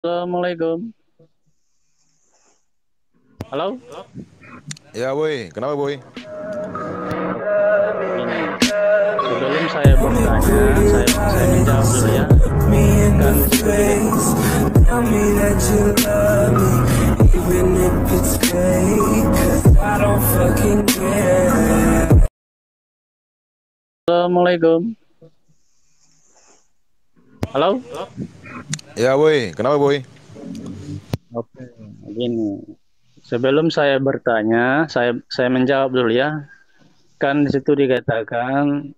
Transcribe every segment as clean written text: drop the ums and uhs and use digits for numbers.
Assalamualaikum. Halo? Ya boy, kenapa boy? Ini sebelum saya bertanya, saya menjawab dulu ya. Kan di situ Assalamualaikum. Halo? Ya boy, kenapa boy? Oke, gini. Sebelum saya bertanya, saya menjawab dulu ya. Kan di situ dikatakan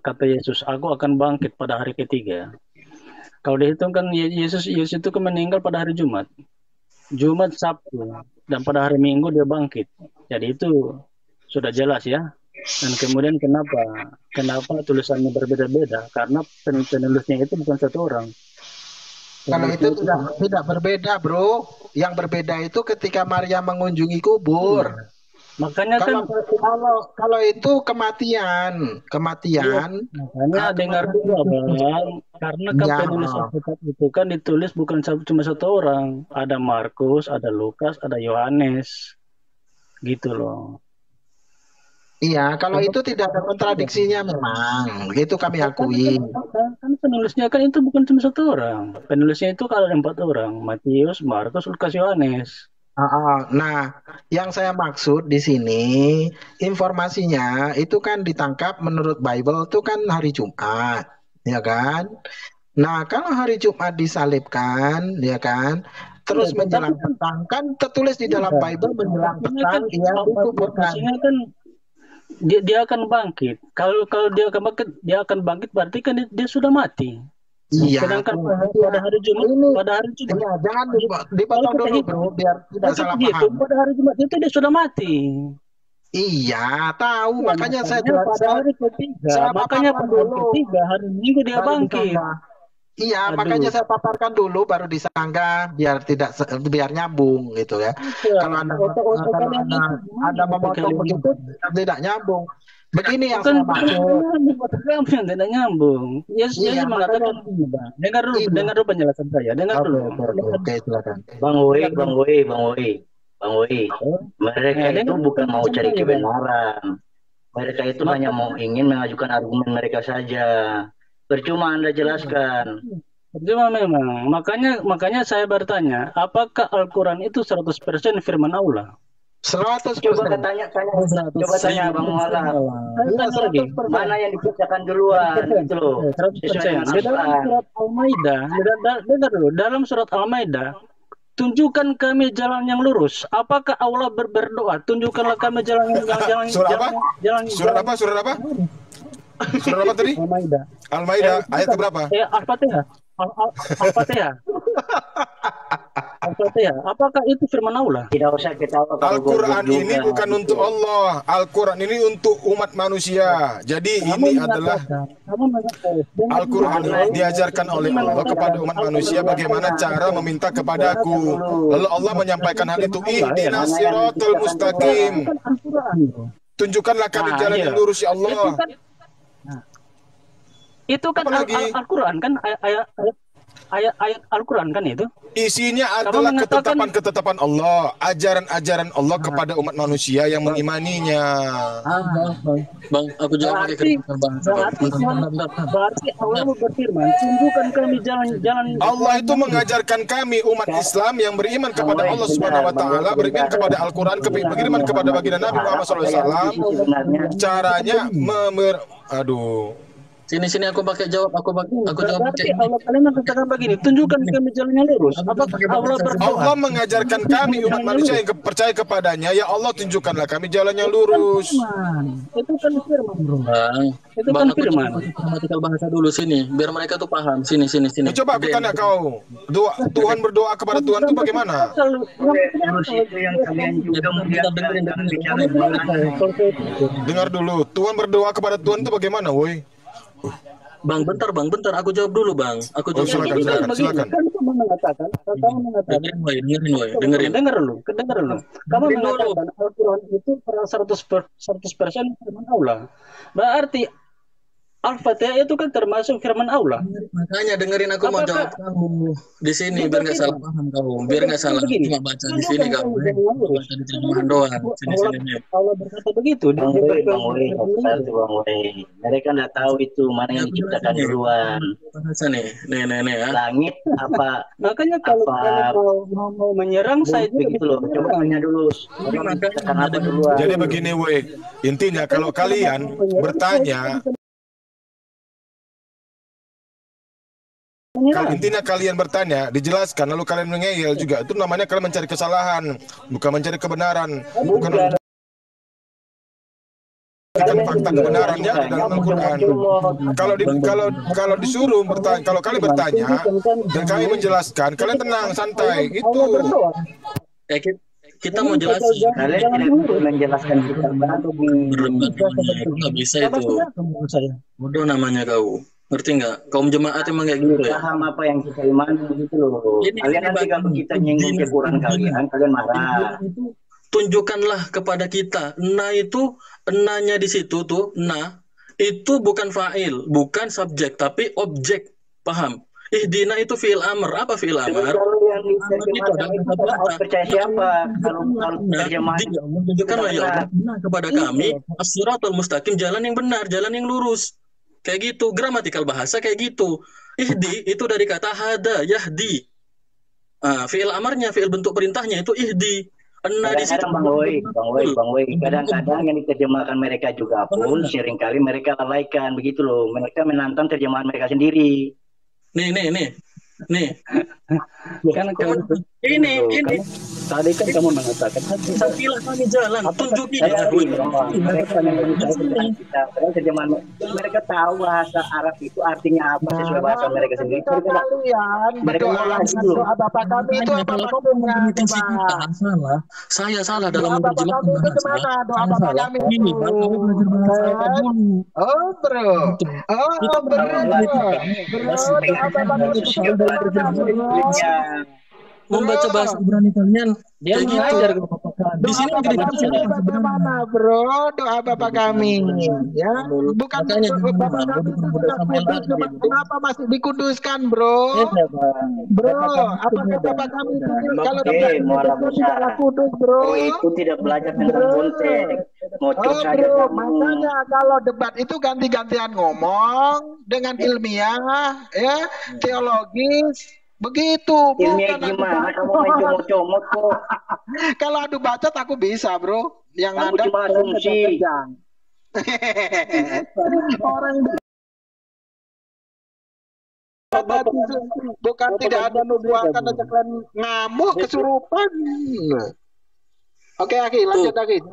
kata Yesus, aku akan bangkit pada hari ketiga. Kalau dihitung kan Yesus itu kan meninggal pada hari Jumat. Jumat, Sabtu, dan pada hari Minggu dia bangkit. Jadi itu sudah jelas ya. Dan kemudian kenapa tulisannya berbeda-beda? Karena penulisnya itu bukan satu orang. Kalau itu Penulisnya itu tidak berbeda, bro. Yang berbeda itu ketika Maria mengunjungi kubur. iya. Makanya Kalau kan kalau itu kematian, iya, makanya dengar dulu Bang. Karena kan ya, penulis Alkitab itu kan ditulis bukan cuma satu orang. Ada Markus, ada Lukas, ada Yohanes. Gitu loh. iya. Kalau itu tidak ada kontradiksinya memang, itu kami akui. Kan penulisnya kan itu bukan cuma satu orang. Penulisnya itu kalau ada empat orang, Matius, Markus, Lukas, Yohanes. Nah, yang saya maksud di sini informasinya itu kan ditangkap menurut Bible itu kan hari Jumat, ya kan? Nah, kalau hari Jumat disalibkan, ya kan? Terus Iya, tetapi menjelang petang kan tertulis di dalam iya, Bible menjelang maksudnya petang kan ia dikuburkan. maksudnya kan dia akan bangkit. Kalau kalau dia akan bangkit berarti kan dia sudah mati. Iya, Sedangkan iya. pada hari Jumat, Iya, jangan kalau dipotong kita dulu, hitung, bro, biar tidak kalau kita salah paham. hitung pada hari Jumat itu dia sudah mati. Iya, tahu. Ya, Makanya saya pada hari ketiga, saya makanya paparkan pada hari dulu ketiga hari Minggu dia baru bangkit. disanggah. Iya, makanya Aduh. saya paparkan dulu baru disanggah biar biar nyambung gitu ya. Kalau anda kalau anda memotong begitu tidak nyambung. Begini yang saya maksud. Kamu yang tidak nyambung. Yesus Iya, mengatakan begini, Bang. Dengar dulu penjelasan saya. Dengar Oke, dulu. oke, silakan. Bang Woi, Bang Woi, Bang Woi, Bang Woi. Mereka itu dengar dulu bukan mau penjelasan cari saya, Bang. kebenaran. Mereka itu hanya mau ingin mengajukan argumen mereka saja. Percuma Anda jelaskan. Cuma memang, makanya saya bertanya, apakah Al-Quran itu 100% firman Allah? 100%. Coba tanya Bang Mualah. Saya tanya lagi, Mana yang dibacakan duluan gitu loh. 100%. Di dalam surat Al-Maidah, dengar dulu, dalam surat Al-Maidah, tunjukkan kami jalan yang lurus. Apakah Allah berdoa? Tunjukkanlah kami jalan Surat apa? Surat apa? Surat apa? Surat apa tadi? Al-Maidah. Al-Maidah ayat keberapa? Al-Fatihah. Al-Fatihah. Al-Fatihah. Apakah itu firman Allah? Tidak usah ketawa kalau Al-Quran goblok ini juga. bukan untuk Allah. Al-Quran ini untuk umat manusia. Jadi ini adalah Al-Quran ini diajarkan oleh Allah kepada umat manusia bagaimana cara meminta kepadaku. Lalu Allah menyampaikan hal itu. Ihdinas siratal mustaqim. Tunjukkanlah kami jalan yang lurus ya Allah. Itu kan Al-Quran kan ayat Al-Quran kan itu. Isinya adalah ketetapan-ketetapan Allah, ajaran-ajaran Allah kepada umat manusia yang mengimaninya. Bang, aku juga pakai kertas bahasa. Berarti Allah berfirman, tunjukkan kami jalan-jalan. Allah itu mengajarkan kami umat Islam yang beriman kepada Allah Subhanahu wa taala, beriman kepada Al-Qur'an, beriman kepada baginda Nabi Muhammad SAW. Caranya aduh. Sini aku pakai jawab, aku jawab pakai ini. Allah kalian mengatakan begini, tunjukkan kami jalan yang lurus. Apakah Allah berdoa? Allah mengajarkan kami umat manusia yang percaya kepadanya, ya Allah tunjukkanlah kami jalan yang lurus. Itu kan firman, bro. Itu Bang, kan aku firman. gramatikal bahasa dulu sini, biar mereka tuh paham. Sini. Coba aku tanya kau, Tuhan berdoa kepada Tuhan itu bagaimana? Itu yang kalian juga dengerin. Dengar dulu, Tuhan berdoa kepada Tuhan itu bagaimana, woi? Bang, bentar, aku jawab dulu, Bang. Aku jawab silakan. Kan kamu mengatakan, dengerin. Dengar dulu. Kamu mengatakan Al-Quran itu 100% firman Allah. Berarti Al-Fatihah itu kan termasuk firman Allah. Makanya dengerin aku mau jawab kamu di sini biar nggak salah paham kamu, biar nggak salah cuma baca di sini kamu, baca di terjemahan doang sini. Allah berkata begitu. Bang Wei, mereka nggak tahu itu mana yang diciptakan duluan. Bahasa nih ya. Langit apa? Makanya kalau mau menyerang saya begitu loh. Coba tanya dulu. Apa duluan? Jadi begini, Wei. Intinya kalau kalian bertanya, intinya kalian bertanya, dijelaskan, lalu kalian mengeyel juga. Itu namanya kalian mencari kesalahan, bukan mencari kebenaran. Bukan mencari fakta kebenarannya di dalam Al-Quran. Kalau disuruh bertanya, kalau kalian bertanya dan kami menjelaskan, kalian tenang, santai. Itu. Kita mau jelasin. Kalian tidak menjelaskan kita nggak bisa itu. Bodoh namanya kau. Ngerti nggak? Kaum jemaat emang kayak gitu ya. Paham apa yang kita imani gitu loh. Kalian nanti kalau kita nyinggung kekurangan kalian marah. Tunjukkanlah kepada kita. Enanya di situ tuh, itu bukan fa'il, bukan subjek, tapi objek. Paham? Ihdina itu fi'il amr. Apa fi'il amr? Kalau yang diterjemahkan itu percaya siapa? Kalau terjemahan tunjukkanlah ya Allah kepada kami as-siratal mustaqim, jalan yang benar, jalan yang lurus. Kayak gitu, gramatikal bahasa kayak gitu. Ihdi itu dari kata hada, yahdi. Fi'il amarnya, fi'il bentuk perintahnya itu ihdi. Kadang-kadang Bang Wei, kadang-kadang yang diterjemahkan mereka juga pun seringkali mereka lalaikan begitu loh. Mereka menantang terjemahan mereka sendiri. Nih. Ini. Tadi kan kamu mengatakan sapilah kami jalan, tunjukin. Terjemahan mereka tahu bahasa Arab itu artinya apa sesuai bahasa mereka sendiri. Mereka doa Bapak kami itu apa maksudnya? Salah. Saya salah dalam menerjemahkan bahasa. Doa Bapak kami ini Bapak belajar bahasa Arab dulu. Bro. Membaca bahasa Ibrani kalian dia mengajar di sini bagaimana bro doa Bapak kami ya bukan Bapak kami kenapa masih dikuduskan bro apakah Bapak kami kalau tidak kudus bro itu tidak belajar tentang konteks makanya kalau debat itu ganti-gantian ngomong dengan ilmiah ya teologis. Begitu. Ilmiah gimana? Kamu main comot-comot kok. Kalau adu bacot aku bisa, bro. Yang kamu cuma asumsi. Orang bukan tidak ada nubuatan aja kalian ngamuk kesurupan. Oke, Aki, lanjut Aki.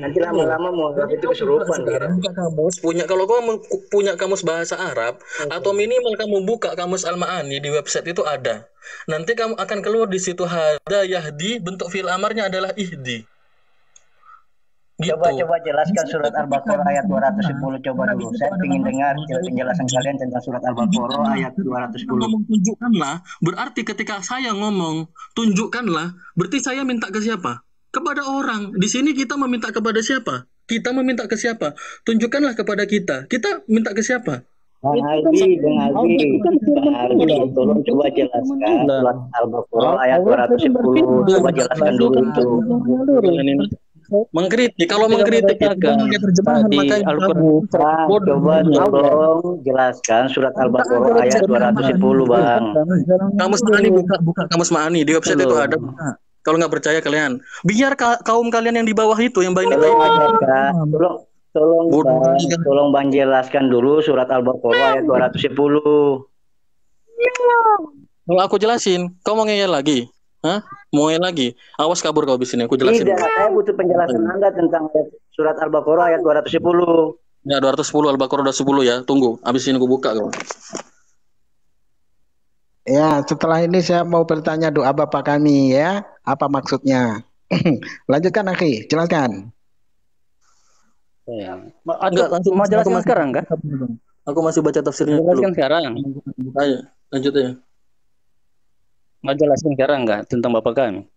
Nanti lama-lama mau itu kesurupan dia. Buka kamus kalau kamu punya kamus bahasa Arab atau minimal kamu buka kamus Al-Ma'ani di website itu ada. Nanti kamu akan keluar di situ hada yahdi, bentuk fi'il amarnya adalah ihdi. Gitu. Coba jelaskan surat Al-Baqarah ayat 210 coba dulu. Saya ingin dengar penjelasan kalian tentang surat Al-Baqarah ayat 210. Tunjukkanlah, berarti ketika saya ngomong tunjukkanlah, berarti saya minta ke siapa? Kepada orang. Di sini kita meminta kepada siapa? Kita meminta ke siapa? Tunjukkanlah kepada kita. Kita minta ke siapa? Bang Albi, tolong coba jelaskan surat Al-Baqarah ayat 210. Coba jelaskan dulu itu. Mengkritik, kalau mengkritik terjemahan maka coba tolong jelaskan surat Al-Baqarah ayat 210, Bang. Kamus Ma'ani buka kamus Ma'ani di website itu ada. Kalau nggak percaya kalian, biar kaum kalian yang di bawah itu yang tolong Bang jelaskan dulu surat Al-Baqarah ayat 210. Kalau aku jelasin, kau mau ngeyel lagi? Mau ngeyel lagi? Awas kabur kau di sini, aku jelasin. Tidak, saya butuh penjelasan Anda tentang surat Al-Baqarah ayat 210. Ya, 210 Al-Baqarah 210 ya. Tunggu, habis ini aku buka kau. Ya, setelah ini saya mau bertanya doa Bapak kami ya. Apa maksudnya? Lanjutkan, Aki. Jelaskan. Ya. Mau jelaskan sekarang enggak? Aku masih baca tafsirnya dulu. Jelaskan sekarang. Ayo, lanjut aja. Mau jelaskan sekarang enggak tentang Bapak kami?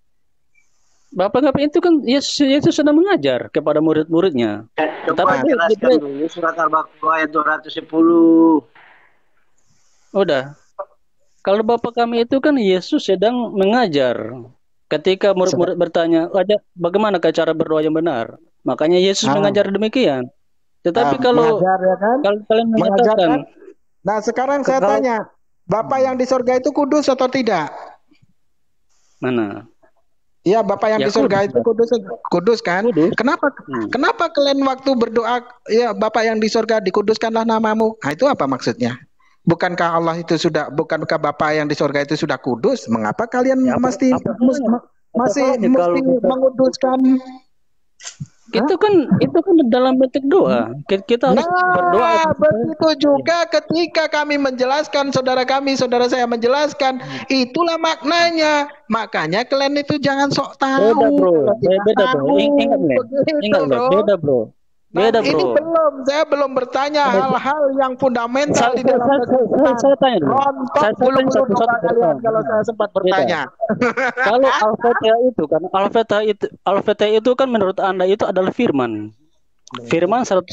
Bapak kami itu kan Yesus sedang mengajar kepada murid-muridnya. Coba Tetapi jelaskan dulu surat Al-Baqarah ayat 210. udah. Kalau Bapak kami itu kan Yesus sedang mengajar. Ketika murid-murid bertanya, bagaimana cara berdoa yang benar? Makanya Yesus mengajar demikian. Tetapi kalau mengajar, ya kan? kalau kalian Mengajar, mengatakan, kan? Nah sekarang saya tanya, Bapak yang di surga itu kudus atau tidak? mana? Iya, Bapak yang Ya, di surga itu kudus kan? Kudus. Kenapa kalian waktu berdoa, ya Bapak yang di surga dikuduskanlah namamu? Nah itu apa maksudnya? Bukankah Allah itu bukankah Bapak yang di surga itu sudah kudus? Mengapa kalian masih menguduskan? Itu kan dalam bentuk doa. Kita harus berdoa. Begitu juga ketika kami menjelaskan, saudara saya menjelaskan, itulah maknanya. Makanya kalian itu jangan sok tahu. Beda bro. Ingat loh. Beda bro. Ini saya belum bertanya hal-hal yang fundamental di dalam saya tanya dulu. Kalian kalau saya sempat bertanya. Kalau Al-Fatihah itu kan menurut Anda itu adalah firman. Firman 100%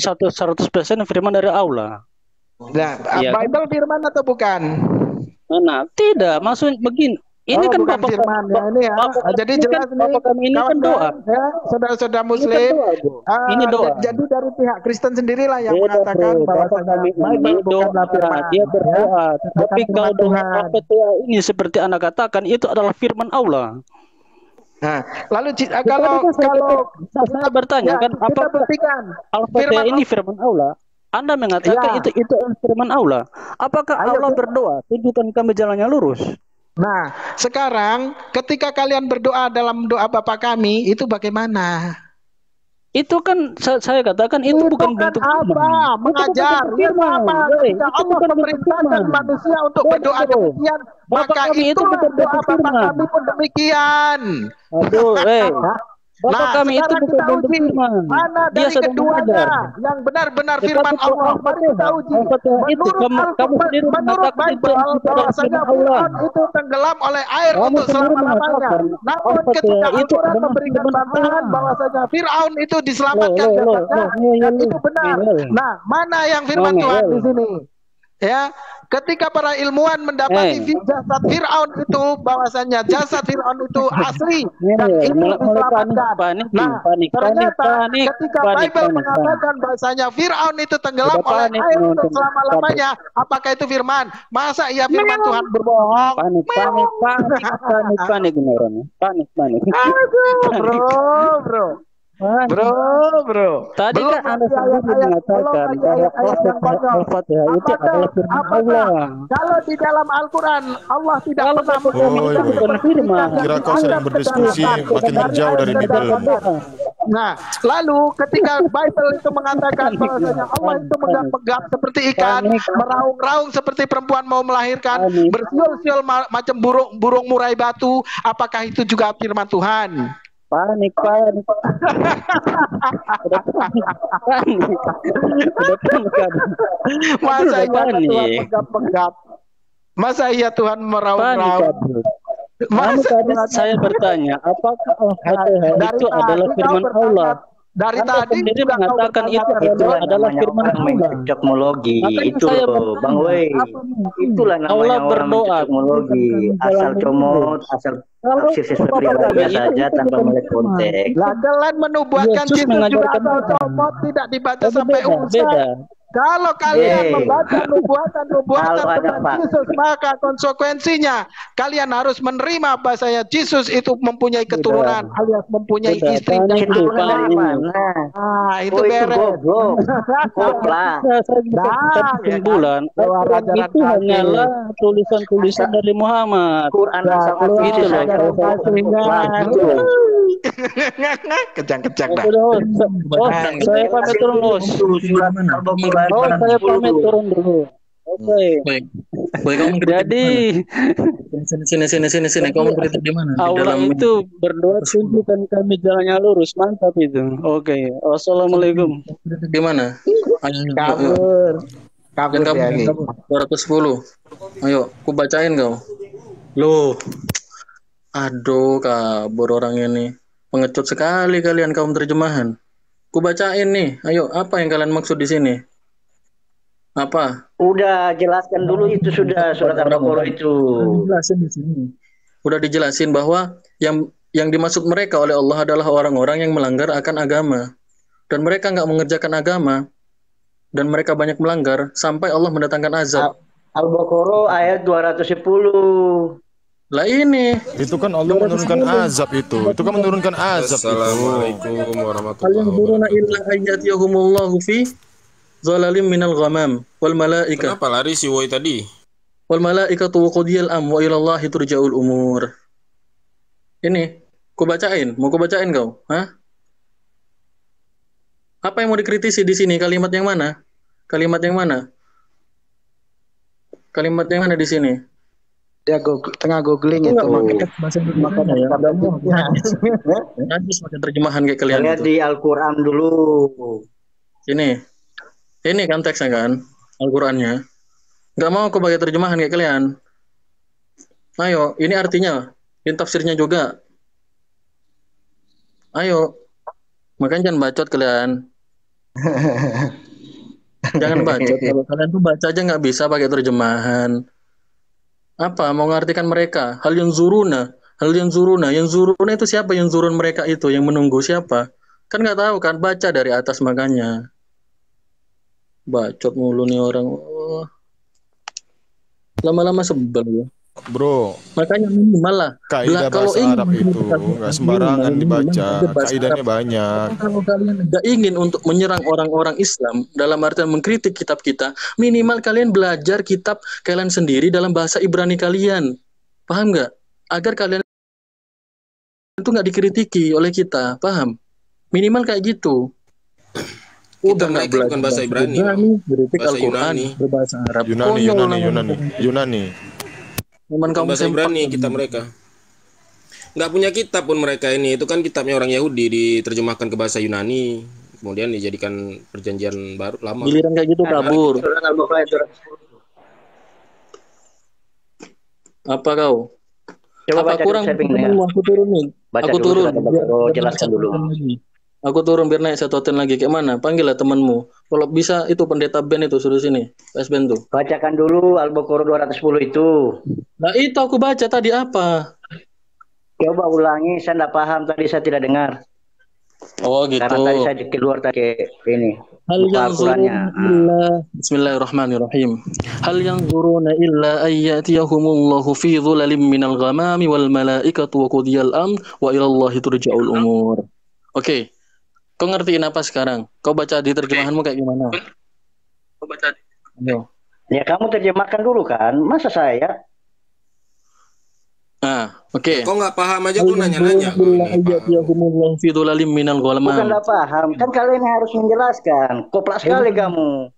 firman dari Allah. Nah, Bible firman atau bukan? Mana? Tidak, maksud begini. Ini kan bukan firman ya ini ya. Jadi jelas nih ini kan doa. Ya, saudara-saudara muslim. Ini doa. Jadi dari pihak Kristen sendirilah yang mengatakan bahwa Bible bukanlah firman. Dia berdoa. Tapi kalau doa ini seperti Anda katakan itu adalah firman Allah. Nah, lalu kalau saya bertanya kan apakah Al-Fatihah ini firman Allah? Anda mengatakan itu firman Allah. Apakah Allah berdoa, tunjukkan kami jalannya lurus? Nah, sekarang ketika kalian berdoa dalam doa Bapa kami, itu bagaimana? Itu kan saya katakan itu bukan bentuk apa? Mengajar. Ketika Allah memerintahkan manusia untuk berdoa demikian, maka itulah doa Bapa kami pun demikian. Aduh, Bapak kami itu bukan bentuk firman. Mana dari keduanya yang benar-benar firman Allah? Mari kita uji. Menurut Bible, bahwasanya Fir'aun itu tenggelam oleh air untuk selama-lamanya. Namun ketika Al-Quran memberikan bantahan bahwasanya Fir'aun itu diselamatkan dan itu benar. Nah, mana yang firman Tuhan di sini? Ya, ketika para ilmuwan mendapati jasad Fir'aun itu bahwasanya jasad Fir'aun itu asli dan ini diselamatkan. Nah, ternyata ketika Bible mengatakan bahwasanya Fir'aun itu tenggelam oleh air untuk selama-lamanya, apakah itu firman? Masa iya firman Tuhan berbohong? Panik. Bro. Tadi kan Anda sendiri mengatakan bahwa Al-Fatihah itu adalah firman Allah. Kalau di dalam Al-Quran Allah tidak pernah bukan firman. Kira kau sedang berdiskusi makin menjauh dari Bible. Nah, lalu ketika Bible itu mengatakan bahwasanya Allah itu megap-megap seperti ikan, meraung-raung seperti perempuan mau melahirkan, bersiul-siul macam burung murai batu, apakah itu juga firman Tuhan? Panik. Masa iya Tuhan megap-megap? Masa iya Tuhan meraung-raung? Saya bertanya, apakah Al-Fatihah itu adalah firman Allah? Dari tadi sendiri mengatakan itu adalah firman Allah. Teknologi itu loh, Bang Wei. Itulah namanya orang teknologi. Asal comot, asal tafsir sesuai pribadinya saja tanpa melihat konteks. Lah kalian menubuatkan Yesus juga asal comot, tidak dibaca sampai usai. Kalau kalian membaca nubuatan tentang Yesus, maka konsekuensinya kalian harus menerima bahasanya Yesus itu mempunyai keturunan alias mempunyai istri dan itu beres. Kesimpulan itu hanyalah tulisan-tulisan dari Muhammad. Quran itu loh. Kejang-kejang dah. Saya pamit turun saya pamit turun dulu. Oke. Baik, kamu Jadi sini. Kamu kritik di mana? Allah itu berdoa tunjukkan kami jalannya lurus. Mantap itu. Oke. Wassalamualaikum. Kritik di mana? Kabur ya. 210. Ayo, aku bacain kau. Loh. Aduh, kabur orang ini. Pengecut sekali kalian kaum terjemahan. Ku bacain nih. Ayo, apa yang kalian maksud di sini? Apa? Udah jelaskan dulu itu sudah surat Al-Baqarah itu. Dijelasin di sini. Udah dijelasin bahwa yang dimaksud mereka oleh Allah adalah orang-orang yang melanggar akan agama. Dan mereka nggak mengerjakan agama. Dan mereka banyak melanggar sampai Allah mendatangkan azab. Al-Baqarah ayat 210. Lah ini. Itu kan Allah menurunkan azab itu. Itu kan menurunkan azab. Assalamualaikum warahmatullahi Kalian buruna wabarakatuh. illa ayyatiyahumullahu fi zalalim minal ghamam wal malaika. Kenapa lari si Woi tadi? Wal malaikatu wa qudiyal am wa ilallahi turja'ul umur. Ini, ku bacain. Mau ku bacain kau? Hah? Apa yang mau dikritisi di sini? Kalimat yang mana? Kalimat yang mana? Kalimat yang mana di sini? Dia tengah googling itu. Makanya ya. Najis pakai terjemahan kayak kalian Lihat itu. di Al-Quran dulu. Ini kan teksnya kan, Al-Qurannya. Gak mau aku pakai terjemahan kayak kalian. Ayo, ini artinya, ini tafsirnya juga. Ayo, makanya jangan bacot kalian. Jangan bacot. Kalau kalian tuh baca aja nggak bisa pakai terjemahan. Apa? Mau ngartikan mereka? Yang zuruna itu siapa? Yang zurun mereka itu, yang menunggu siapa? Kan nggak tahu kan? Baca dari atas makanya. Bacot mulu nih orang. Oh. Lama-lama sebel ya. Bro, Makanya minimal lah. kaidah Kalau bahasa ingin Arab itu nggak sembarangan dibaca. Kaidahnya banyak. Kalau kalian nggak ingin untuk menyerang orang-orang Islam dalam artian mengkritik kitab kita, minimal kalian belajar kitab kalian sendiri dalam bahasa Ibrani kalian. Paham nggak? Agar kalian itu nggak dikritiki oleh kita. Paham? Minimal kayak gitu. Kita mereka bukan bahasa Ibrani, kritik bahasa Al-Quran, Yunani. berbahasa Arab. Yunani. Cuman kamu Bahasa Ibrani kita mereka. Nggak punya kitab pun mereka ini. Itu kan kitabnya orang Yahudi diterjemahkan ke bahasa Yunani. Kemudian dijadikan perjanjian baru lama. Giliran kayak gitu kabur. Apa kau? Coba Apa baca kurang? Aku turunin. Baca Aku dulu turun. surat Al-Baqarah, jelaskan dulu. Aku turun biar naik satu hotel lagi. Kayak mana? Panggil lah temanmu. Kalau bisa itu pendeta band itu suruh sini. PS band tuh. Bacakan dulu Al-Baqarah 210 itu. Nah itu aku baca tadi apa? Coba ulangi, saya tidak paham tadi, saya tidak dengar. Oh gitu. Karena tadi saya keluar tadi ini. Hal Buka yang Al-Qurannya. Bismillahirrahmanirrahim. Hal yanzuruna illa ayyatiyahumullahu fi dhulalin minal ghamami wal malaikatu wa qudiyal amr wa ilallahi turja'ul umur. Oke. Kau ngertiin apa sekarang? Kau baca di terjemahanmu kayak gimana? Kau baca. Ayo. Ya kamu terjemahkan dulu kan, masa saya? Nah, oke. Kok nggak paham aja kok nanya-nanya. Bukan nggak paham, kan kalian yang harus menjelaskan. Koplak sekali kamu.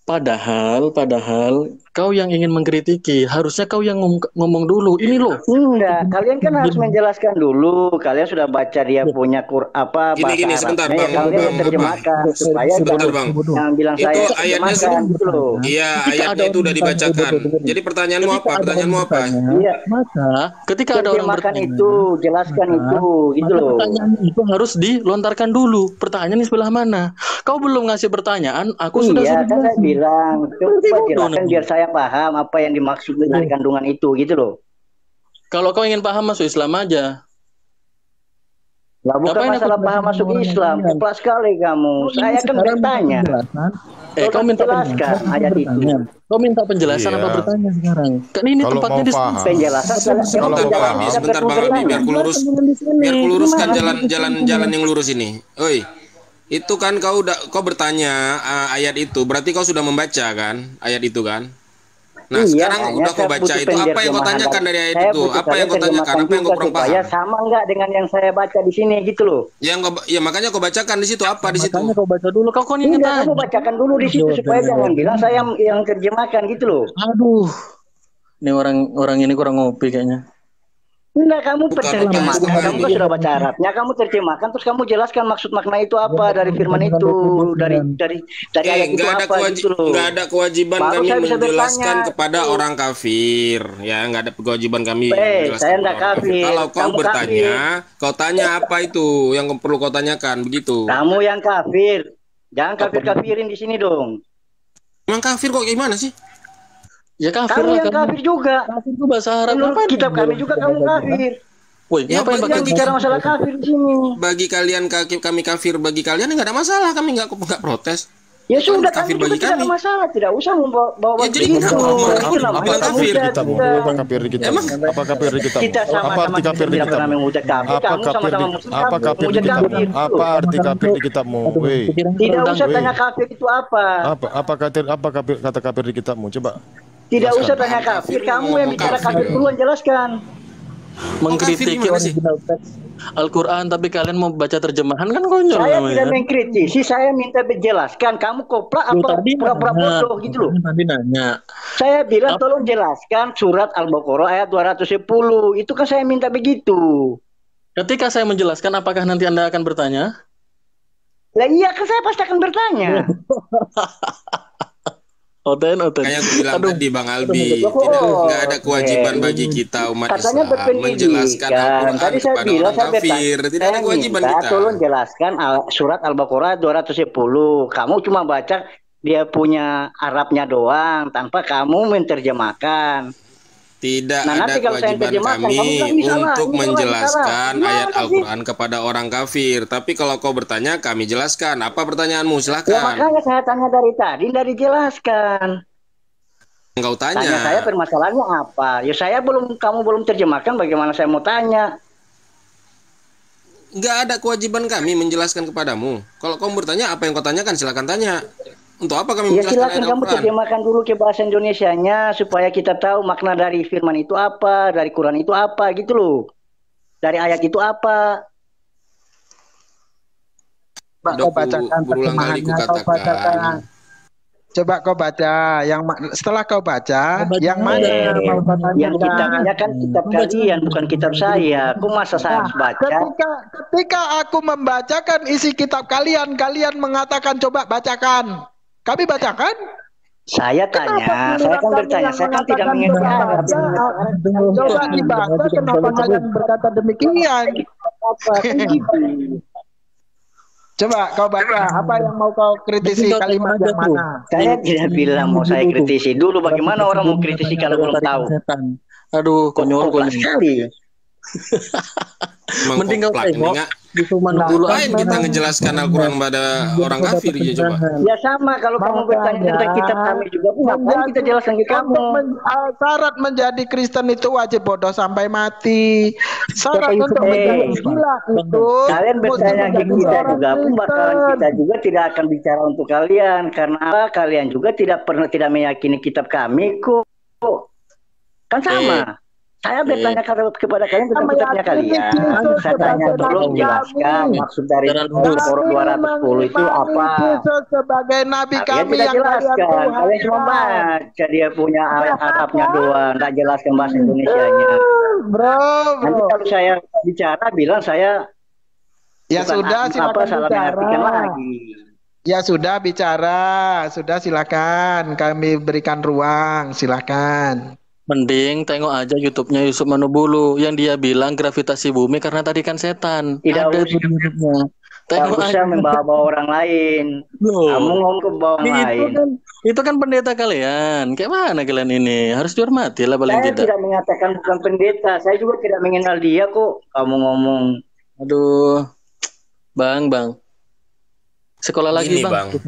Padahal kau yang ingin mengkritiki, harusnya kau yang ngomong dulu. Ini loh. Enggak, kalian kan harus menjelaskan dulu. Kalian sudah baca dia punya Gini, sebentar, Bang. Kalian terjemahkan supaya Sebentar, Bang. Jangan bilang Itu saya ayatnya gitu loh. Iya, ayatnya itu udah dibacakan. Jadi pertanyaanmu apa? Pertanyaanmu apa? Iya. Maka ketika ada orang Terjemahkan bertanya, itu, jelaskan itu, gitu maka loh. pertanyaan itu harus dilontarkan dulu. Pertanyaan di sebelah mana? Kau belum ngasih pertanyaan, aku sudah Iya, kan saya bilang, coba jelaskan nanti. biar saya paham apa yang dimaksud dari kandungan itu, gitu loh. Kalau kau ingin paham masuk Islam aja. Lah bukan Ngapain aku masalah paham jelasin masuk orang Islam, yang kuplak sekali kamu. Saya kan bertanya. Kau minta jelaskan penjelasan ayat apa itu. bertanya? Kau minta penjelasan Iya. apa bertanya sekarang? Kan ini Kalau tempatnya mau di paham. Penjelasan Sebentar, Bang Abi, sebentar Bang Abi, biar ku lurus. Biar ku luruskan jalan yang lurus ini. Oi. Itu kan kau bertanya ayat itu, berarti kau sudah membaca kan ayat itu kan? Nah, Iya, sekarang makanya udah kau saya baca butuh itu, apa yang kau penerjemahan tanyakan dari ayat Saya itu? butuh Apa yang kau tanyakan? terjemahkan Apa yang kau juga kurang supaya paham? sama nggak dengan yang saya baca di sini gitu loh. Ya makanya kau bacakan di situ apa di situ? Makanya kau baca dulu. Kau ingat Enggak, aja. kamu bacakan dulu di situ supaya jangan bilang saya yang terjemahkan gitu loh. Aduh. Ini orang ini kurang ngopi kayaknya. Enggak, kamu terjemahkan, kamu kan sudah baca Arabnya, kamu terjemahkan, terus kamu jelaskan maksud makna itu apa dari firman itu, dari ayat itu apa gitu loh. Enggak ada kewajiban Baru kami saya bisa menjelaskan bertanya. kepada orang kafir, ya enggak ada kewajiban kami saya menjelaskan enggak kepada orang kafir. Kalau kau Kamu bertanya, kafir. kau tanya apa itu yang perlu kau tanyakan, begitu. Kamu yang kafir, jangan kafir-kafirin di sini dong. Emang kafir kok gimana sih? Ya kafir Kamu lah, yang kafir juga. Kafir itu bahasa Arab. Menurut kitab kami juga kamu kafir. Woi, Ya, ngapain Yang bicara masalah kafir di sini. Bagi kalian kami kafir, bagi kalian enggak ada masalah, kami enggak protes. Ya sudah, kafir kami juga bagi tidak ada kami. masalah, tidak usah membawa Ya, jadi begitu. kenapa mau Itu namanya bilang kafir memuja kitabmu? kita. Apa kafir di kitabmu? Apa kafir di kitabmu? Kita Apa sama-sama arti kafir di tidak pernah kitabmu? memuja kafir. Apa Kamu kafir sama-sama di muslim, apa kamu kafir di memuja kitabmu? kafir. Apa arti kafir di kitabmu? Weh. Tidak usah Weh. tanya kafir itu apa. Apa kata kafir di kitabmu? Coba. Tidak Jelaskan. usah tanya kafir. Kamu yang bicara kafir duluan, jelaskan. mengkritiki gimana sih? original teks Al-Quran, tapi kalian mau baca terjemahan kan konyol Saya namanya. tidak mengkritisi, saya minta dijelaskan. Kamu koplak Lu apa tadi pura-pura nanya, bodoh gitu loh. Tadi nanya. Saya bilang tolong jelaskan surat Al-Baqarah ayat 210. Itu kan saya minta begitu. Ketika saya menjelaskan, apakah nanti Anda akan bertanya? Lah iya kan saya pasti akan bertanya. Oten. Kayak aku bilang tadi Bang Albi, Oh, nggak ada kewajiban oke. bagi kita umat Katanya Islam berpendidikan. menjelaskan Al-Quran Tadi saya kepada bilang orang saya kafir. Tidak ada saya kewajiban minta kita. tolong jelaskan surat Al-Baqarah 210. Kamu cuma baca dia punya Arabnya doang tanpa kamu menerjemahkan. Tidak Nah, ada nanti kalau saya kewajiban terjemahkan, kami kamu bilang, ini salah, untuk ini salah, menjelaskan ini salah. ayat Gimana sih? Al-Quran kepada orang kafir. Tapi kalau kau bertanya, kami jelaskan. Apa pertanyaanmu? Ya Silahkan. makanya saya tanya dari tadi, tidak dijelaskan. Kau Tanya tanya. saya permasalahannya apa? Ya kamu belum terjemahkan, bagaimana saya mau tanya? Nggak ada kewajiban kami menjelaskan kepadamu. Kalau kamu bertanya, apa yang kau tanyakan? Silakan tanya. Untuk apa kami Ya menjelaskan silakan ayat kamu Al-Quran? terjemahkan dulu ke bahasa Indonesianya supaya kita tahu makna dari firman itu apa, dari Quran itu apa gitu loh. Dari ayat itu apa. Coba kau bacakan berulang kali ku terjemahannya, kau bacakan. katakan. Coba kau baca setelah kau baca yang mana yang mau kau Yang tanyakan. kitabnya kan kitab kalian, bukan kitab saya. Aku masa saya harus baca. Ketika aku membacakan isi kitab kalian, kalian mengatakan coba bacakan. Kami bacakan? Saya tanya, saya kan bertanya, saya kan tidak mengerti Arab. Coba dibaca, kenapa kalian berkata demikian? Coba kau baca, apa yang mau kau kritisi kalimat yang mana? Saya tidak bilang mau saya kritisi. Dulu bagaimana orang mau kritisi kalau belum tahu? Aduh, konyol sekali. Mending kau tengok di Suman dulu. Lain kita ngejelaskan Al-Quran pada orang kafir ya coba. Ya sama kalau kamu bertanya tentang kitab kami juga, ngapain kita jelaskan ke kamu? Syarat menjadi Kristen itu wajib bodoh sampai mati. Syarat untuk menjadi gila itu. Kalian bertanya ke kita juga, pembakaran kita juga tidak akan bicara untuk kalian karena kalian juga tidak meyakini kitab kami kok. Kan sama. Saya bertanya kepada kalian tentang kitabnya kalian. Saya tanya tolong jelaskan maksud dari Al-Baqarah 210 itu apa. Sebagai nabi Kalian kami tidak yang jelaskan. Kalian cuma baca dia punya Arabnya doang, tidak jelaskan bahasa Indonesianya. Bro. Nanti kalau saya bicara bilang saya Ya sudah, silakan salah mengartikan lagi. Ya sudah bicara, sudah silakan. Kami berikan ruang, silakan. Mending tengok aja YouTube-nya Yusuf Manubulu yang dia bilang gravitasi bumi karena tadi kan setan. Tidak Ada usah. di YouTube-nya. Tidak Tengok usah aja. membawa orang lain. Loh. Kamu ngomong ke bawah orang lain. Itu kan pendeta kalian. Kayak mana kalian ini? Harus dihormati lah paling Saya tidak. tidak mengatakan bukan pendeta. Saya juga tidak mengenal dia kok. Kamu ngomong. Aduh. Bang. Sekolah lagi, Ini Bang. Tidak,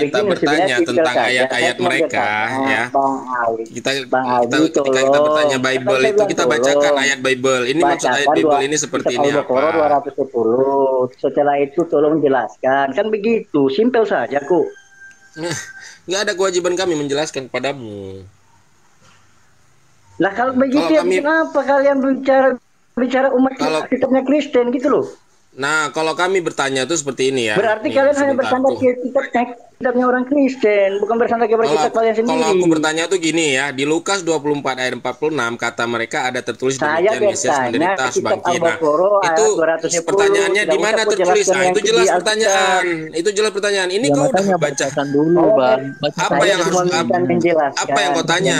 kita begini, bertanya sebenarnya tentang simpel saja. ayat-ayat Saya cuma mereka bertanya, ya. Bang Ali. Ketika Aldi, kita tolong. bertanya Bible Kan saya itu bilang kita tolong. bacakan ayat Bible. Ini maksud ayat Bacakan Bible ini seperti ini apa? Al-Baqarah 210. Setelah itu tolong jelaskan. Kan begitu, simpel saja kok. Nggak ada kewajiban kami menjelaskan kepadamu. Lah kalau begitu Kalau ya kami- kenapa kalian bicara umat Kalau- kitabnya Kristen gitu loh? Nah, kalau kami bertanya itu seperti ini ya. Berarti Nih, kalian hanya sebentar bersandar tuh. ke kitabnya orang Kristen, bukan bersandar kepada kitab kalian sendiri. Kalau aku bertanya tuh gini ya, di Lukas 24 ayat 46 kata mereka ada tertulis Saya demikian Mesias menderita bertanya kitab sebangkit. Nah, Al-Baqarah ayat itu 210. pertanyaannya di mana Tidak usah tertulis? jelaskan Nah, yang itu di jelas Alkitab. pertanyaan. Itu jelas pertanyaan. Ini Ya, kau udah makanya baca. bacakan dulu, Bang. Bacakan Apa yang Saya harus cuma minta menjelaskan. apa yang kau tanya?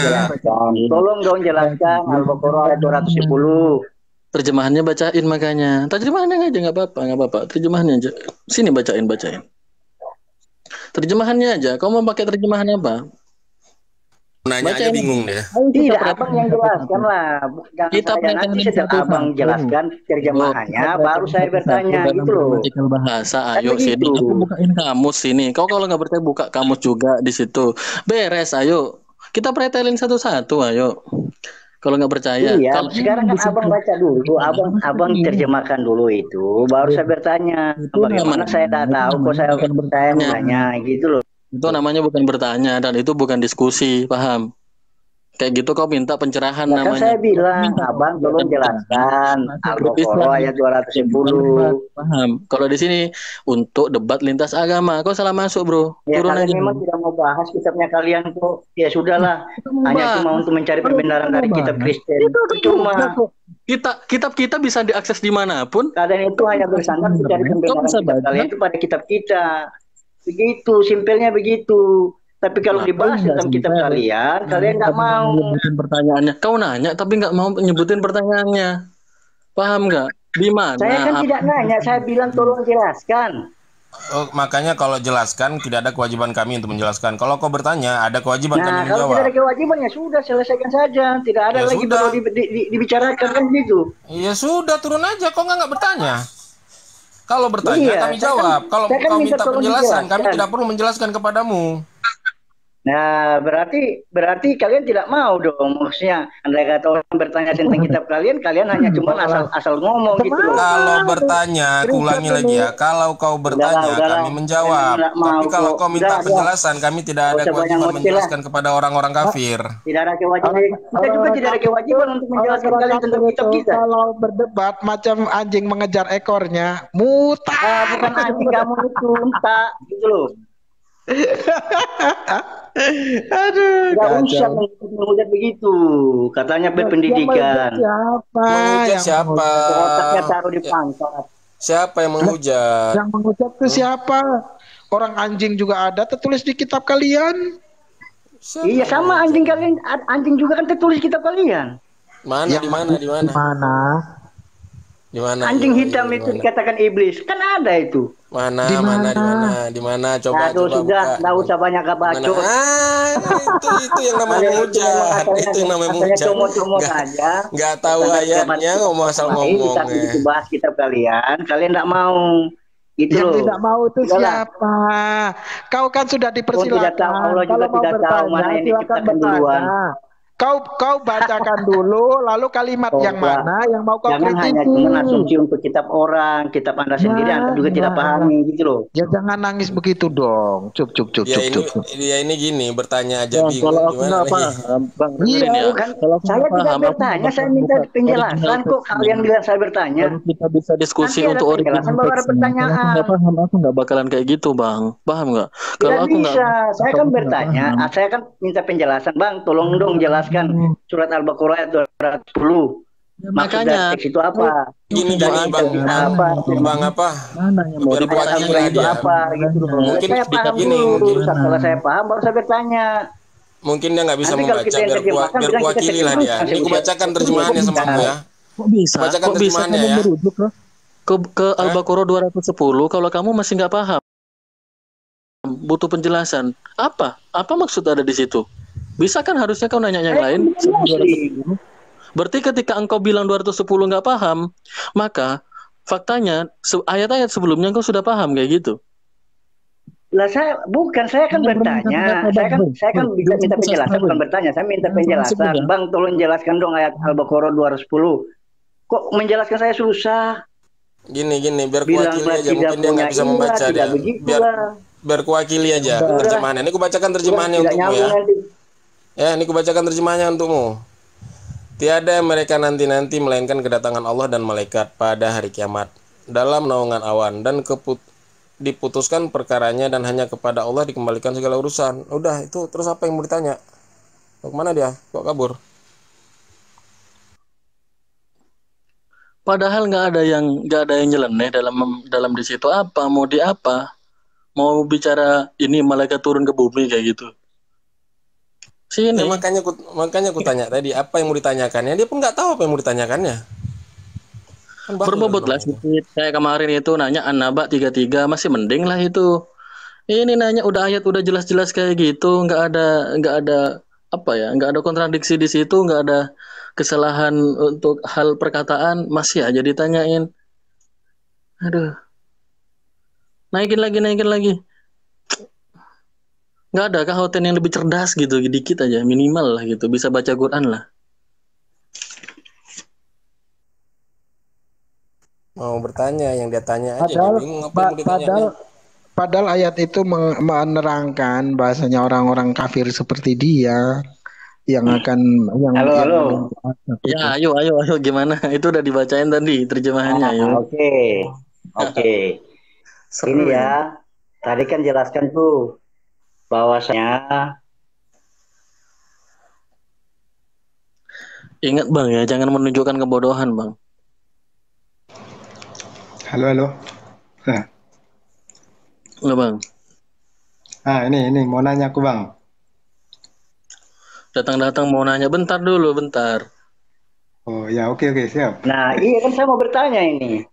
Tolong dong jelaskan Al-Baqarah ayat 210. Terjemahannya bacain makanya. Terjemahannya aja nggak apa-apa. Terjemahannya aja. Sini bacain. Terjemahannya aja. Kau mau pakai terjemahan apa? Nanya aja bingung deh. Tidak, abang yang jelaskan lah. Jangan Kita saya nanti perhatikan sejak satu-satu. abang jelaskan terjemahannya, baru saya bertanya gitu loh. Gramatical bahasa, Kan ayo sini. begitu. Aku bukain kamus sini. Kau kalau nggak percaya buka kamus juga di situ. Beres, ayo. Kita pretelin satu-satu, ayo. Kalau nggak percaya. Iya, Kalau sekarang kan abang baca dulu, abang terjemahkan dulu itu, baru saya bertanya. Itu Bagaimana namanya- saya tidak tahu kok saya bukan bertanya. bertanya gitu loh. Itu namanya bukan bertanya dan itu bukan diskusi, paham? Kayak gitu kau minta pencerahan Ya kan namanya. saya bilang, Minta abang tolong jelaskan Grup Islam. Al-Baqarah ayat 210. Paham? Kalau di sini untuk debat lintas agama, kau salah masuk, Bro. Ya Turun kalian aja. memang tidak mau bahas kitabnya kalian kok. Ya sudahlah, hanya cuma untuk mencari pembenaran dari kitab Kristen. Cuma Kitab kita bisa diakses dimanapun. kalian itu hanya bersandar mencari pembenaran bisa kitab baca. kalian itu pada kitab kita. Begitu, simpelnya begitu. Tapi kalau Kenapa dibahas enggak tentang kitab simpel? kalian nggak Tapi mau. nyebutin pertanyaannya. Kau nanya tapi nggak mau nyebutin pertanyaannya. Paham nggak? Di mana? Saya kan tidak nanya, saya bilang tolong jelaskan. Oh, makanya kalau jelaskan tidak ada kewajiban kami untuk menjelaskan. Kalau kau bertanya, ada kewajiban Nah, kami kalau menjawab. tidak ada kewajiban ya sudah selesaikan saja. Tidak ada Ya lagi sudah. perlu dibicarakan kan gitu. Ya sudah, turun aja. Kau nggak bertanya. Kalau bertanya, Iya, kami saya jawab. kan- Kalau saya kan kau minta minta tolong penjelasan, kami dijelaskan. tidak perlu menjelaskan kepadamu. Nah, berarti kalian tidak mau dong. Maksudnya, andai kata orang bertanya tentang kitab kalian hanya cuma asal ngomong gitu loh. Kalau bertanya, aku ulangi lagi ya. Kalau kau bertanya, Udahlah. kami menjawab. Saya tidak Tapi mau kalau kok. kau minta Udah. penjelasan, kami tidak ada Nggak usah banyak kewajiban ngoceh menjelaskan kepada orang-orang kafir. Tidak ada kewajiban. Kita juga tidak ada kewajiban untuk menjelaskan kalian tentang kitab kita. Kalau berdebat macam anjing mengejar ekornya, mutar. Bukan anjing kamu itu, entah gitu loh. Aduh, Tidak kacau. usah menghujat begitu. Katanya berpendidikan. Siapa? Menghujat siapa? Otaknya taruh di pangkat. Siapa yang menghujat? Yang mengucap itu siapa? Orang anjing juga ada tertulis di kitab kalian. Siapa Iya yang sama menghujat? anjing kalian, anjing juga kan tertulis kitab kalian. Mana? Di mana? Di mana? Mana? Di mana? Anjing Iya, hitam di itu mana? dikatakan iblis. Kan ada itu. Mana? Di Mana? Di mana? mana? Di mana? Coba Aduh coba sudah, buka. tidak usah banyak Mana? bacot. Itu yang namanya menghujat. Itu yang namanya menghujat. Comot-comot saja. Nggak tahu ayatnya, ngomong asal ngomong. Tapi itu bahas kitab kalian tidak mau. Gitu Yang loh. tidak mau itu Udahlah. siapa? Kau kan sudah tidak dipersilakan. tahu, Allah juga Kalau mau tidak tahu bertanya, mana yang silakan diciptakan duluan. bertanya. Kau bacakan dulu, lalu kalimat yang Coba. mana yang mau kau Jangan hanya kritisi. cuma asumsi untuk kitab orang, kitab Anda sendiri Anda juga tidak pahami gitu loh. Ya jangan nangis begitu dong. Cuk. Dia ini gini, bertanya aja Bang, bingung kalau aku gimana nggak lagi. paham, Bang, dengerin Iya, ya. Kan Kalau aku saya nggak tidak paham, aku bertanya, bakal saya minta buka penjelasan original kok. text-nya. Kalian bilang saya bertanya. Baru kita bisa diskusi Nanti ada untuk original penjelasan, baru ada text-nya. Kalau pertanyaan. aku nggak paham, aku nggak bakalan kayak gitu, Bang. Paham nggak? Kalau Tidak aku nggak, bisa, saya kan kalau aku nggak bertanya, paham. saya kan minta penjelasan, Bang, tolong dong jelaskan surat Al-Baqarah ayat 210. Ya, Maksud makanya dari teks itu apa? Gini Bang, Bang, Apa? apa? mana yang mau Biar dibahas? kuat Al-Quran itu dia. apa? Gitu loh. Mungkin Saya paham gini, dulu. mungkin- Setelah saya paham, baru saya bertanya. Mungkin dia nggak bisa Nanti kalau membaca, kita yang biar terjemahkan, biar bilang kita kuakili lah dia. terjemahkan, Ini aku bacakan saya terjemahannya udah. sama kamu ya. Kok bisa? Bacakan Kok bisa terjemahannya kamu ya. merujuk ke Al-Baqarah 210 kalau kamu masih nggak paham? Butuh penjelasan. Apa? Apa maksud ada di situ? Bisa kan harusnya kau nanya yang lain. Berarti ketika engkau bilang 210 nggak paham, maka faktanya ayat-ayat sebelumnya engkau sudah paham kayak gitu. Lah saya kan bertanya, saya kan bisa minta penjelasan bukan bertanya, saya minta penjelasan. Bang, tolong jelaskan dong ayat Al-Baqarah 210. Kok menjelaskan saya susah? Gini, biar kuakili Bilanglah aja. Mungkin dia nggak bisa membaca dia. Biar kuakili aja terjemahannya. Ini aku bacakan terjemahannya untukmu ya. Ya, ini aku bacakan terjemahannya untukmu. Tiada mereka nanti-nanti melainkan kedatangan Allah dan malaikat pada hari kiamat. dalam naungan awan dan diputuskan perkaranya dan hanya kepada Allah dikembalikan segala urusan. Udah itu, terus apa yang mau ditanya? Mau kemana dia? Kok kabur? Padahal nggak ada yang nyeleneh dalam di situ. Apa mau di apa? Mau bicara ini malaikat turun ke bumi kayak gitu. Sini. Ya, makanya aku tanya tadi apa yang mau ditanyakannya. Dia pun nggak tahu apa yang mau ditanyakannya. Kan berbobotlah sedikit. Kayak kemarin itu nanya An-Naba 33 masih mending lah itu. Ini nanya udah ayat udah jelas-jelas kayak gitu, nggak ada apa ya, nggak ada kontradiksi di situ, nggak ada kesalahan untuk hal perkataan, masih aja ditanyain. Aduh. Naikin lagi. Nggak ada kah hoten yang lebih cerdas gitu, dikit aja, minimal lah gitu, bisa baca Quran lah. Mau bertanya, yang dia tanya aja. Padahal ayat itu menerangkan bahasanya orang-orang kafir seperti dia yang akan halo. Ya, ayo gimana? Itu udah dibacain tadi terjemahannya, ayo. Oke. Ini ya. Tadi kan jelaskan tuh bahwasanya ingat Bang ya, jangan menunjukkan kebodohan, Bang. Halo. Halo, Bang. Ini mau nanya aku, Bang. Datang mau nanya, bentar. Oh ya, oke, siap. Nah, iya kan saya mau bertanya ini.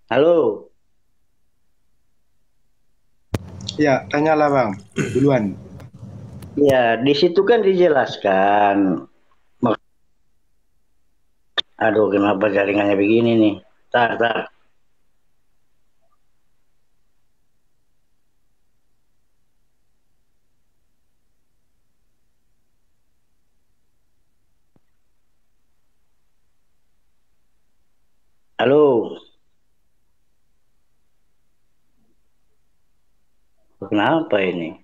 Halo. Ya, tanyalah Bang, duluan. Ya, di situ kan dijelaskan. Aduh, kenapa jaringannya begini nih? Tar. Halo. Kenapa ini?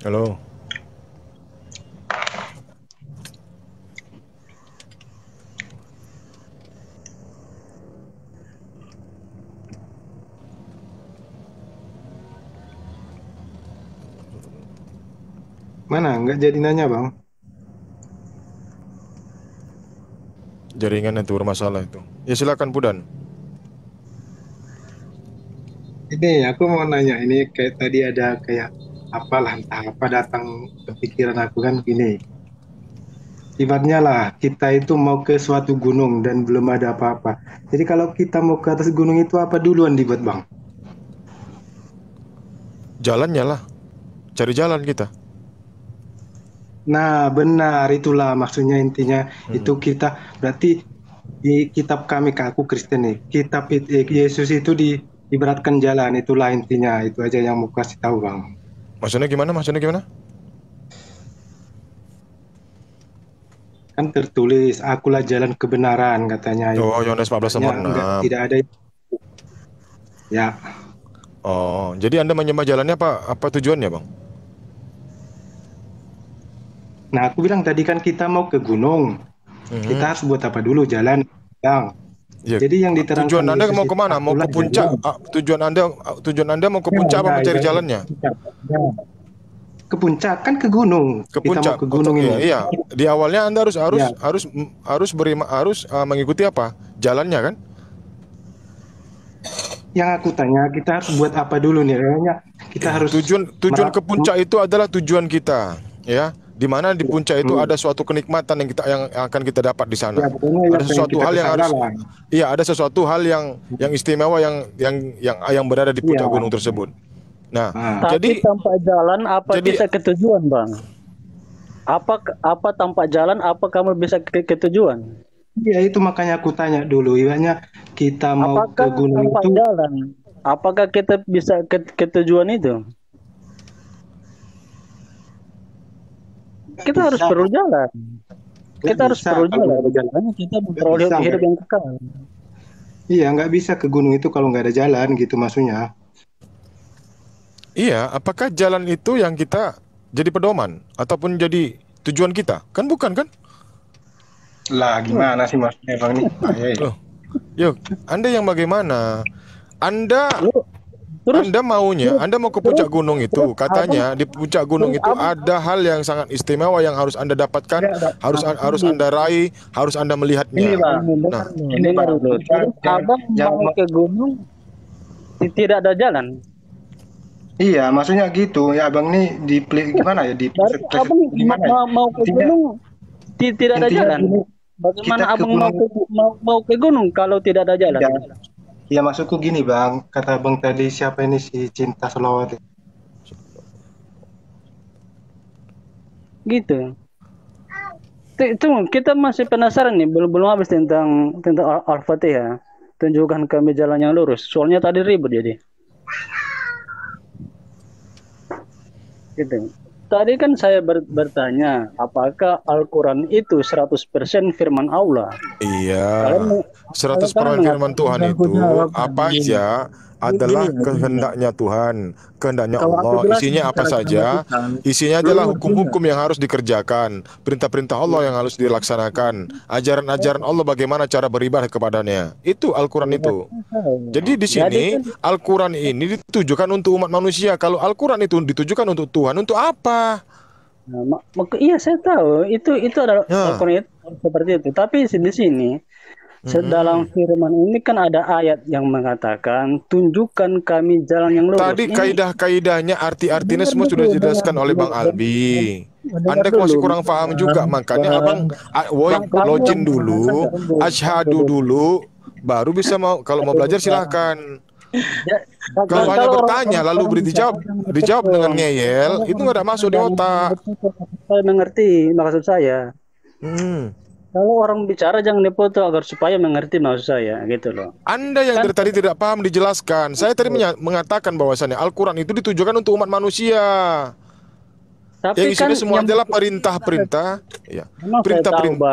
Halo. Mana? Nggak jadi nanya, Bang. Jaringan itu bermasalah itu. Ya silakan Pudan. Ini aku mau nanya, ini kayak tadi ada kayak apalah entah apa datang ke pikiran aku kan gini. Ibaratnya lah kita itu mau ke suatu gunung dan belum ada apa-apa. Jadi kalau kita mau ke atas gunung itu apa duluan dibuat, Bang? Jalannya lah. Cari jalan kita. Nah, benar, itulah maksudnya intinya. Itu kita berarti di kitab kami, aku Kristen nih, kitab Yesus itu diibaratkan jalan, itulah intinya. Itu aja yang mau kasih tahu, Bang. Maksudnya gimana? Kan tertulis, akulah jalan kebenaran katanya. Oh, Yohanes 14:6. Tidak ada. Ya. Oh, jadi Anda menyembah jalannya apa tujuannya, Bang? Nah, aku bilang tadi kan kita mau ke gunung. Kita harus buat apa dulu? Jalan, Bang. Ya. Jadi yang diterangkan tujuan Anda mau Yesus kemana? Mau ke puncak? Tujuan Anda mau ke puncak apa mencari jalannya? Ke puncak, kan ke gunung. Ke puncak. Kita mau ke gunung ini. Iya. Di awalnya Anda harus mengikuti apa? Jalannya kan? Yang aku tanya, kita harus buat apa dulu nih? Kayaknya kita harus tujuan ke puncak itu adalah tujuan kita, ya. Di mana di puncak itu ada suatu kenikmatan yang akan kita dapat di sana. Ada sesuatu hal yang harus, iya, ada sesuatu hal yang istimewa yang berada di puncak gunung tersebut. Nah, tapi tanpa jalan apa bisa ke tujuan, Bang? Apa tanpa jalan apa kamu bisa ke tujuan? Iya, itu makanya aku tanya dulu. Ibaratnya kita mau ke gunung itu jalan. Apakah kita bisa ke tujuan itu? kita harus perlu jalan. Kita harus perlu jalan. Kita memperoleh hidup yang kekal. Iya, nggak bisa ke gunung itu kalau nggak ada jalan gitu maksudnya. Iya, apakah jalan itu yang kita jadi pedoman ataupun jadi tujuan kita? Kan bukan kan? Lah gimana sih maksudnya Bang nih? Loh, yuk, Anda yang bagaimana? Anda maunya, Anda mau ke puncak gunung itu, katanya di puncak gunung itu ada hal yang sangat istimewa yang harus Anda dapatkan, harus Anda raih, harus Anda melihatnya. Ini baru Abang mau ke gunung tidak ada jalan. Iya, maksudnya gitu. Ya Abang nih gimana ya Abang mau ke gunung tidak ada jalan. Bagaimana Abang mau ke gunung kalau tidak ada jalan? Ya maksudku gini Bang, kata Bang tadi siapa ini si Cinta Selawat? Gitu. Itu kita masih penasaran nih, belum habis tentang Al-Fatihah. Tunjukkan kami jalan yang lurus. Soalnya tadi ribut jadi. Gitu. Tadi kan saya bertanya, apakah Al-Quran itu 100% firman Allah? Iya, 100% firman Tuhan itu apa aja adalah kehendaknya Tuhan, kehendaknya Allah. Isinya apa saja? Isinya adalah hukum-hukum yang harus dikerjakan, perintah-perintah Allah yang harus dilaksanakan, ajaran-ajaran Allah bagaimana cara beribadah kepadanya. Itu Al-Quran itu. Jadi di sini Al-Quran ini ditujukan untuk umat manusia. Kalau Al-Quran itu ditujukan untuk Tuhan, untuk apa? Nah, iya saya tahu itu adalah Al-Quran itu seperti itu. Tapi di sini dalam firman ini kan ada ayat yang mengatakan tunjukkan kami jalan yang lurus. Tadi kaidah-kaidahnya arti-artinya semua sudah dijelaskan oleh Bang Albi. Anda masih kurang paham juga, makanya Abang login dulu, asyhadu dulu, baru bisa kalau mau belajar silahkan. Kalau hanya bertanya lalu dijawab dengan ngeyel, itu nggak ada masuk di otak. Saya mengerti maksud saya. Kalau orang bicara jangan dipotong agar supaya mengerti maksud saya, gitu loh. Anda yang dari tadi tidak paham dijelaskan. Saya tadi mengatakan bahwasannya Al-Quran itu ditujukan untuk umat manusia. Tapi yang isinya semua adalah perintah-perintah, ya.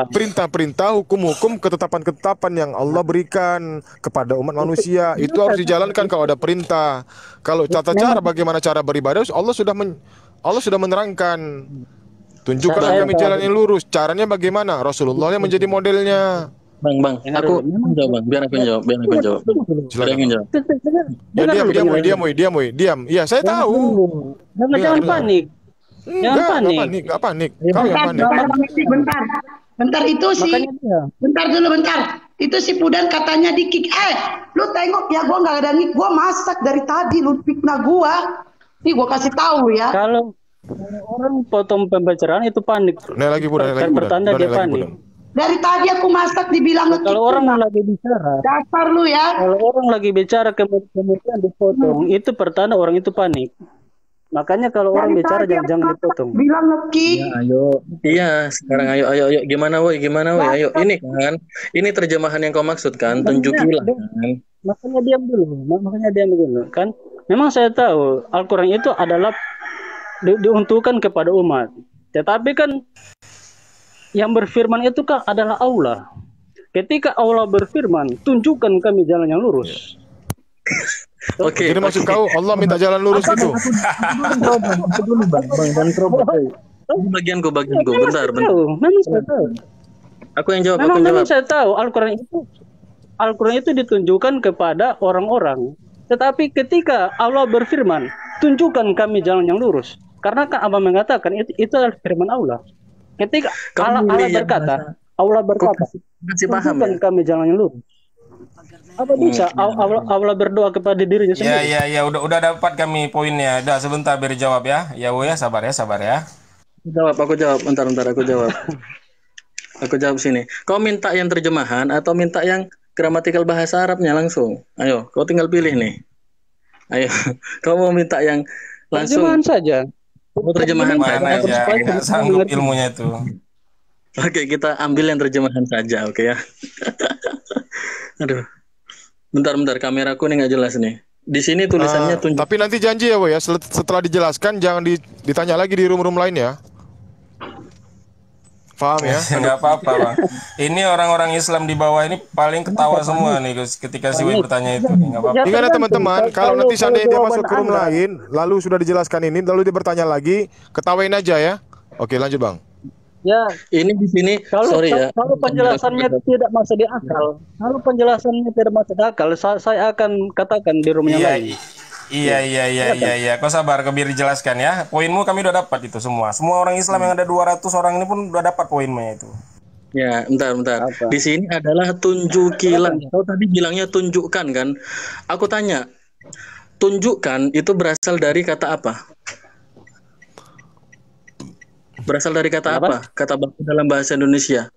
Perintah-perintah, hukum-hukum, ketetapan-ketetapan yang Allah berikan kepada umat manusia. Itu harus dijalankan kalau ada perintah. Kalau tata cara bagaimana cara beribadah, Allah sudah menerangkan. Tunjukkan kami jalan yang lurus. Caranya bagaimana? Rasulullah yang menjadi modelnya. Bang, aku jawab, Bang. Biar aku jawab. Silakan. Ya, diam. Iya, saya tahu. Jangan panik. Jangan panik. Kau yang panik. Bentar itu sih. Bentar. Itu si Pudan katanya di kick. Lu tengok ya, gua nggak ada nik. Gua masak dari tadi. Lu fitnah gua. Nih gua kasih tahu ya. Kalau orang potong pembicaraan itu panik. Pertanda dia panik. Dari tadi aku masak dibilang kalau orang lagi bicara. Dasar lu ya. Kalau orang lagi bicara kemudian dipotong, itu pertanda orang itu panik. Makanya kalau orang bicara jangan dipotong. Bilang ngekick. Ya, ayo. Iya, sekarang ayo. Gimana woi? Ayo. Ini kan, ini terjemahan yang kau maksud kan? Tunjukilah kan. Makanya diam dulu kan. Memang saya tahu Al-Quran itu adalah diuntukkan kepada umat. Tetapi kan yang berfirman itu kan adalah Allah. Ketika Allah berfirman, tunjukkan kami jalan yang lurus. Oke. Jadi maksud kau Allah minta jalan lurus itu? Bagianku. Bentar. Memang saya tahu. Aku yang jawab. Memang saya tahu Al-Quran itu ditunjukkan kepada orang-orang. Tetapi ketika Allah berfirman, tunjukkan kami jalan yang lurus. Karena kan Abang mengatakan itu adalah firman Allah. Ketika Allah berkata, tunjukkan kami jalan yang lurus. Apa bisa Allah berdoa kepada dirinya sendiri? Ya, udah dapat kami poinnya. Udah sebentar beri jawab ya. Ya, sabar ya. Aku jawab. Bentar aku jawab. Aku jawab sini. Kau minta yang terjemahan atau minta yang gramatikal bahasa Arabnya langsung? Ayo, kau tinggal pilih nih. Ayo, kau mau minta yang langsung terjemahan saja. Terjemahan mana aja, nggak sanggup ilmunya itu. Oke, kita ambil yang terjemahan saja, oke ya. Aduh, bentar, kameraku nih nggak jelas nih. Di sini tulisannya tunjuk. Tapi nanti janji ya, setelah dijelaskan jangan ditanya lagi di room lain ya. Paham ya? Nggak apa-apa bang. Ini orang-orang Islam di bawah ini paling ketawa semua nih Gus, ketika si Wei bertanya itu. Nggak apa-apa. Ingat teman-teman, kalau nanti seandainya dia masuk ke room lain, lalu sudah dijelaskan ini, lalu dia bertanya lagi, ketawain aja ya. Oke, lanjut bang. Ya, ini di sini sorry ya. Kalau penjelasannya tidak masuk di akal, kalau penjelasannya tidak masuk di akal, saya akan katakan di room yang lain. Iya. Kau sabar, kau biar dijelaskan ya. Poinmu kami udah dapat itu semua. Semua orang Islam yang ada 200 orang ini pun udah dapat poinnya itu. Ya, bentar. Di sini adalah tunjukilah. Kau tadi bilangnya tunjukkan kan? Aku tanya, tunjukkan itu berasal dari kata apa? Berasal dari kata apa? Kata baku dalam bahasa Indonesia.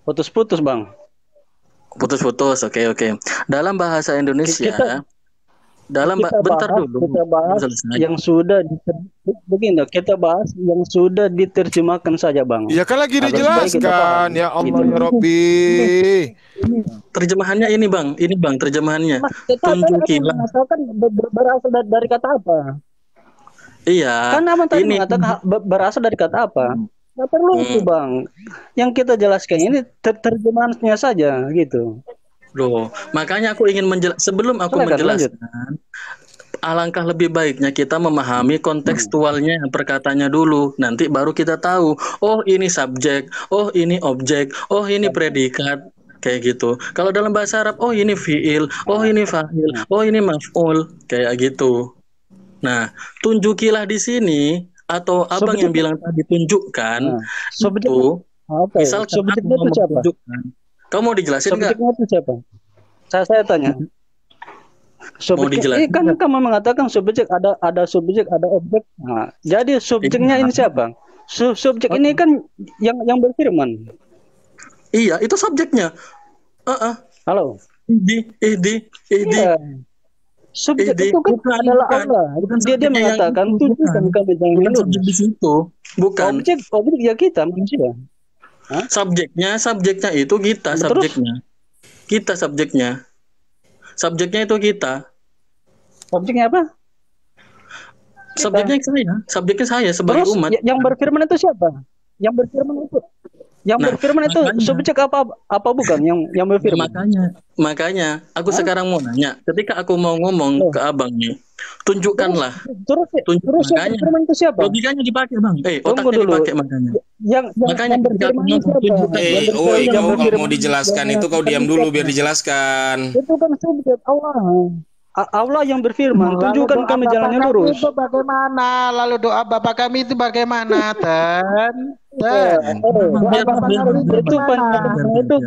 Putus-putus, Bang. Putus-putus, oke. Dalam bahasa Indonesia, bentar dulu. Kita bahas yang sudah begini, kita bahas yang sudah diterjemahkan saja, Bang. Ya kan lagi dijelaskan, ya Allah ya Rabbi. Terjemahannya ini bang, terjemahannya. Tunjukilah. Berasal dari kata apa? Iya. Kan Abang tadi mengatakan berasal dari kata apa? Nggak perlu itu bang. Yang kita jelaskan ini terjemahannya saja gitu. Loh, makanya aku ingin sebelum aku menjelaskan, alangkah lebih baiknya kita memahami kontekstualnya perkataannya dulu. Nanti baru kita tahu, oh ini subjek, oh ini objek, oh ini predikat, kayak gitu. Kalau dalam bahasa Arab, oh ini fiil, oh ini fa'il, oh ini maf'ul, kayak gitu. Nah, tunjukilah di sini atau abang yang bilang tadi tunjukkan itu. Misal subjeknya itu siapa? Kamu mau dijelasin nggak? Subjeknya itu siapa? Saya tanya. Subjek, kan kamu mengatakan subjek ada subjek ada objek. Nah, jadi subjeknya ini siapa? Subjek ini kan yang berfirman. Iya, itu subjeknya. Halo. Ihdi. Iya. Subjek itu kan adalah Allah. Dia mengatakan tunjukkan kami jangan subjek di situ. Bukan. Objek ya kita manusia. Subjeknya itu kita. Subjeknya itu kita. Subjeknya apa? Subjeknya saya sebagai umat. Yang berfirman itu siapa? Yang berfirman itu subjek apa bukan yang berfirman? Makanya aku sekarang mau nanya, ketika aku mau ngomong ke abang nih, tunjukkanlah. Terus yang berfirman itu siapa? Logikanya dipakai bang. Otaknya dipakai makanya. Yang berfirman itu siapa? Kalau mau dijelaskan itu kau diam dulu biar dijelaskan. Itu kan subjek Allah yang berfirman, tunjukkan kami jalan yang lurus. Itu bagaimana? Lalu doa Bapak kami itu bagaimana,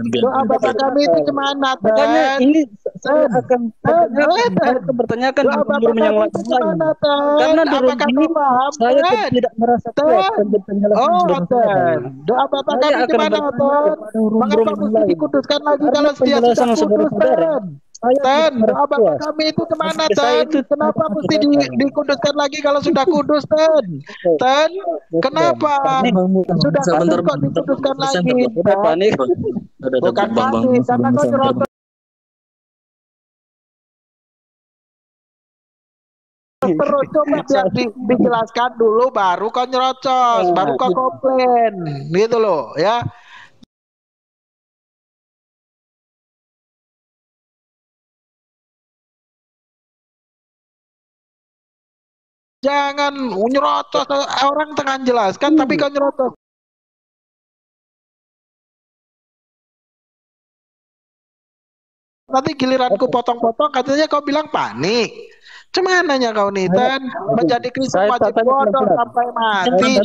doa Bapak kami itu kemana, Makanya ini saya akan bertanyakan di forum yang lain. Karena di forum ini saya tidak merasa kuat penjelasan. Doa Bapak kami itu mana, mengapa mesti dikuduskan lagi kalau dia sudah kudus, doa Bapak kami itu kemana, kenapa mesti dikuduskan lagi kalau sudah kudus, kenapa sudah kudus kok dikuduskan lagi? Bukan panik, karena kau nyerocos terus. Coba biar dijelaskan dulu, baru kau nyerocos, baru kau komplain, gitu loh ya. Jangan nyerocos, orang tengah jelaskan tapi kau nyerocos. Nanti giliranku potong-potong, katanya kau bilang panik. Cemananya kau nih, menjadi Kristen wajib bodoh sampai mati.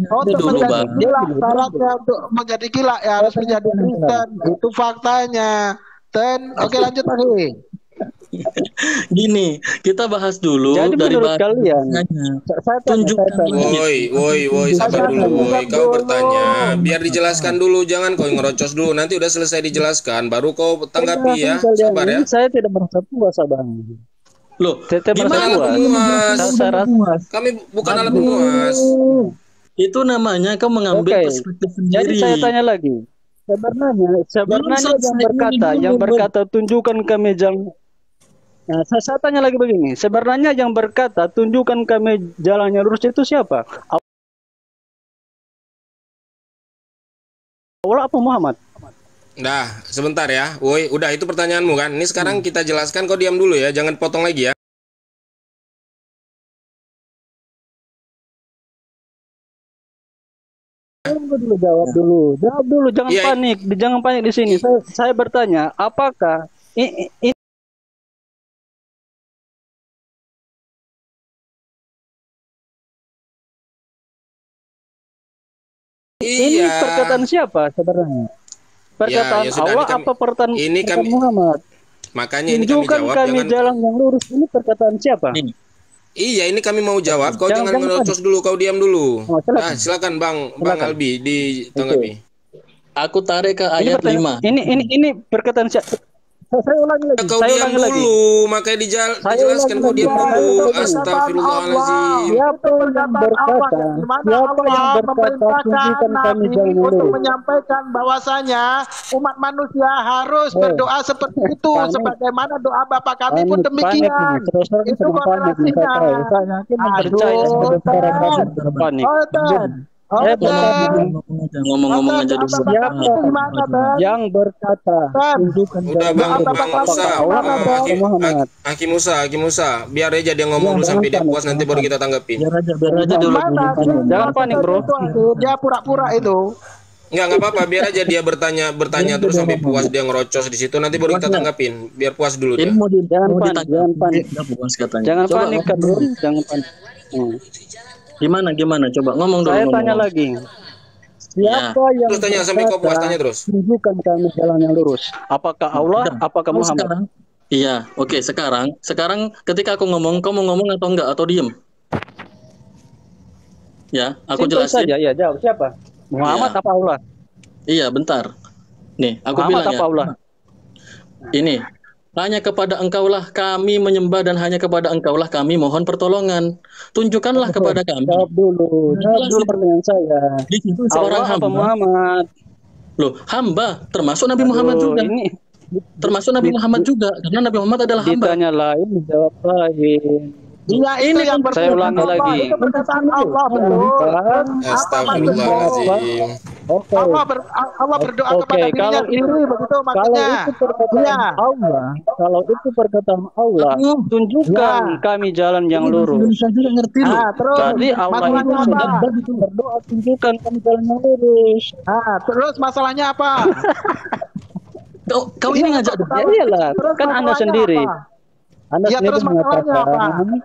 Untuk menjadi gila, syaratnya untuk menjadi gila ya harus menjadi Kristen. Itu faktanya. Oke, lanjut lagi. Gini, kita bahas dulu. Jadi dari menurut kalian, tunjukkan. Woi, sabar dulu, woi. Kau bertanya, biar dijelaskan dulu, jangan kau ngerocos dulu. Nanti udah selesai dijelaskan, baru kau tanggapi ya. Sabar ya. Saya tidak merasa puas, Abang. Loh, gimana puas? Kami bukan alat puas. Itu namanya kau mengambil perspektif sendiri. Jadi saya tanya lagi. Sebenarnya yang berkata tunjukkan kami jalan. Nah, saya tanya lagi begini, sebenarnya yang berkata tunjukkan kami jalannya lurus itu siapa? Allah apa Muhammad? Nah, sebentar ya. Woi, udah itu pertanyaanmu kan. Ini sekarang kita jelaskan, kau diam dulu ya, jangan potong lagi ya. Jawab dulu, jangan panik di sini. Saya bertanya, apakah ini perkataan siapa sebenarnya? Perkataan Allah apa perkataan Muhammad? Makanya ini kami jawab. Kami jalan yang lurus, ini perkataan siapa? Iya, ini kami mau jawab. Kau jangan ngerocos dulu, kau diam dulu. Silakan Bang Albi ditanggapi. Aku tarik ke ayat 5. Ini perkataan siapa? Saya ulangi lagi. Kau diam dulu, makanya dijelaskan kau diam dulu. Astagfirullahaladzim. Siapa yang berkata tunjukkan kami jalan yang lurus, menyampaikan bahwasanya umat manusia harus berdoa seperti itu, sebagaimana doa Bapa kami pun demikian. Itu korelasinya. Saya yakin percaya panik. Ngomong-ngomong aja dulu. Yang berkata tunjukkan Hakim Musa, biar aja dia ngomong dulu sampai dia puas, nanti baru kita tanggapin. Biar aja dulu. Jangan panik, bro. Dia pura-pura itu. Nggak apa-apa, biar aja dia bertanya terus sampai puas, dia ngerocos di situ, nanti baru kita tanggapin. Biar puas dulu dia. Jangan panik. Jangan panik, bro. Jangan panik. Gimana? Coba ngomong dulu. Saya tanya lagi. Siapa yang terus tanya sampai kau puas, tanya terus. Tunjukkan kami jalan yang lurus. Apakah Allah? Apakah Muhammad? Iya, oke. Sekarang ketika aku ngomong, kau mau ngomong atau enggak atau diem? Ya, aku jelasin. Saja, ya, jawab siapa? Muhammad apa Allah? Iya, bentar. Nih, aku Muhammad bilang apa Allah? Ini, hanya kepada Engkaulah kami menyembah dan hanya kepada Engkaulah kami mohon pertolongan. Tunjukkanlah kepada kami. Jawab dulu pertanyaan saya. Di situ seorang hamba. Muhammad. Loh, hamba termasuk Nabi Muhammad juga. Termasuk Nabi Muhammad juga, karena Nabi Muhammad adalah hamba. Ditanya lain, jawab lain. Iya, ini yang saya ulangi lagi. Itu perkataan Allah, betul. Astagfirullahaladzim. Allah berdoa kepada dirinya sendiri, begitu maksudnya. Kalau itu perkataan Allah, tunjukkan kami jalan yang lurus. Jadi Allah itu sudah berdoa, tunjukkan kami jalan yang lurus. Terus masalahnya apa? Kau ini ngajak ya iyalah, kan Anda sendiri. Anda sendiri mengatakan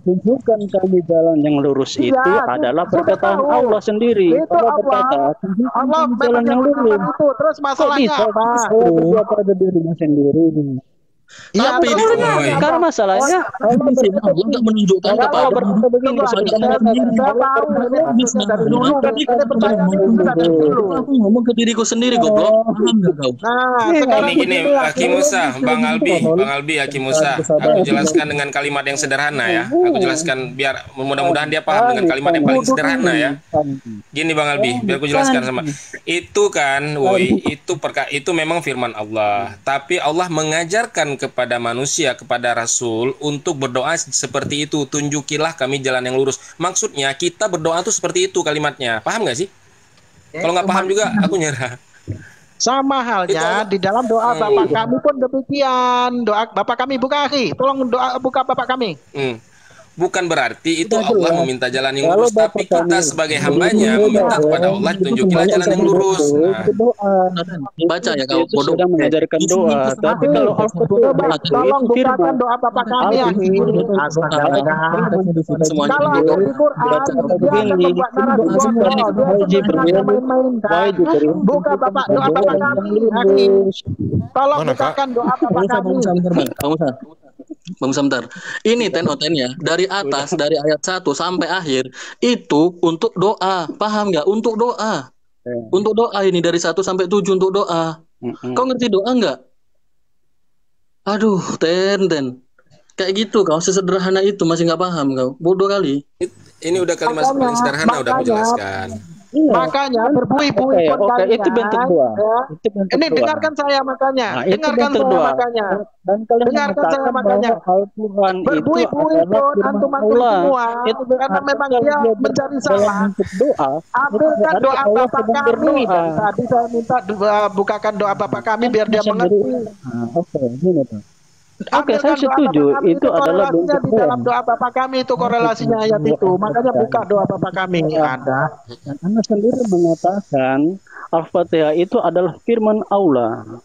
tunjukkan kami jalan yang lurus itu adalah perkataan Allah sendiri. Allah berkata tunjukkan kami jalan yang lurus. Terus masalahnya apa? Saya berdoa pada dirinya sendiri. Iya, karena masalahnya Allah nggak menunjukkan kepada begini. Aku ngomong ke diriku sendiri, goblok. Gini, Hakim Musa, Bang Albi, Hakim Musa. Aku jelaskan dengan kalimat yang sederhana ya. Aku jelaskan biar mudah-mudahan dia paham dengan kalimat yang paling sederhana ya. Gini Bang Albi, biar aku jelaskan sama. Itu kan, itu memang firman Allah. Tapi Allah mengajarkan kepada manusia, kepada Rasul untuk berdoa seperti itu. Tunjukilah kami jalan yang lurus. Maksudnya kita berdoa tuh seperti itu kalimatnya. Paham nggak sih? Kalau nggak paham juga aku nyerah. Sama halnya di dalam doa Bapak kami pun demikian. Doa Bapak kami buka akhi. Tolong buka Bapak kami. Bukan berarti itu Allah meminta jalan yang lurus, tapi kita sebagai hambanya meminta kepada Allah tunjukilah jalan yang lurus. Baca ya kau bodoh. Sudah mengajarkan doa, tapi kalau Al-Qur'an tolong bukakan doa Bapak kami. Semuanya kalau di Quran buka Bapak doa Bapak kami. Tolong bukakan doa Bapak kami. Bang Samtar, ini 10 out 10 ya. Dari atas, dari ayat 1 sampai akhir itu untuk doa. Paham nggak? Untuk doa. Untuk doa ini dari 1 sampai 7 untuk doa. Kau ngerti doa nggak? Aduh, Ten. Kayak gitu kau, sesederhana itu masih nggak paham kau. Bodoh kali. Ini udah kalimat paling sederhana udah aku jelaskan. Iya. Makanya berbuih-buih pun kalian. Itu bentuk doa. Ya. Itu bentuk ini doa. dengarkan saya makanya. Nah, dengarkan saya doa. makanya. Dan kalian dengarkan saya makanya. Al-Quran berbuih-buih pun antum semua. Itu karena memang dia mencari salah. Doa. Ambilkan doa Bapak kami. Tadi saya minta bukakan doa Bapak kami biar dia mengerti. Oke, gini Pak. Oke, saya setuju. Itu adalah bentuk di dalam doa Bapak kami itu korelasinya ayat itu. Makanya buka doa Bapak kami. Ada. Dan Anda sendiri mengatakan Al-Fatihah itu adalah firman Allah.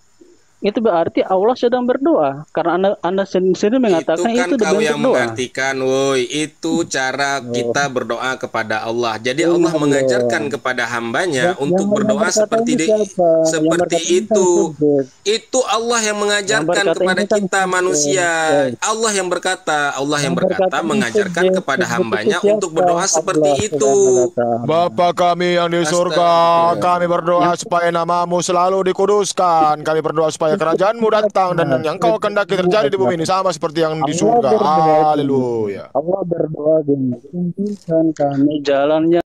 Itu berarti Allah sedang berdoa. Karena Anda sendiri mengatakan itu kan itu kau yang doa. mengartikan, woi, itu cara kita berdoa kepada Allah. Jadi Allah mengajarkan kepada hambanya untuk berdoa seperti itu. Itu Allah yang mengajarkan kepada kita manusia. Allah yang berkata mengajarkan kepada hambanya untuk berdoa seperti itu. Bapa kami yang di surga, kami berdoa supaya namamu selalu dikuduskan. Kami berdoa supaya kerajaanmu datang dan yang kau kehendaki terjadi di bumi ini sama seperti yang di surga. Haleluya. Allah berdoa dan tunjukkan kami jalannya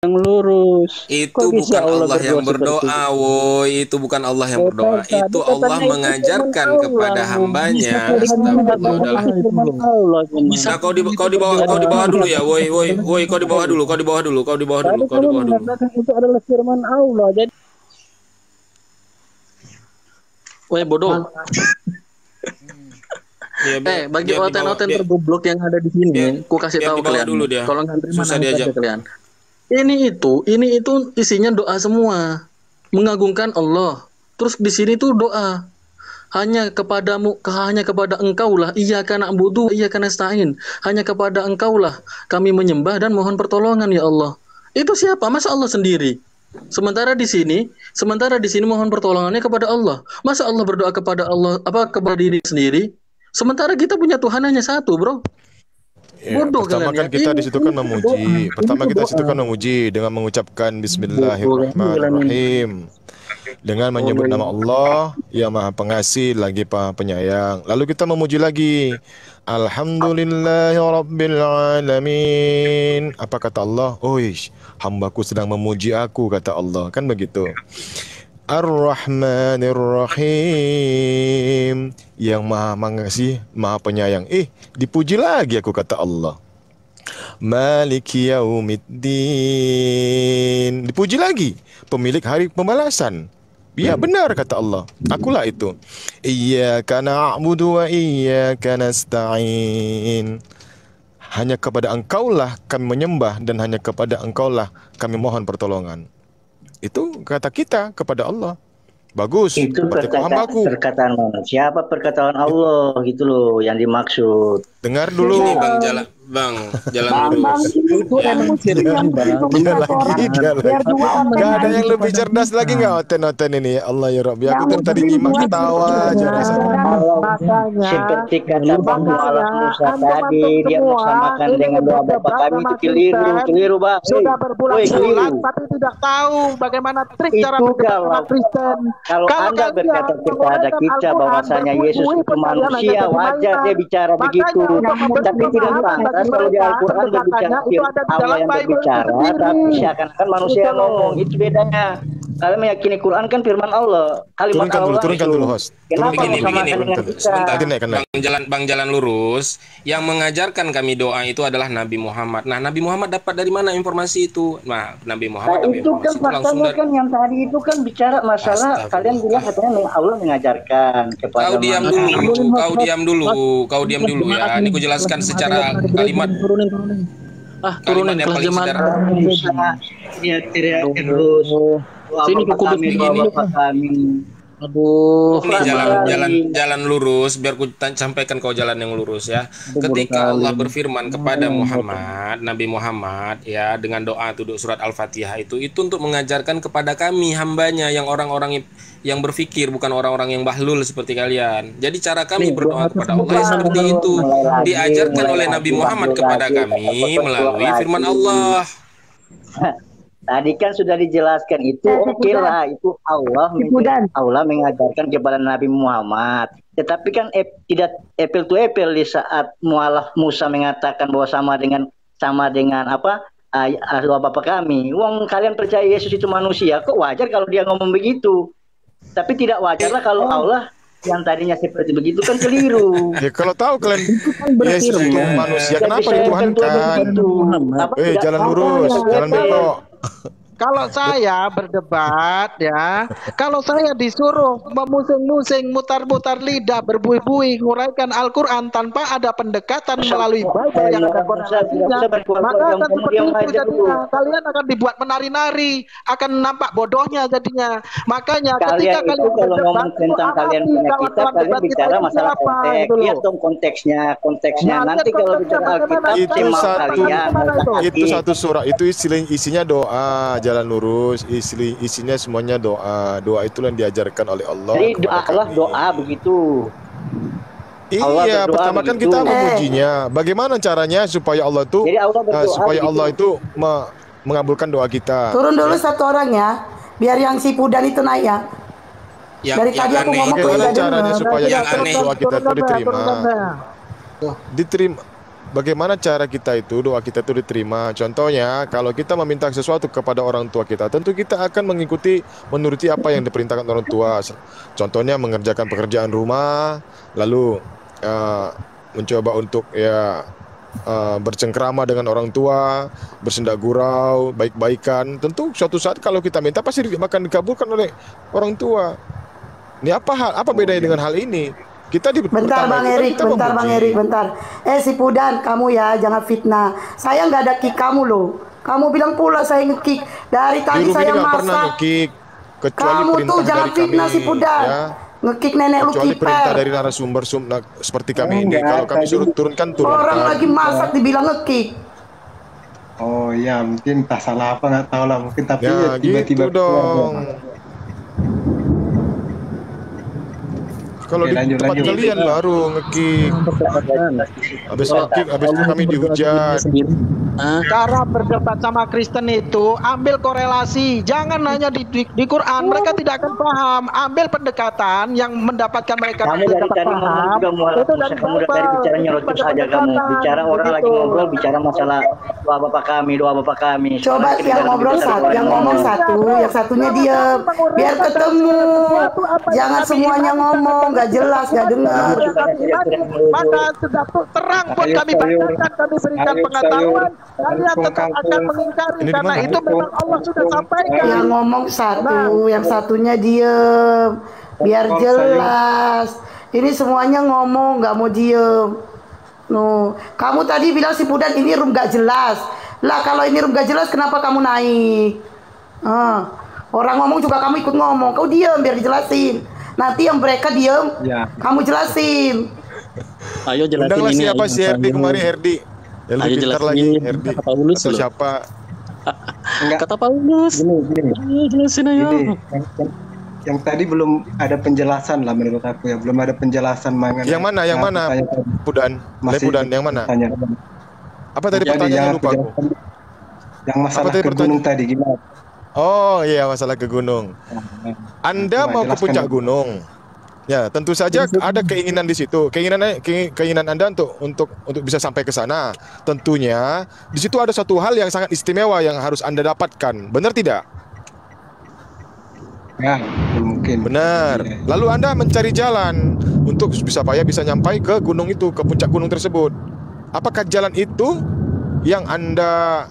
yang lurus. Itu bukan Allah yang berdoa, woi. Itu bukan Allah yang berdoa. Itu Allah mengajarkan kepada hambanya. Nah, kau di bawah dulu ya, woi. Kau di bawah dulu. Itu adalah firman Allah. Jadi Weh bodoh. Bagi oten-oten tergoblok yang ada di sini, ku kasih tahu kalian. Kalau nggak terima nanti kalian. Ini itu isinya doa semua. Mengagungkan Allah. Terus di sini tuh doa. Hanya kepada engkau lah iyyaka na'budu wa iyyaka nasta'in. Hanya kepada engkau lah kami menyembah dan mohon pertolongan ya Allah. Itu siapa? Masa Allah sendiri? Sementara di sini mohon pertolongannya kepada Allah. Masa Allah berdoa kepada Allah kepada diri sendiri? Sementara kita punya Tuhan hanya satu, bro. Ya, pertama kan kita di situ kan memuji. Pertama kita di situ kan memuji dengan mengucapkan Bismillahirrahmanirrahim. Dengan menyebut nama Allah yang Maha Pengasih lagi Maha Penyayang. Lalu kita memuji lagi. Alhamdulillahirabbil alamin. Apa kata Allah? Hambaku sedang memuji aku, kata Allah. Kan begitu. Ar-Rahmanir-Rahim, yang Maha Pengasih, Maha Penyayang. Dipuji lagi aku, kata Allah. Maliki yaumiddin, dipuji lagi, pemilik hari pembalasan. Ya benar, kata Allah, akulah itu. Iyyaka na'budu wa iyyaka nasta'in. Hanya kepada engkaulah kami menyembah dan hanya kepada engkaulah kami mohon pertolongan. Itu kata kita kepada Allah. Bagus. Itu perkataan manusia apa perkataan Allah gitu loh yang dimaksud. Dengar dulu. Ini Bang, jalan lurus. Dia lagi. Gak ada yang lebih cerdas lagi nggak oten-oten ini? Ya Allah ya Rabbi, aku tadi nyimak tawa aja rasanya. Seperti kata Bang Mu'alaf Musa tadi, dia bersamakan dengan doa Bapak kami itu keliru Bang. Sudah berbulan-bulan tapi tidak tahu bagaimana trik cara berdoa Kristen. Kalau Anda berkata kepada kita bahwasanya Yesus itu manusia, wajar dia bicara begitu. Tapi tidak pantas kalau di Al-Quran berbicara Allah yang berbicara, tapi seakan-akan manusia yang ngomong. Itu bedanya. Kalian meyakini Quran kan firman Allah. Kalimat Allah. Turunkan dulu host. Kenapa begini. Bang jalan lurus. Yang mengajarkan kami doa itu adalah Nabi Muhammad. Nah, Nabi Muhammad dapat dari mana informasi itu? Nah, Nabi Muhammad itu kan faktanya kan yang tadi itu kan bicara masalah kalian bilang katanya Allah mengajarkan kepada Kau diam dulu ya. Ini ku jelaskan secara kalimat. Turunin yang paling sederhana. Ya, teriakin terus. Sini ke kudus begini. Aduh, ini jalan lurus, biar ku sampaikan kau jalan yang lurus ya. Ketika Allah berfirman kepada Muhammad, Nabi Muhammad ya, dengan doa tuduh surat Al-Fatihah itu untuk mengajarkan kepada kami hambanya yang orang-orang yang berfikir, bukan orang-orang yang bahlul seperti kalian. Jadi cara kami berdoa kepada Allah seperti itu, diajarkan oleh Nabi Muhammad kepada kami melalui firman Allah. Tadi kan sudah dijelaskan itu, oke lah, itu Allah mengajarkan kepada Nabi Muhammad. Tetapi kan tidak apple to apple di saat Mu'alaf Musa mengatakan bahwa sama dengan apa doa Bapa kami. Wong kalian percaya Yesus itu manusia, kok wajar kalau dia ngomong begitu? Tapi tidak wajarlah kalau Allah yang tadinya seperti begitu kan keliru. Ya kalau tahu kalian Yesus itu manusia, kenapa dituhankan? Jalan lurus, jalan belok. Kalau saya berdebat ya, kalau saya disuruh memusing-musing, mutar-mutar lidah, berbuih-buih, nguraikan Al-Quran tanpa ada pendekatan melalui Bible yang ada konotasinya, maka akan seperti itu jadinya. Kalian akan dibuat menari-nari, akan nampak bodohnya jadinya. Makanya ketika kalian berdebat, tentang kalian punya kitab, kalian bicara masalah konteks. Lihat dong konteksnya. Nanti kalau bicara Alkitab, itu satu surah, itu isinya doa. Jalan lurus, isinya semuanya doa. Doa itulah yang diajarkan oleh Allah. Jadi doa begitu. Iya, pertama kan kita memujinya. Bagaimana caranya supaya Allah itu mengabulkan doa kita. Turun dulu satu orang ya, biar yang si Pudan itu naik ya. Dari tadi aku ngomong bagaimana caranya supaya doa kita itu diterima. Bagaimana cara kita itu, doa kita itu diterima? Contohnya, kalau kita meminta sesuatu kepada orang tua kita, tentu kita akan menuruti apa yang diperintahkan orang tua. Contohnya mengerjakan pekerjaan rumah, lalu mencoba untuk bercengkrama dengan orang tua, bersendak gurau, baik-baikan. Tentu suatu saat kalau kita minta pasti akan dikabulkan oleh orang tua. Ini apa bedanya dengan hal ini? Bentar Bang Erik. Si Pudan, kamu ya jangan fitnah. Saya nggak ada kick kamu loh. Kamu bilang pula saya nge-kick. Dari tadi saya masak. Kamu tuh jangan fitnah si Pudan. Ya. Nge-kick nenek lu kiper. Kecuali perintah dari narasumber seperti kami ini. Kalau kami suruh turunkan. Orang lagi masak dibilang nge-kick. Oh ya, mungkin tak salah apa nggak tahu lah. Mungkin tapi ya tiba-tiba gitu dong. Kalau di tempat kalian baru nge-kick. Habis nge-kick, habis itu kami dihujat. Cara berdebat sama Kristen itu ambil korelasi, jangan hanya di Quran, mereka tidak akan paham. Ambil pendekatan yang mendapatkan mereka kamu dari tadi ngomong juga kamu dari bicara nyerocos saja kamu. Bicara orang lagi ngobrol, bicara masalah doa Bapak kami. Coba yang ngobrol satu, yang ngomong satu, yang satunya diam. Biar ketemu. Jangan semuanya ngomong, nggak jelas, nggak dengar. Maka sudah terang buat kami bacakan, kami berikan pengetahuan. Kalian tetap akan mengingkari karena itu memang Allah sudah sampaikan. Yang ngomong satu, yang satunya diem, biar jelas. Ini semuanya ngomong, nggak mau diem. Kamu tadi bilang si Pudan ini room nggak jelas. Lah kalau ini room nggak jelas, kenapa kamu naik? Orang ngomong juga kamu ikut ngomong. Kau diem biar dijelasin. Nanti yang mereka diem, kamu jelasin. Ayo jelasin. Undanglah siapa si Herdi kemarin Herdi. Yang lebih pintar lagi Herdi atau siapa? Kata Paulus. Ayo jelasin ayo. Yang tadi belum ada penjelasan lah menurut aku ya, belum ada penjelasan mengenai. Yang mana? Pudan. Pudan yang mana? Apa tadi pertanyaannya lupa aku. Yang masalah ke gunung tadi gimana? Oh iya, masalah ke gunung. Anda mau ke puncak gunung? Ya, tentu saja ada keinginan di situ. Keinginan Anda untuk bisa sampai ke sana. Tentunya di situ ada satu hal yang sangat istimewa yang harus Anda dapatkan. Benar tidak? Ya, mungkin. Benar. Lalu Anda mencari jalan untuk supaya bisa nyampai ke gunung itu, ke puncak gunung tersebut. Apakah jalan itu yang Anda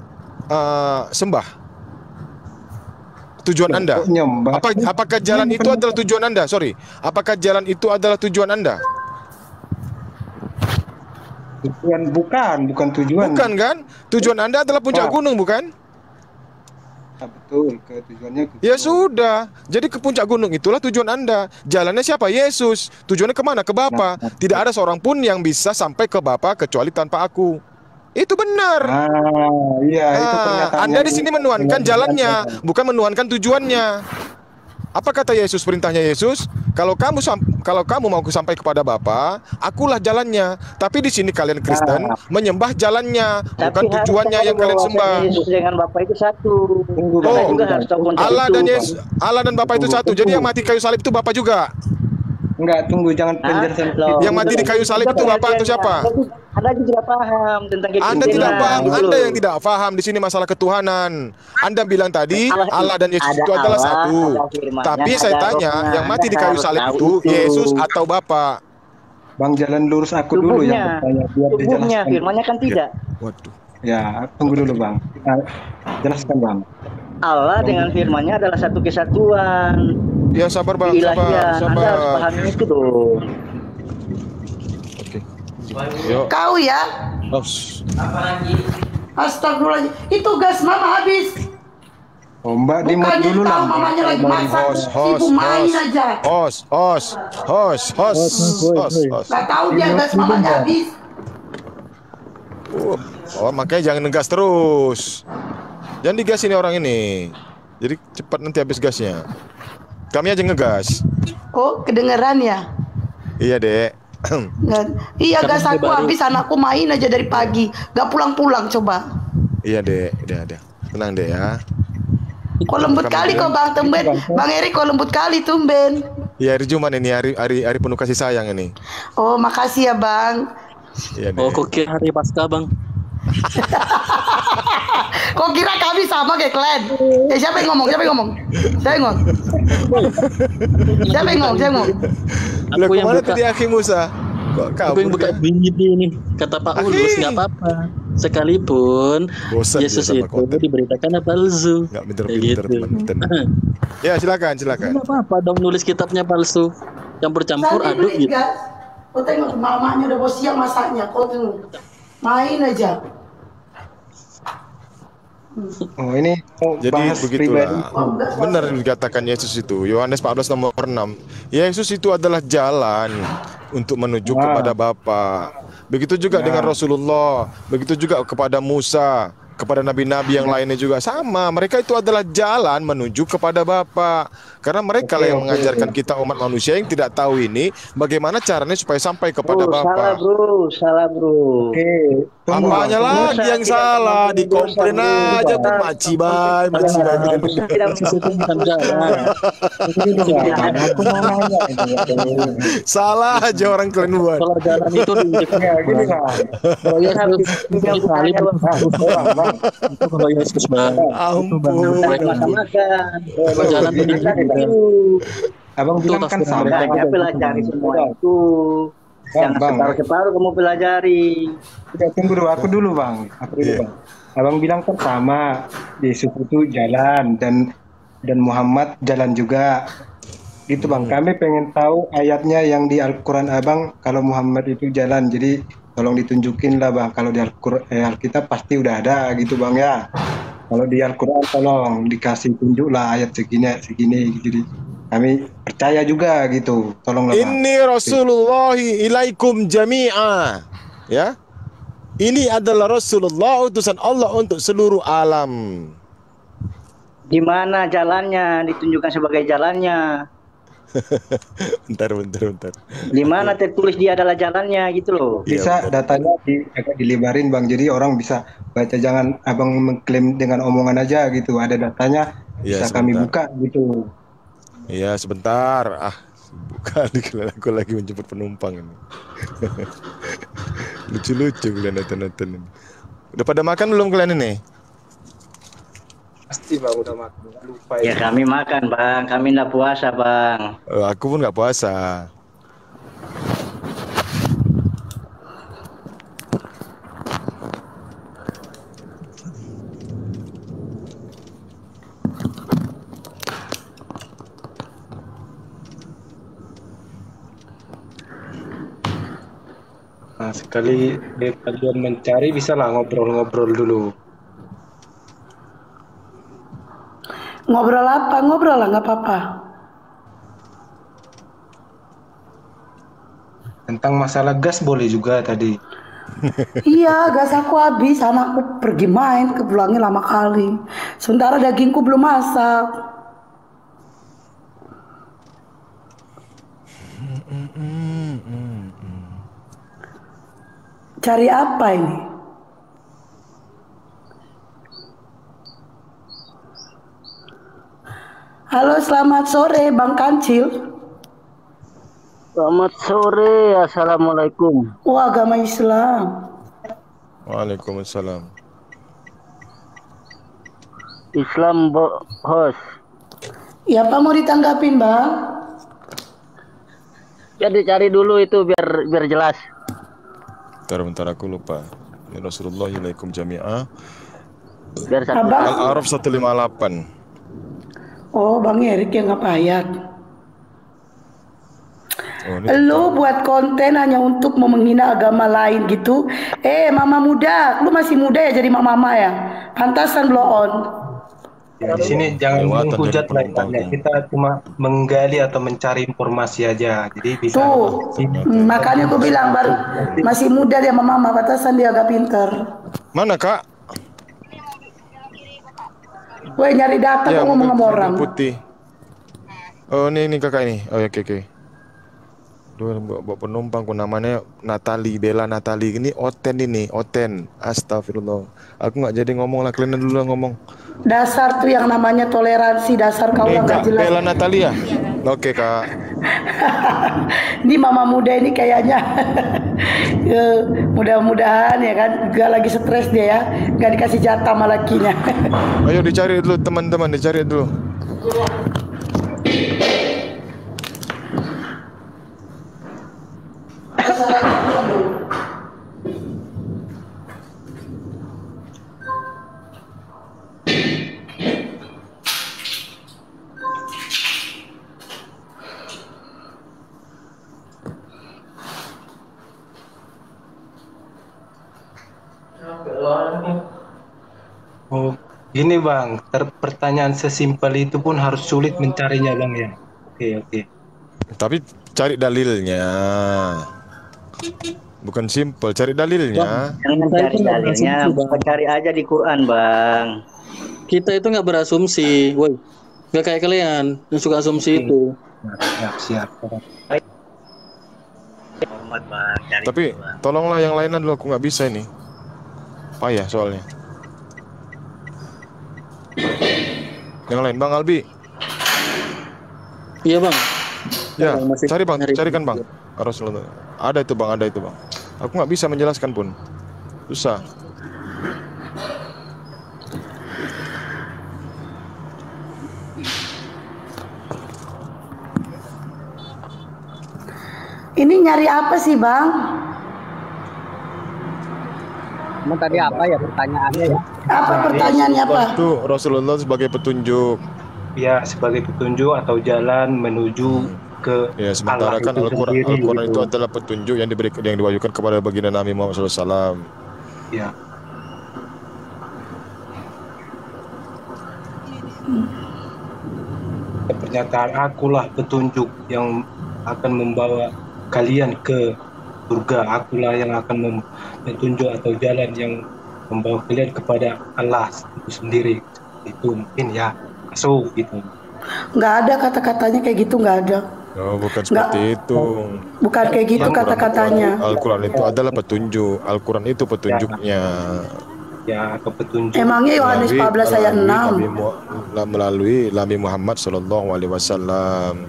sembah? Tujuan Anda? Apakah jalan itu adalah tujuan Anda? Sorry. Apakah jalan itu adalah tujuan Anda? Bukan tujuan. Bukan kan? Tujuan Anda adalah puncak gunung, bukan? Betul, tujuannya ke ya sudah. Jadi ke puncak gunung itulah tujuan Anda. Jalannya siapa? Yesus. Tujuannya kemana? Ke Bapa. Tidak ada seorang pun yang bisa sampai ke Bapa kecuali tanpa aku. Itu benar. Itu Anda di sini menuhankan jalannya, bukan menuhankan tujuannya. Apa kata Yesus? Perintahnya Yesus, kalau kamu mau sampai kepada Bapa, akulah jalannya. Tapi di sini kalian Kristen menyembah jalannya, bukan tujuannya yang kalian sembah. Yesus dengan Bapa itu satu. Allah dan Bapa itu satu. Jadi yang mati kayu salib itu Bapa juga. Enggak, tunggu, jangan penjelasan. Yang mati di kayu salib itu Bapak atau siapa? Anda tidak paham tentang Anda tidak paham, Anda yang tidak paham di sini masalah ketuhanan. Anda bilang tadi Allah dan Yesus itu adalah satu. Tapi saya tanya, yang mati di kayu salib itu Yesus atau Bapak? Bang, jalan lurus aku dulu yang bertanya biar dijelaskan. Firmannya kan tidak. Waduh. Ya, tunggu dulu Bang. Jelaskan Bang. Allah dengan firman-Nya adalah satu kesatuan. Ya sabar Bang, sabar. Anda harus pahami itu dong. Oke. Yuk. Kau ya? Astagfirullahaladzim. Itu gas mama habis. Oh, Mbak di mute dulu lah. Mamanya lagi masak. Ibu main aja. Host. Gak tahu dia gas mamanya habis. Oh, makanya jangan ngegas terus. Jangan digas ini orang ini. Jadi cepat nanti habis gasnya. Kami aja ngegas. Oh, kedengeran ya? Iya, Dek. Iya, gas aku habis, anakku main aja dari pagi. Gak pulang-pulang coba. Iya, Dek. Udah. Tenang, Dek ya. Kok lembut kali kok Bang tumben. Bang Eri kok lembut kali tumben. Iya, hari Jumat ini, hari penuh kasih sayang ini. Oh, makasih ya Bang. Iya, Dek. Oh, kok kira hari Paskah, Bang? Kok kira kami sama kayak kalian? Siapa yang ngomong? Saya ngomong. Lah, kemana tadi Akhi Musa? Kok aku yang buka bini ini. Kata Pak Ulus, nggak apa-apa. Sekalipun Yesus itu diberitakan palsu. Nggak pinter-pinter, teman-teman. Ya, silakan. Nggak apa-apa dong nulis kitabnya palsu. Campur-campur aduk gitu. Kau tengok mamanya udah bos siang masaknya. Kau tengok. Main aja. Oh, ini jadi begitulah. Benar dikatakan Yesus itu. Yohanes 14 nomor 6. Yesus itu adalah jalan untuk menuju kepada Bapa. Begitu juga dengan Rasulullah. Begitu juga kepada Musa, kepada nabi-nabi yang lainnya juga sama. Mereka itu adalah jalan menuju kepada Bapa. Karena mereka lah yang mengajarkan kita umat manusia yang tidak tahu ini bagaimana caranya supaya sampai kepada Bapa. Salah bro. Apanya lagi yang salah? Dikomplain aja tuh maci bay. Salah aja orang kalian buat. Kalau jalan itu gini lah. Kalau Yesus bang. Ampun. Jalan Abang bilang kan sama. Makanya pelajari semua itu. Jangan separuh-separuh kamu pelajari. Udah, tunggu dulu, aku dulu bang. Abang bilang kan sama. Yesus itu jalan dan Muhammad jalan juga. Gitu bang. Kami pengen tahu ayatnya yang di Al-Quran abang. Kalau Muhammad itu jalan, jadi tolong ditunjukin lah bang. Kalau di Alkitab pasti udah ada gitu bang ya. Kalau di Al-Quran tolong dikasih tunjuk lah ayat segini. Jadi kami percaya juga gitu. Tolonglah bang. Inni Rasulullahi ilaikum jami'a. Ya. Ini adalah Rasulullah utusan Allah untuk seluruh alam. Di mana jalannya? Ditunjukkan sebagai jalannya. bentar. Di mana tertulis dia adalah jalannya gitu loh. Bisa datanya agak dilebarin bang, jadi orang bisa baca, jangan abang mengklaim dengan omongan aja gitu. Ada datanya bisa kami buka gitu. Iya sebentar. Buka aku lagi menjemput penumpang ini. Lucu-lucu kalian nonton ini. Udah pada makan belum kalian ini? Pasti bang udah makan. Lupa ya. Kami makan bang, kami nggak puasa bang. Aku pun nggak puasa. Nah, sekali kalian mencari bisa lah ngobrol-ngobrol dulu. Ngobrol apa? Ngobrol lah, nggak apa-apa. Tentang masalah gas boleh juga tadi. Iya, gas aku habis, anakku pergi main, pulangnya lama kali. Sementara dagingku belum masak. Cari apa ini? Halo, selamat sore Bang Kancil. Selamat sore, assalamualaikum. Agama Islam. Waalaikumsalam. Islam host. Ya apa mau ditanggapin bang? Jadi cari dulu itu biar jelas. Bentar aku lupa. Ya Rasulullah ilaikum jami'ah. Biar satu. Al-A'raf 158. Oh Bang Erik yang ngapa ayat? Lu buat konten hanya untuk menghina agama lain gitu. Mama muda, lu masih muda ya jadi mama ya. Pantasan blow on. Ya, di sini jangan menghujat lainnya. Kita cuma menggali atau mencari informasi aja. Jadi bisa. Makanya aku bilang baru masih muda dia mama, pantasan dia agak pinter. Mana kak? Woi nyari data ya, ngomong sama orang. Putih. Oh ini kakak ini. Oh oke. Bawa penumpang namanya Bella Natali ini Oten astagfirullah aku nggak jadi ngomong lah, kalian dulu ngomong. Dasar tuh yang namanya toleransi, dasar kau nggak jelas. Bella Natali ya. Oke kak. Ini mama muda ini kayaknya mudah-mudahan ya kan gak lagi stres dia ya, gak dikasih jatah sama lakinya. Ayo dicari dulu teman-teman, dicari dulu. Oh, gini bang, pertanyaan sesimpel itu pun harus sulit mencarinya bang ya. Oke. Tapi cari dalilnya. Bukan simpel, cari dalilnya. Jangan cari dalilnya, cari aja di Quran bang. Kita itu nggak berasumsi, woi. Nggak kayak kalian yang suka asumsi itu. Siap. Hormat bang. Tapi tolonglah yang lainnya dulu, aku nggak bisa ini. Payah soalnya. Yang lain Bang Albi. Iya Bang. Ya, cari Bang, carikan Bang. Rasulullah. Ada itu Bang. Aku nggak bisa menjelaskan pun. Susah. Ini nyari apa sih Bang? Emang tadi apa ya pertanyaannya ya? Apa pertanyaannya apa? Itu Rasulullah sebagai petunjuk. Ya, sebagai petunjuk atau jalan menuju ke ya, sementara kan Al-Quran itu adalah petunjuk yang diwahyukan kepada baginda Nabi Muhammad SAW. Ya. Pernyataan akulah petunjuk yang akan membawa kalian ke surga, akulah yang akan petunjuk atau jalan yang membawa kalian kepada Allah itu sendiri. Itu mungkin ya masuk gitu. Nggak ada kata-katanya kayak gitu, nggak ada. Oh, bukan seperti itu. Bukan kayak gitu kata-katanya. Al-Quran itu adalah petunjuk. Al-Quran itu petunjuknya. Ya, ke petunjuk. Emangnya Yohanes 14 ayat 6. Melalui Nabi Muhammad SAW.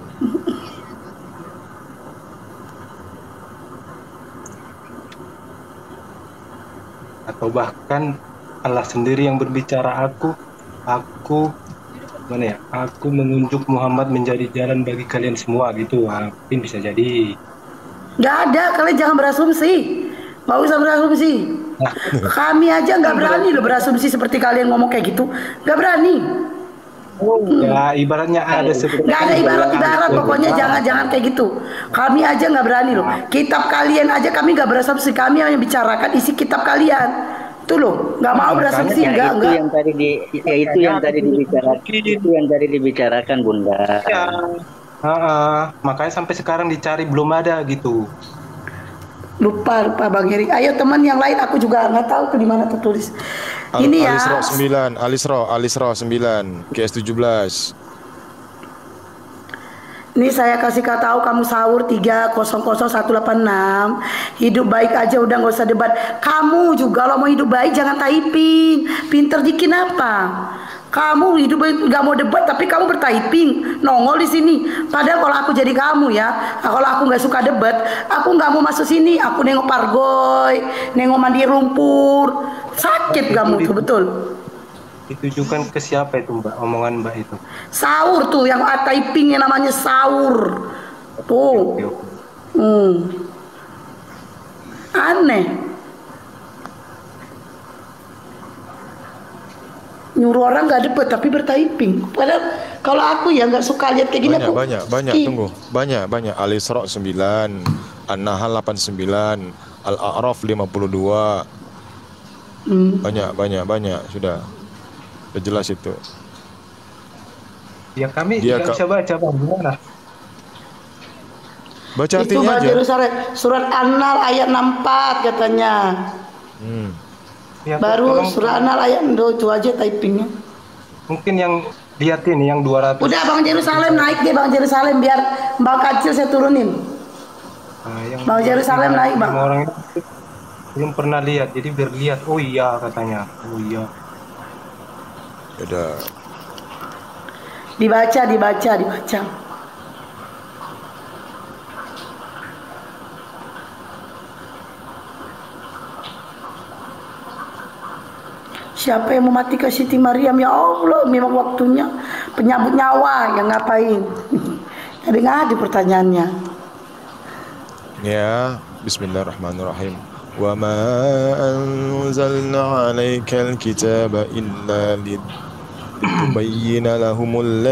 Atau bahkan Allah sendiri yang berbicara, aku mengunjuk Muhammad menjadi jalan bagi kalian semua gitu. Mungkin bisa jadi. Nggak ada, kalian jangan berasumsi. Nggak usah berasumsi. Kami aja nggak berani loh berasumsi seperti kalian ngomong kayak gitu. Nggak berani. Ya ibaratnya ada seperti. Nggak ada ibarat pokoknya jangan kayak gitu. Kami aja nggak berani loh. Kitab kalian aja kami nggak berasumsi. Kami hanya bicarakan isi kitab kalian. Tuh loh, nggak mau berasumsi, enggak. Itu yang tadi dibicarakan Bunda. Ya. Makanya sampai sekarang dicari belum ada gitu. Lupa Bang Heri. Ayo teman yang lain, aku juga nggak tahu ke di mana tertulis. Ini ya. Alisra 9, QS 17. Ini saya kasih tahu kamu sahur 300186. Hidup baik aja udah nggak usah debat. Kamu juga kalau mau hidup baik jangan typing. Pinter dikit apa? Kamu hidup nggak mau debat tapi kamu bertyping, nongol di sini. Padahal kalau aku jadi kamu ya, kalau aku nggak suka debat, aku nggak mau masuk sini. Aku nengok Pargoy, nengok mandi lumpur, sakit kamu tuh betul. Ditujukan ke siapa itu Mbak? Omongan Mbak itu? Sahur tuh yang typing yang namanya sahur tuh. Aneh. Nyuruh orang nggak debat tapi bertyping. Padahal kalau aku ya nggak suka lihat kayak gini. Banyak, tunggu. Banyak. Al-Isra 9, An-Nahl 89, Al-A'raf 52. Banyak. Sudah jelas itu. Ya kami tidak bisa baca Bang, gimana? Baca itu artinya aja. Surat An-Nahl ayat 64 katanya. Ya, baru surah An-Nahl ayat itu aja typingnya. Mungkin yang lihat ini yang 200. Udah Bang Jerusalem naik deh Bang Jerusalem biar Bang Kacil saya turunin. Bang Jerusalem naik Bang. Orang itu belum pernah lihat jadi biar lihat. Oh iya katanya. Oh iya. Udah. Dibaca. Siapa yang memati ke Siti Maryam? Ya Allah, memang waktunya penyambut nyawa yang ngapain? Jadi ngadi pertanyaannya. Ya, bismillahirrahmanirrahim. Wa ma anzalna 'alaikal kitaba illa litubayyana lahumul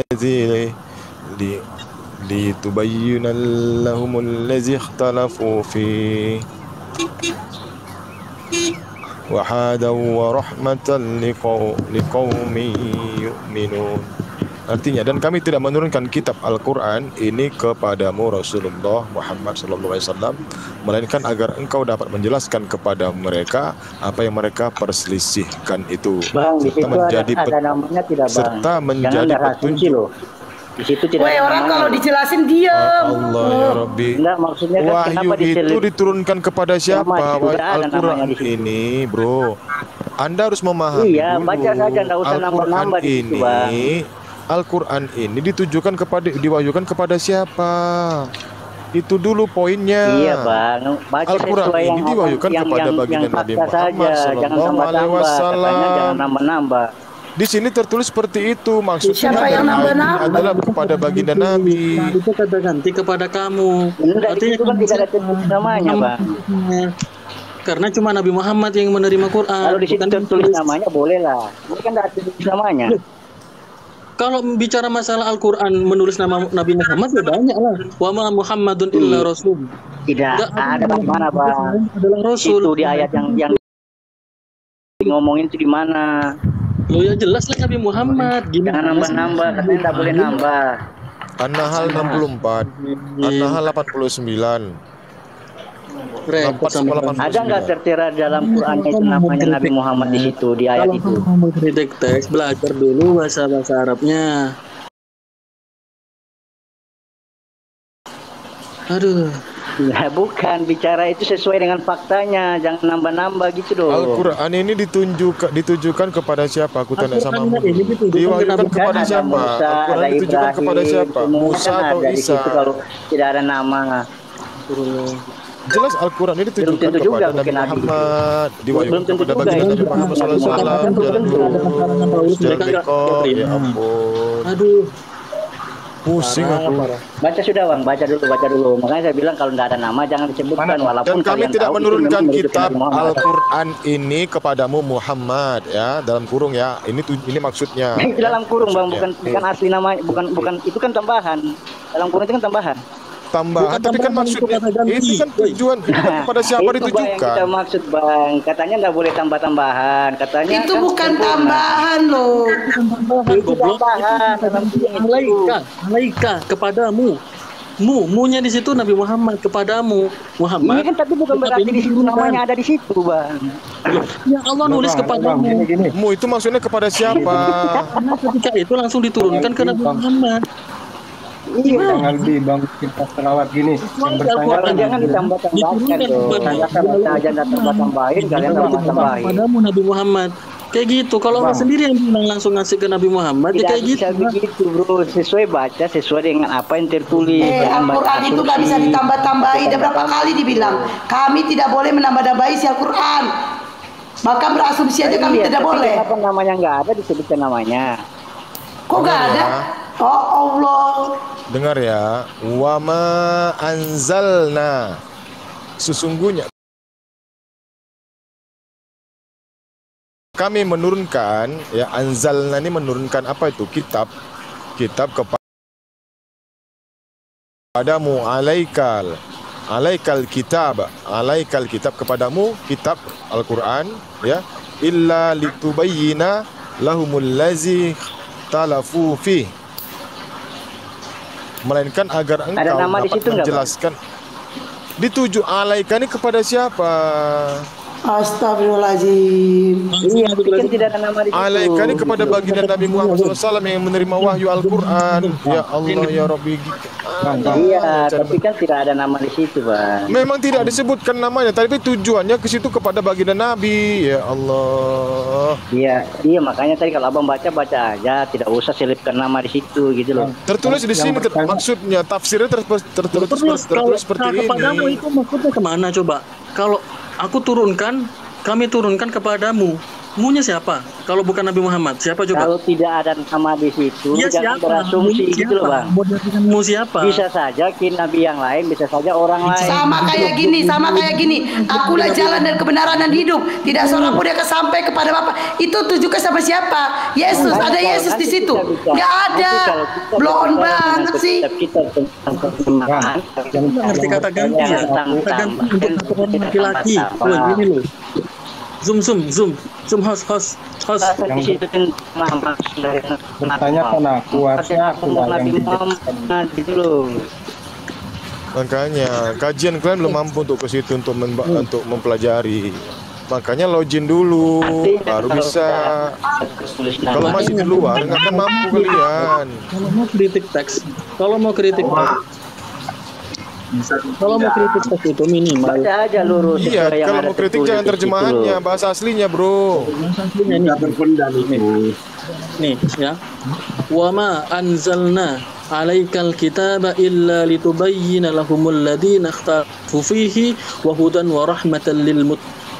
ladzi ikhtalafu fihi wa hadan wa rahmatan liqaumin yu'minun. Artinya, dan kami tidak menurunkan kitab Al-Quran ini kepadamu Rasulullah Muhammad SAW, melainkan agar engkau dapat menjelaskan kepada mereka apa yang mereka perselisihkan itu. Bang, serta menjadi petunjuk. Di situ tidak orang kalau dijelasin diam. Allah ya Rabbi. Enggak, maksudnya kan wahyu itu diturunkan kepada siapa? Al-Quran ini, bro. Anda harus memahami. Iya, baca saja, enggak usah nambah-nambah di situ, Bang. Al-Quran ini diwahyukan kepada siapa? Itu dulu poinnya. Iya Bang, baca Al-Quran ini diwahyukan kepada baginda Nabi Muhammad Sallallahu Alaihi Wasallam. Jangan nambah-nambah. Di sini tertulis seperti itu, maksudnya siapa yang nambah-nambah? adalah kepada baginda Nabi. Itu kata ganti kepada kamu. Artinya itu kan tidak ada tertulis namanya, Bang. Karena cuma Nabi Muhammad yang menerima Quran. Kalau di situ tertulis namanya boleh lah. Ini kan tidak ada tertulis namanya. Kalau bicara masalah Al-Quran menulis nama Nabi Muhammad ya banyak lah. Wa ma Muhammadun illa rasul. Tidak ada bagaimana Bang. Adalah rasul. Itu di ayat yang ngomongin itu di mana? Loh ya jelas lah Nabi Muhammad. Jangan nambah-nambah, katanya tidak boleh nambah. An-Nahl 64, An-Nahl 89. Ada nggak tertera dalam Quran itu namanya Nabi Muhammad di situ di ayat itu? Kalau mau kritik teks, belajar dulu bahasa Arabnya. Aduh. Ya bukan, bicara itu sesuai dengan faktanya, jangan nambah-nambah gitu dong. Al-Quran ini ditujukan kepada siapa? Aku tanya sama diwahyukan kepada siapa? Al-Quran ditujukan kepada siapa? Musa atau Isa? Kalau tidak ada nama. Jelas Al-Quran ini ditujukan kepada Nabi Muhammad, diwahyukan kepada baginda Nabi Muhammad SAW. Ya ampun. Aduh. Pusing aku. Baca sudah Bang, baca dulu. Makanya saya bilang kalau tidak ada nama jangan disebutkan walaupun dan kami tidak menurunkan kitab Al-Quran ini kepadamu Muhammad ya, dalam kurung ya. Ini maksudnya. Itu dalam kurung Bang, bukan asli namanya, bukan itu kan tambahan. Dalam kurung itu kan tambahan. Tapi kan maksudnya itu kan tujuan kepada siapa itu ditujukan? Itu kita maksud Bang, katanya nggak boleh tambah-tambahan, katanya itu kan bukan sempurna. Tambahan loh. Itu tambahan dalam alaika kepadamu. Mu-nya di situ Nabi Muhammad kepadamu. Muhammad. Ini kan tapi bukan berarti di situ namanya ada di situ, Bang. Ya Allah nulis kepadamu. Mu itu maksudnya kepada siapa? Karena ketika itu langsung diturunkan ke Nabi Muhammad. Iya, jangan Bang kita selawat gini. Yang bertanya jangan ditambah-tambahkan dong. Saya tambah-tambahin, kalian tambah-tambahin. Kepadamu Nabi Muhammad. Kayak gitu. Kalau Allah sendiri yang bilang langsung ngasih ke Nabi Muhammad, ya kayak gitu. Tidak bisa begitu, bro. Sesuai baca, sesuai dengan apa yang tertulis. Al-Quran itu nggak bisa ditambah-tambahi. Ada berapa kali dibilang, kami tidak boleh menambah-tambahi si Al-Quran. Bahkan berasumsi aja kami tidak boleh. Apa namanya nggak ada disebutkan namanya? Kok nggak ada? Oh Allah. Dengar ya. Wa ma anzalna. Sesungguhnya kami menurunkan, ya, anzalna ini menurunkan apa itu? Kitab kepadamu, alaikal kitab kepadamu, kitab Al-Quran, ya, illa litubayyina lahumul lazi talafu fi, melainkan agar engkau dapat menjelaskan. Dituju alaika ini kepada siapa? Astagfirullahaladzim. Iya, kan tidak ada nama di situ. Alaika ini kepada baginda Nabi Muhammad SAW yang menerima wahyu Al-Quran. Ya Allah, ya Rabbi. Iya, tapi kan tidak ada nama di situ, Bang. Memang tidak disebutkan namanya, tapi tujuannya ke situ kepada baginda Nabi. Ya Allah. Iya, makanya tadi kalau abang baca aja, tidak usah selipkan nama di situ, gitu loh. Tertulis di sini, maksudnya tafsirnya tertulis seperti ini. Kepadamu itu maksudnya kemana coba? Kalau aku turunkan, kami turunkan kepadamu. Munya siapa? Kalau bukan Nabi Muhammad, siapa coba? Kalau tidak ada nama di situ, ya, jangan siapa? berasumsi gitu loh, Bang. Mu siapa? Bisa saja nabi yang lain, bisa saja orang lain. Sama kayak gini. Akulah jalan dan kebenaran dan hidup. Tidak seorang pun yang akan sampai kepada Bapa. Itu tujukan sama siapa? Yesus. Ada Yesus di situ? Nggak ada. Blon banget sih. Jangan ngerti kata ganti ya. Kata ganti untuk orang laki-laki. Gini loh. Zoom, host. Bertanya karena kuatnya aku gitu loh. Makanya kajian kalian belum mampu untuk ke situ untuk mempelajari. Makanya login dulu, baru bisa. Kalau masih di luar nggak akan mampu kalian. Kalau mau kritik teks, kalau mau kritik teks itu minimal. Baca aja lurus. Iya, kalau mau kritik jangan terjemahannya, bahasa aslinya, bro. Bahasa aslinya ini terpendam itu. Nih ya. Wa ma anzalna 'alaikal kitaba illa litubayyana lahumul ladzina ikhtalafu fihi wa hudan wa rahmatan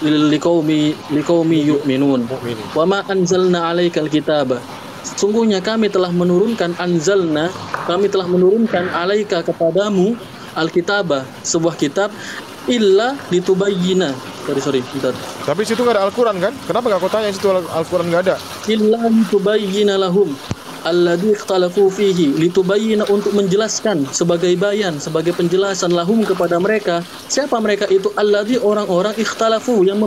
liqaumi yu'minun. Wa ma anzalna 'alaikal kitaba. Sungguhnya kami telah menurunkan alaika kepadamu Alkitabah, sebuah kitab, illa litubayyina. Sorry, bentar. Tapi situ nggak ada Al-Quran kan? Kenapa nggak kau tanya situ Al-Quran nggak ada? Illa litubayyina lahum alladzi ikhtalafu fihi, litubayyina, untuk menjelaskan, sebagai bayan, sebagai penjelasan lahum kepada mereka. Siapa mereka itu? Alladzi, orang-orang, ikhtalafu, yang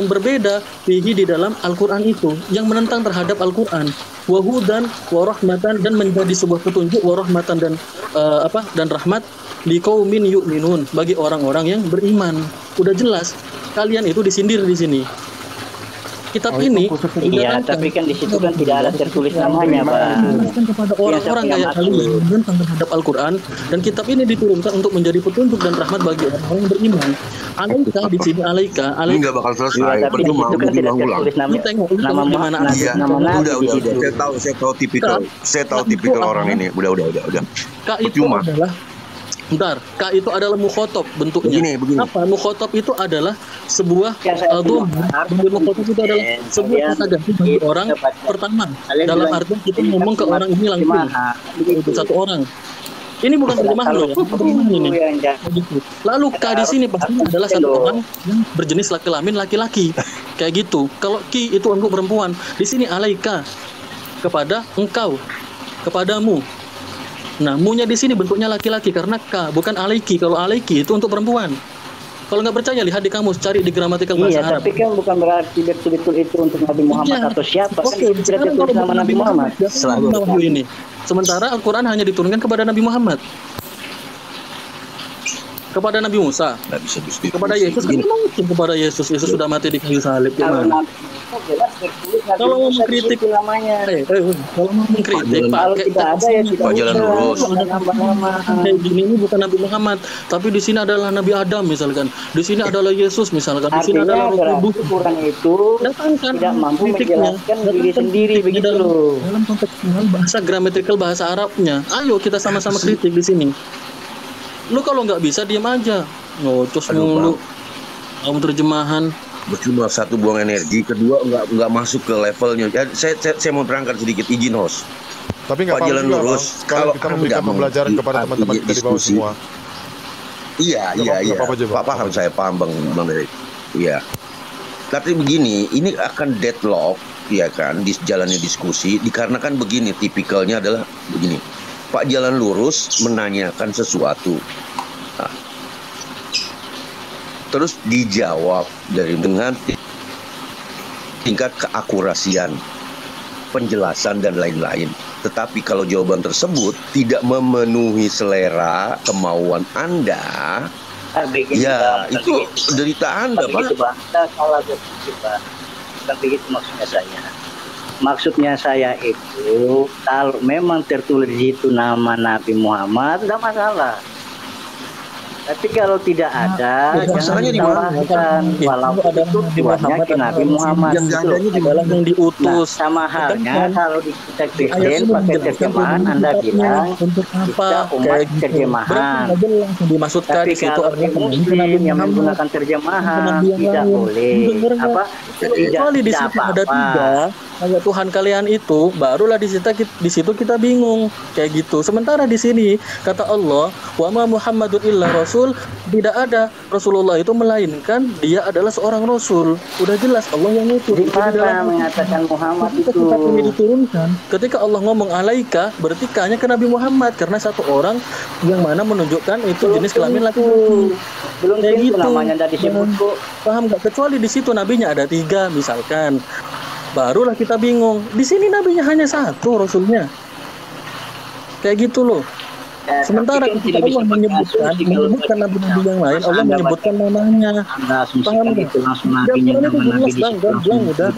berbeda fihi, di dalam Al-Quran itu, yang menentang terhadap Al-Quran. Wahudan warahmatan, dan menjadi sebuah petunjuk, warahmatan dan rahmat, liqaumin yu'minun, bagi orang-orang yang beriman. Udah jelas, kalian itu disindir di sini. Kitab ini, iya, tapi kan di situ kan tidak ada tertulis namanya, Bang. Kepada orang-orang kayak kalian menentang terhadap Al-Quran, dan kitab ini diturunkan untuk menjadi petunjuk dan rahmat bagi orang yang beriman. Alaika di sini, alaika. Ini nggak bakal selesai. Percuma aku diulang-ulang. Nama mana? Iya, udah. Saya tahu tipikal orang ini. Udah. K itu adalah K itu adalah mukhotob bentuknya. Begini. Apa? Mukhotob itu adalah sebuah mukhotob itu adalah sebuah kata ganti bagi orang pertama. Dalam arti kita ngomong ke orang ini langsung. Itu satu orang. Ini bukan terjemahan loh ya. Ini. Lalu K di sini pasti adalah satu orang yang berjenis kelamin laki-laki. Kayak gitu. Kalau Ki itu untuk perempuan. Di sini alaika, kepada engkau, kepadamu. Nah, munya di sini bentuknya laki-laki karena K, bukan alaiki. Kalau alaiki itu untuk perempuan. Kalau nggak percaya, lihat di kamus, cari di gramatikal bahasa Arab. Tapi kan bukan berarti betul-betul itu untuk Nabi Muhammad atau siapa. Oke, kan tidak ditulis nama Nabi Muhammad. Ini. Sementara Al-Quran hanya diturunkan kepada Nabi Muhammad. Kepada Nabi Musa. Kepada Yesus, kan mungkin kepada Yesus. Yesus sudah mati di kayu salib. Kalau mau mengkritik namanya. Kalau mau mengkritik kalau tidak ada ya tidak Pak Jalan Lurus. Kayak gini ini bukan Nabi Muhammad, tapi di sini adalah Nabi Adam misalkan. Di sini adalah Yesus misalkan. Di sini adalah Roh Kudus. Kurang itu datangkan tidak mampu menjelaskan diri sendiri begitu loh. Dalam kontekstual bahasa gramatikal bahasa Arabnya. Ayo kita sama-sama kritik di sini. Lu kalau nggak bisa diam aja. Ngocos mulu. Kamu terjemahan. Bercuma, satu buang energi, kedua nggak masuk ke levelnya. Ya, saya mau terangkan sedikit, izin host. Tapi nggak Pak Jalan juga, Lurus, kalau kita memberikan pembelajaran kepada teman-teman kita di bawah semua. Iya. Pak paham, saya paham Bang Derek. Iya. Tapi begini, ini akan deadlock, ya kan, di jalannya diskusi, dikarenakan begini, tipikalnya adalah begini. Pak Jalan Lurus menanyakan sesuatu. Nah, terus dijawab dengan tingkat keakurasian, penjelasan dan lain-lain. Tetapi kalau jawaban tersebut tidak memenuhi selera kemauan Anda, ya itu derita Anda, Pak. Salah berpikir, Pak. Bukan begitu maksudnya saya. Maksudnya saya itu kalau memang tertulis di situ nama Nabi Muhammad tidak masalah. Tapi kalau tidak ada, masalahnya di mana? Walaupun itu tujuannya ke Nabi Muhammad. Yang adanya di dalam yang diutus. Sama halnya kalau di kita Kristen pakai terjemahan, Anda bilang untuk apa? kita umat terjemahan. Dimaksudkan tapi kalau Muslim yang menggunakan terjemahan tidak boleh. Apa? Kecuali di situ ada tiga. Kayak Tuhan kalian itu, barulah di situ kita bingung kayak gitu. Sementara di sini kata Allah, wa ma Muhammadun illa rasul, tidak ada Rasulullah itu melainkan dia adalah seorang rasul. Udah jelas Allah yang itu. Di mana mengatakan Muhammad itu? Diturunkan. Ketika Allah ngomong alaika, berarti kanya ke Nabi Muhammad karena satu orang yang mana menunjukkan itu jenis kelamin laki-laki. Belum tentu namanya tidak disebut kok. Paham nggak? Kecuali di situ nabinya ada 3 misalkan. Barulah kita bingung. Di sini nabinya hanya 1 rasulnya. Kayak gitu loh. Sementara ketika Allah menyebutkan nabi-nabi yang lain, Allah menyebutkan namanya. Paham nggak? Gambarannya itu jelas bang, udah.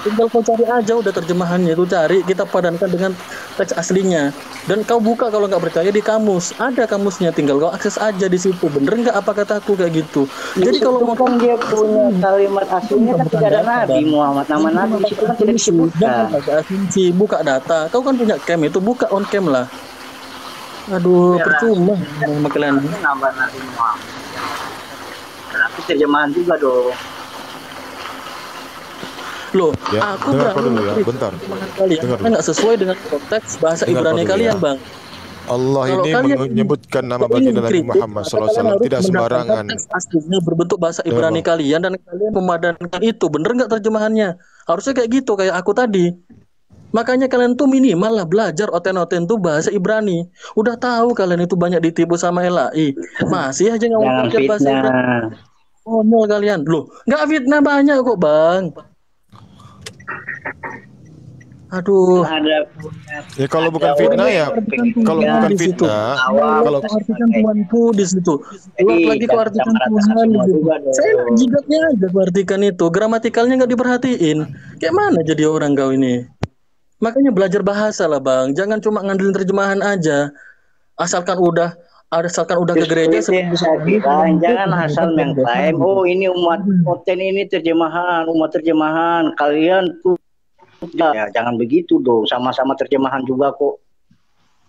Tinggal kau cari aja udah terjemahannya itu, cari, kita padankan dengan teks aslinya. Dan kau buka kalau nggak percaya di kamus, ada kamusnya, tinggal kau akses aja di situ. Bener nggak apa kataku kayak gitu? Jadi kalau mau dia punya kalimat aslinya kan tidak ada Nabi Muhammad, nama Nabi di situ kan tidak disebutkan. Asumsi, buka data. Kau kan punya cam itu, buka on cam lah. Aduh, percuma kalian. Nambah Nabi Muhammad. Tapi terjemahan juga dong. Loh, ya, aku bentar. Karena nggak sesuai dengan konteks bahasa Ibrani kalian, Bang. Allah ini menyebutkan nama baginda Nabi Muhammad SAW tidak sembarangan. Aslinya berbentuk bahasa Ibrani kalian dan kalian memadankan itu, bener nggak terjemahannya? Harusnya kayak gitu, kayak aku tadi. Makanya kalian tuh minimal lah belajar oten-oten tuh bahasa Ibrani. Udah tahu kalian itu banyak ditipu sama LAI, masih aja nggak mau belajar bahasa Ibrani. Ngomong kalian, loh nggak fitnah banyak kok bang. Aduh. Ya kalau bukan fitnah ya, kalau bukan fitnah, kalau artikan Tuhanku di situ. Keluar lagi kau artikan Tuhan di situ. Saya jidatnya aja kau artikan itu, gramatikalnya nggak diperhatiin. Kayak mana jadi orang kau ini? Makanya belajar bahasa lah bang, jangan cuma ngandelin terjemahan aja. Asalkan udah ke gereja jangan asal mengklaim oh ini umat konten ini umat terjemahan kalian tuh ya jangan begitu dong, sama-sama terjemahan juga kok.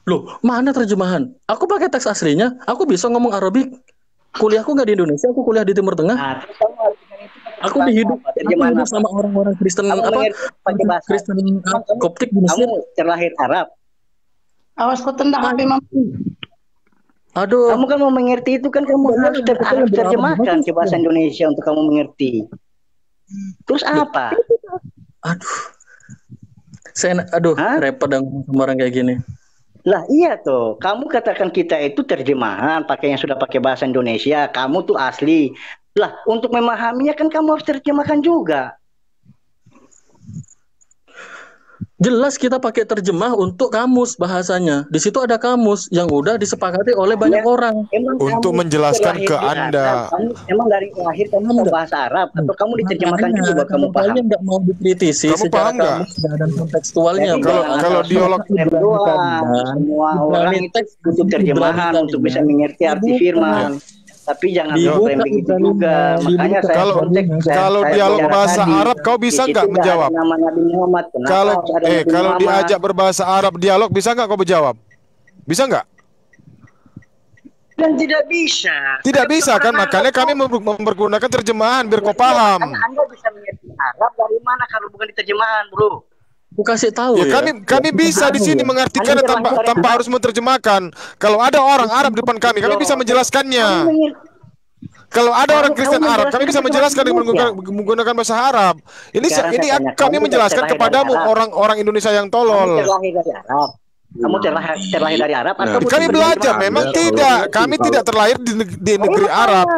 Loh mana terjemahan? Aku pakai teks aslinya, aku bisa ngomong Arabik. Kuliahku nggak di Indonesia, aku kuliah di Timur Tengah. Aku hidup sama orang-orang Kristen Kristen Koptik di Mesir. Kamu terlahir Arab. Awas kau tendang HP mama. Aduh. Kamu kan mau mengerti itu kan kamu harus terjemahkan ke bahasa Indonesia untuk kamu mengerti. Terus apa? Repot dong sama orang kayak gini. Lah iya tuh, kamu katakan kita itu terjemahan pakai yang sudah pakai bahasa Indonesia, kamu tuh asli. Lah, untuk memahaminya kan kamu harus terjemahkan juga. Jelas kita pakai terjemah untuk kamus bahasanya. Di situ ada kamus yang udah disepakati oleh banyak orang. Untuk menjelaskan ke Anda. Emang dari lahir kamu tahu bahasa Arab atau kamu diterjemahkan juga buat kamu paham? Kalian nggak mau dikritisi secara kamus dan kontekstualnya. Kalau dialog semua orang itu butuh terjemahan untuk bisa mengerti arti firman. Tapi jangan frame begitu juga. Makanya kalau dialog bahasa Arab kau bisa nggak menjawab? Nama Nabi Muhammad. Kalau diajak berbahasa Arab dialog bisa nggak kau menjawab? Bisa nggak? Dan tidak bisa. Tidak bisa kan, makanya kami mempergunakan terjemahan biar kau paham. Anda bisa mengerti Arab dari mana kalau bukan di terjemahan, bro? Aku kasih tahu ya. Kami bisa di sini mengartikannya tanpa harus menerjemahkan. Kalau ada orang Arab di depan kami bisa menjelaskannya. Kalau ada orang Kristen Arab, kami bisa menjelaskan dengan menggunakan bahasa Arab. Ini kami menjelaskan kepadamu orang Indonesia yang tolol. Kamu terlahir dari Arab atau kami belajar? Memang tidak. Kami tidak terlahir di negeri Arab.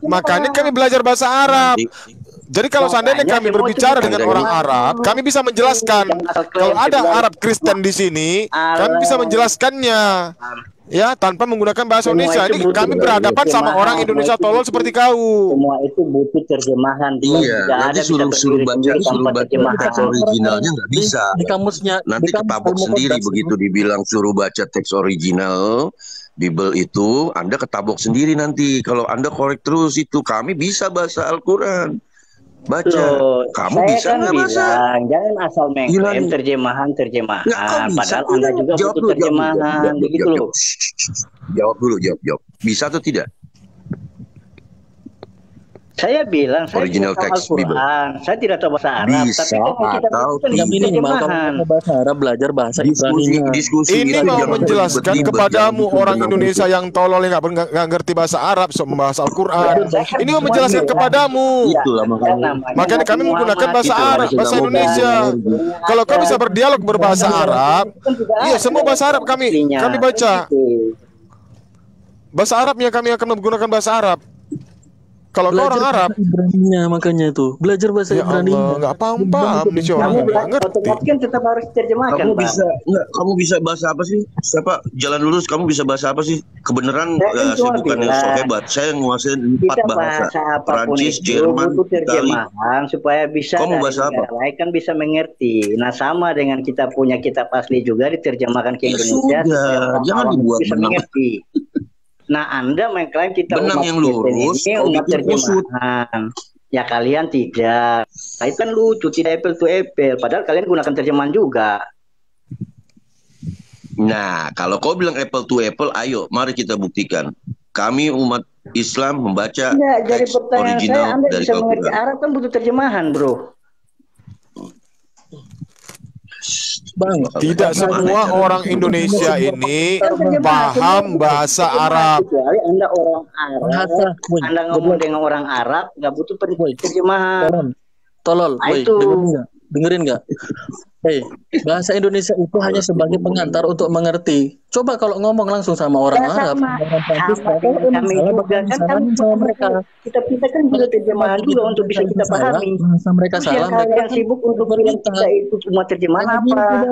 Makanya kami belajar bahasa Arab. Jadi kalau seandainya kami berbicara dengan orang Arab, kami bisa menjelaskan. Kalau ada Arab Kristen di sini, kami bisa menjelaskannya. Ya, tanpa menggunakan bahasa Indonesia. Ini kami berhadapan sama orang Indonesia tolol seperti kau. Semua itu butuh terjemahan. Iya, nanti suruh baca teks originalnya nggak bisa. Di kamusnya nanti ketabok sendiri begitu dibilang suruh baca teks original Bible itu, Anda ketabok sendiri nanti. Kalau Anda korek terus itu, kami bisa bahasa Al-Quran. Baca, kamu bisa nggak bahasa? Jangan asal mengklaim terjemahan. Padahal Anda juga butuh terjemahan, begitu loh. Jawab dulu. Bisa atau tidak? Saya bilang saya original tidak tahu Al-Quran, saya tidak tahu bahasa Arab, bisa tapi kita minimal kalau bahasa Arab belajar bahasa Ibrani. Ini mau menjelaskan kepadamu orang Indonesia yang tolol yang nggak ngerti bahasa Arab, membahas Al-Quran. Ini mau menjelaskan kepadamu. Itulah makanya kami menggunakan bahasa Arab, bahasa Indonesia. Kalau kau bisa berdialog berbahasa Arab, iya semua bahasa Arab kami baca. Bahasa Arabnya kami akan menggunakan bahasa Arab. Kalau kau orang Arab, Ibraninya makanya tuh belajar bahasa Ibrani. Nggak paham nih orang nggak ngerti. Kan tetap harus terjemahkan. Kamu bisa bahasa apa sih? Siapa jalan lurus? Kamu bisa bahasa apa sih? Kebenaran saya bukan yang so hebat. Saya nguasain 4 bahasa. Prancis, Jerman, Itali. Supaya bisa. Kamu bahasa apa? Lain kan bisa mengerti. Nah sama dengan kita punya kitab asli juga diterjemahkan ke Indonesia. Jangan dibuat bisa mengerti. Nah, Anda mengklaim kita benang yang lurus, ini umat terjemahan. Ya kalian tidak. Nah, itu kan lucu, tidak apple to apple. Padahal kalian gunakan terjemahan juga. Nah, kalau kau bilang apple to apple, ayo, mari kita buktikan. Kami umat Islam membaca teks original Anda dari bisa mengerti Arab kan butuh terjemahan, bro. Bang, tidak semua orang Indonesia ini paham bahasa Arab. Anda orang Arab, Anda ngomong dengan orang Arab, nggak butuh terjemahan. Tolol, dengerin nggak? Bahasa Indonesia itu hanya sebagai pengantar untuk mengerti. Coba kalau ngomong langsung sama orang Arab, orang Prancis, kita kan juga terjemahan juga untuk bisa kita pahami. Bahasa mereka salah. Kalian sibuk untuk bilang kita itu cuma terjemahan apa?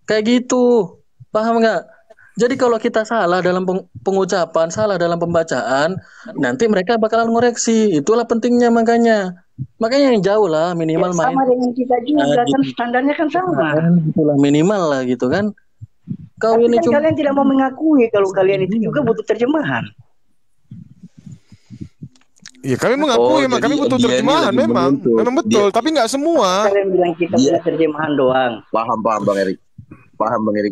Kayak gitu, paham nggak? Jadi kalau kita salah dalam pengucapan, salah dalam pembacaan, nanti mereka bakalan ngoreksi. Itulah pentingnya makanya yang jauh lah minimal main. Sama dengan kita juga kan standarnya kan sama. Itulah minimal lah gitu kan. Tapi ini kan kalian tidak mau mengakui kalau kalian itu juga butuh terjemahan. Iya kami mengakui, kami butuh terjemahan memang betul, tapi nggak semua. Kalian bilang kita butuh terjemahan doang. Paham Bang Erik.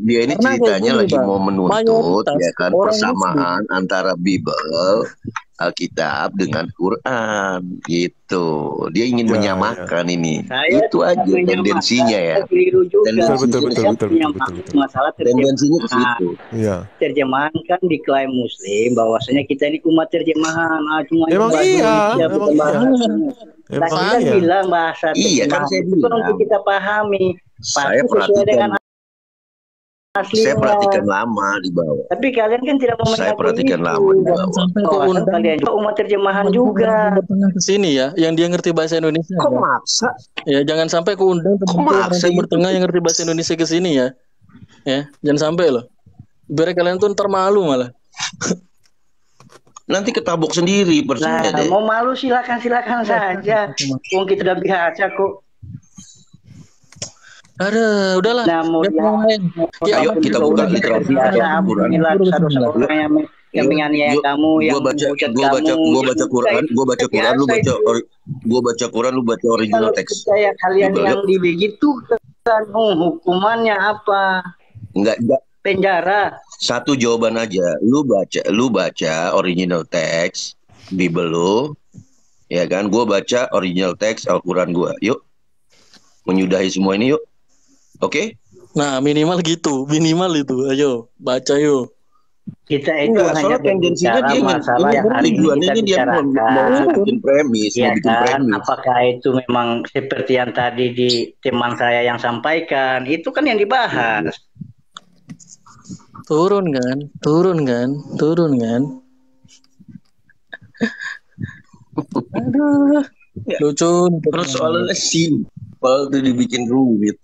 Dia ini ceritanya lagi mau menuntut ya kan persamaan antara Bible, Alkitab dengan Quran gitu. Dia ingin menyamakan ini. Itu aja tendensinya ya. Betul. Tendensinya ke situ. Terjemahan kan diklaim Muslim bahwasanya kita ini umat terjemahan. Emang iya. Saya bilang bahasa terjemahan itu untuk kita pahami. Saya perhatikan Saya perhatikan lama di bawah. Tapi kalian kan tidak mau Saya mengakui perhatikan itu. lama di bawah. Sampai Oh, keundang kalian juga umat terjemahan juga. Timur ke sini ya, yang dia ngerti bahasa Indonesia. Kok ya. maksa? Ya jangan sampai keundang teman orang Timur Tengah yang ngerti bahasa Indonesia ke sini ya. Ya, jangan sampai loh. Biar kalian tuh ntar malu malah. Nanti ketabok sendiri percaya deh. Mau malu silakan saja. Wong kita udah biasa kok. Ada, udahlah. Nah, mau ayo kita buka literasi yang menganiaya kamu, yang menghujat kamu. Gua baca Quran, lu baca Quran, lu baca original teks. Saya kalian yang begitu kan hukumannya apa? Enggak. Penjara. Satu jawaban aja. Lu baca original teks Bible lu. Ya kan? Gua baca original teks Al-Qur'an gua. Yuk. Menyudahi semua ini yuk. Oke? Nah, minimal gitu. Minimal itu. Ayo, baca yuk. Kita itu hanya berbicara masalah yang hari ini kita bicarakan. Mau bikin premis. Apakah itu memang seperti yang tadi di teman saya yang sampaikan? Itu kan yang dibahas. Turun kan. Aduh. Lucu. Persoalannya simpel tuh dibikin rumit.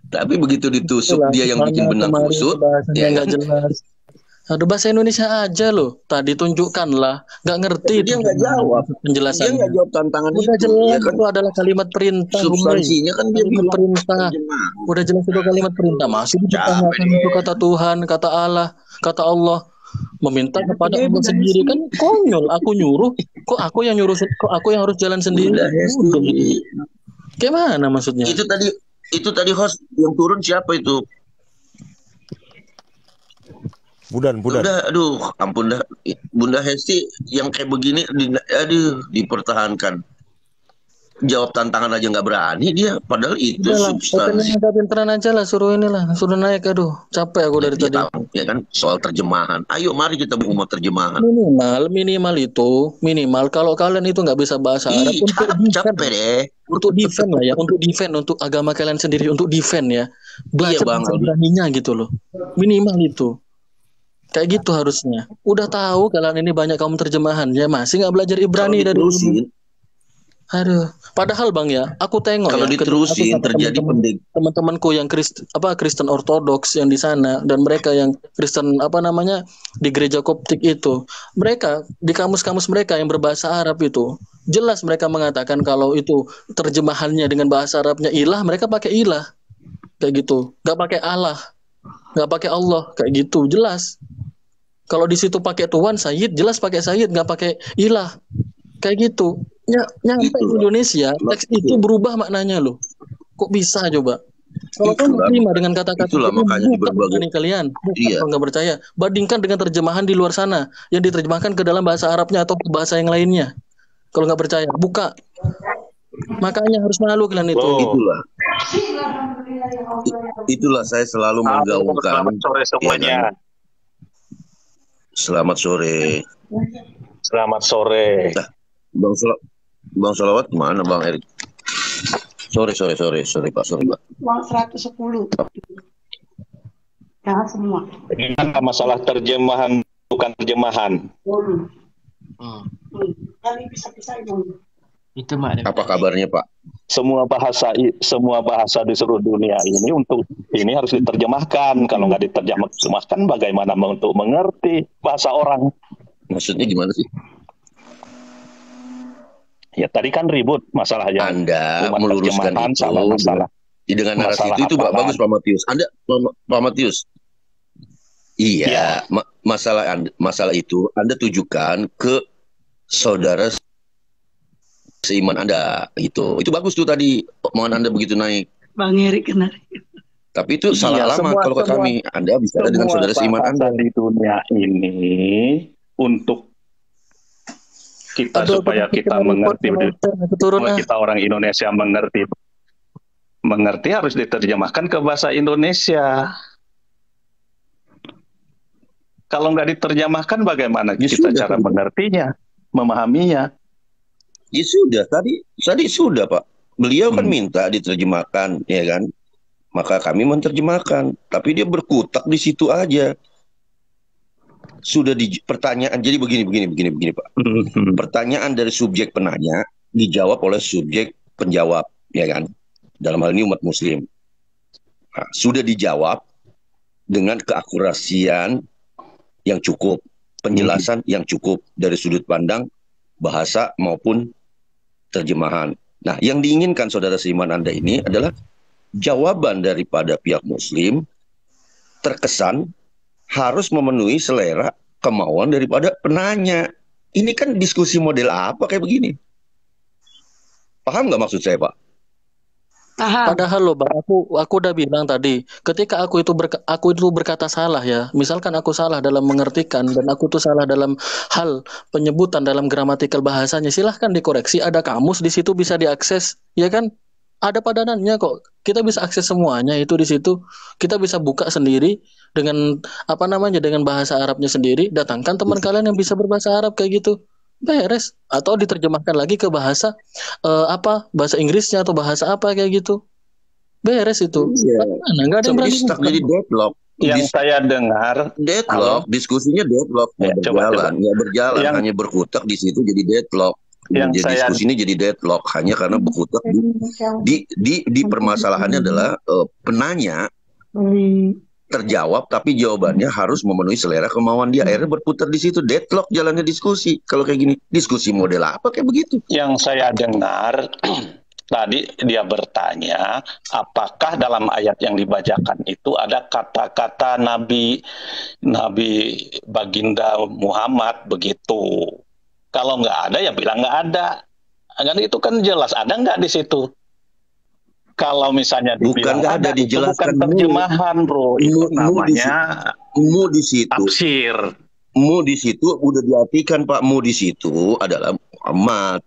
Tapi begitu ditusuk dia yang bikin benang kusut, ya nggak jelas. Aduh, bahasa Indonesia aja loh. Tadi tunjukkanlah, nggak ngerti. Dia nggak jawab penjelasan. Dia nggak jawab tantangan udah itu. Jelas, ya kan? Itu adalah kalimat perintah. Substansinya kan dia bilang perintah. Udah jelas itu kalimat perintah. Masih dipertanyakan itu kata Tuhan, kata Allah, kata Allah. Meminta kepada Allah sendiri kan konyol. Aku nyuruh, kok aku yang harus jalan sendiri. Gimana maksudnya? Itu tadi host yang turun siapa itu? Budan. Udah, aduh, ampun dah. Bunda Hesti yang kayak begini, dipertahankan. Jawab tantangan aja nggak berani dia, padahal itu substansi. Pinteran aja lah, suruh naik. Aduh, capek aku dari tadi. Ya kan, soal terjemahan. Ayo, mari kita umat terjemahan. Minimal kalau kalian itu nggak bisa bahasa Arab untuk defend lah ya, untuk defend untuk agama kalian sendiri, untuk defend ya. Belajar beraninya gitu loh. Minimal itu. Kayak gitu harusnya. Udah tahu kalian ini banyak kaum terjemahan ya, masih nggak belajar Ibrani dari dulu. Aduh, padahal Bang ya, aku tengok kalau diterusin terjadi teman-temanku yang Kristen Ortodoks yang di sana dan mereka yang Kristen di gereja Koptik itu, mereka di kamus-kamus mereka yang berbahasa Arab itu jelas mereka mengatakan kalau itu terjemahannya dengan bahasa Arabnya ilah, mereka pakai ilah kayak gitu, nggak pakai Allah, nggak pakai Allah kayak gitu, jelas. Kalau di situ pakai Tuhan Sayyid, jelas pakai Sayyid, nggak pakai ilah kayak gitu. Nyampe di Indonesia teks itu berubah maknanya loh. Kok bisa coba? Kalau kamu terima dengan kata-kata itulah makanya berbagai kalian nggak percaya, bandingkan dengan terjemahan di luar sana yang diterjemahkan ke dalam bahasa Arabnya atau bahasa yang lainnya. Kalau nggak percaya, buka. Makanya harus malu kalian itu. Itulah saya selalu menggaungkan. Selamat sore semuanya. Selamat sore. Selamat sore. Bang Solawat kemana Bang Erik? Sorry Pak. Uang 110. Ya semua. Ini masalah terjemahan bukan terjemahan. Kali bisa-bisa itu apa kabarnya Pak? Semua bahasa di seluruh dunia ini harus diterjemahkan. Kalau nggak diterjemahkan, bagaimana untuk mengerti bahasa orang? Maksudnya gimana sih? Ya tadi kan ribut masalahnya. Anda meluruskan itu masalah. Dengan narasi itu bagus Pak Matius. Pak Matius. Iya, masalah itu Anda tujukan ke saudara seiman Anda itu bagus tuh tadi omongan Anda begitu naik. Bang Erik kena. Tapi itu salah alamat kalau ke kami. Anda bicara dengan saudara seiman Anda di dunia ini untuk kita supaya kita mengerti, supaya kita orang Indonesia mengerti harus diterjemahkan ke bahasa Indonesia. Kalau nggak diterjemahkan, bagaimana kita cara mengertinya, memahaminya? Ya sudah, tadi sudah Pak. Beliau kan minta diterjemahkan, ya kan? Maka kami menerjemahkan, tapi dia berkutak di situ aja. Sudah di pertanyaan, jadi begini Pak. Pertanyaan dari subjek penanya dijawab oleh subjek penjawab, ya kan? Dalam hal ini umat Muslim. Nah, sudah dijawab dengan keakurasian yang cukup, penjelasan yang cukup dari sudut pandang bahasa maupun terjemahan. Nah, yang diinginkan saudara seiman Anda ini adalah jawaban daripada pihak Muslim terkesan harus memenuhi selera kemauan daripada penanya. Ini kan diskusi model apa kayak begini? Paham nggak maksud saya, Pak? Padahal loh, Bang, aku udah bilang tadi, ketika aku itu berkata salah ya, misalkan aku salah dalam mengertikan dan aku tuh salah dalam hal penyebutan dalam gramatikal bahasanya, silahkan dikoreksi. Ada kamus di situ bisa diakses, ya kan? Ada padanannya kok. Kita bisa akses semuanya itu di situ. Kita bisa buka sendiri dengan dengan bahasa Arabnya sendiri. Datangkan teman kalian yang bisa berbahasa Arab kayak gitu. Beres. Atau diterjemahkan lagi ke bahasa bahasa Inggrisnya atau bahasa apa kayak gitu. Beres itu. Enggak ada yang berani. Jadi deadlock. Yang saya dengar deadlock, diskusinya deadlock, berjalan, hanya berkutak di situ jadi deadlock. Jadi diskusi ini jadi deadlock hanya karena berkutak di permasalahannya adalah penanya terjawab tapi jawabannya harus memenuhi selera kemauan dia, akhirnya berputar di situ, deadlock jalannya diskusi. Kalau kayak gini diskusi model apa kayak begitu? Yang saya dengar tadi dia bertanya apakah dalam ayat yang dibacakan itu ada kata-kata Nabi Baginda Muhammad begitu. Kalau nggak ada ya bilang nggak ada. Kan itu kan jelas ada nggak di situ. Kalau misalnya dibilang bukan ada, dijelaskan bukan terjemahan, bro. Itu namanya mu di situ. Tafsir. Mu di situ udah diartikan, Pak. Mu di situ adalah Muhammad.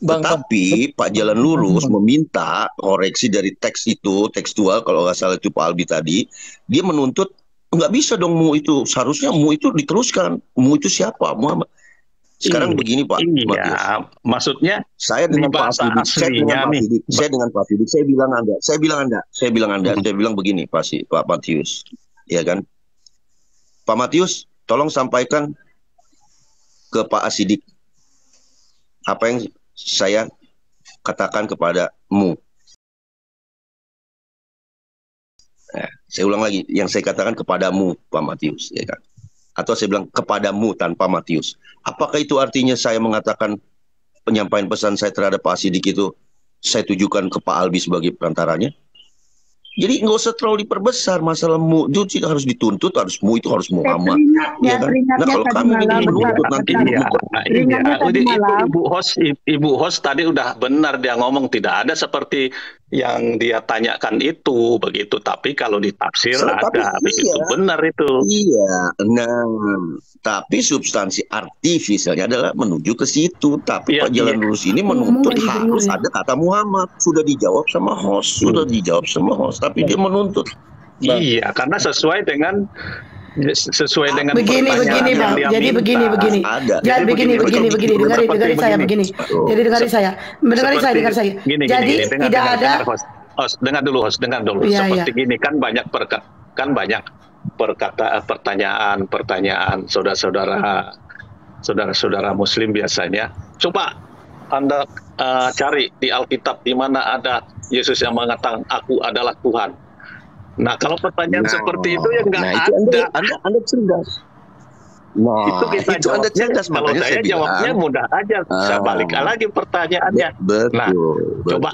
Tetapi Pak Jalan Lurus meminta koreksi dari teks itu, tekstual kalau nggak salah itu Pak Albi tadi. Dia menuntut nggak bisa dong mu itu. Seharusnya mu itu diteruskan. Mu itu siapa? Muhammad. Sekarang begini Pak Matius. Maksudnya saya dengan Pak Fidik, saya dengan Pak Fidik, saya bilang begini Pak Matius, ya kan? Pak Matius, tolong sampaikan ke Pak Asidik apa yang saya katakan kepadamu. Saya ulang lagi, yang saya katakan kepadamu Pak Matius, ya kan? Atau saya bilang kepadamu tanpa Matius. Apakah itu artinya saya mengatakan penyampaian pesan saya terhadap Pak Sidik itu saya tujukan ke Pak Albi sebagai perantaranya? Jadi nggak usah terlalu diperbesar masalah mu. Itu harus dituntut, harus Muhammad. Ya kan? Nah kalau kami ini menuntut nanti Ibu host tadi udah benar dia ngomong tidak ada seperti yang dia tanyakan itu begitu, tapi kalau ditafsir ada begitu, benar itu. Iya, nah tapi substansi artifisialnya adalah menuju ke situ. Tapi Pak Jalan Lurus ini menuntut harus ada kata Muhammad. Sudah dijawab sama host, tapi dia menuntut. Iya, karena sesuai dengan begini Bang. Jadi begini. Jadi dengarin saya begini. Jadi dengarin saya. Jadi tidak ada host, dengar dulu. Seperti gini kan banyak pertanyaan saudara Muslim biasanya. Coba Anda cari di Alkitab di mana ada Yesus yang mengatakan aku adalah Tuhan. Nah, kalau pertanyaan seperti itu ya nggak ada. Anda cerdas. Itu kita jawabnya, Anda cerdas. Kalau saya jawabnya mudah aja. Saya balik lagi pertanyaannya. Coba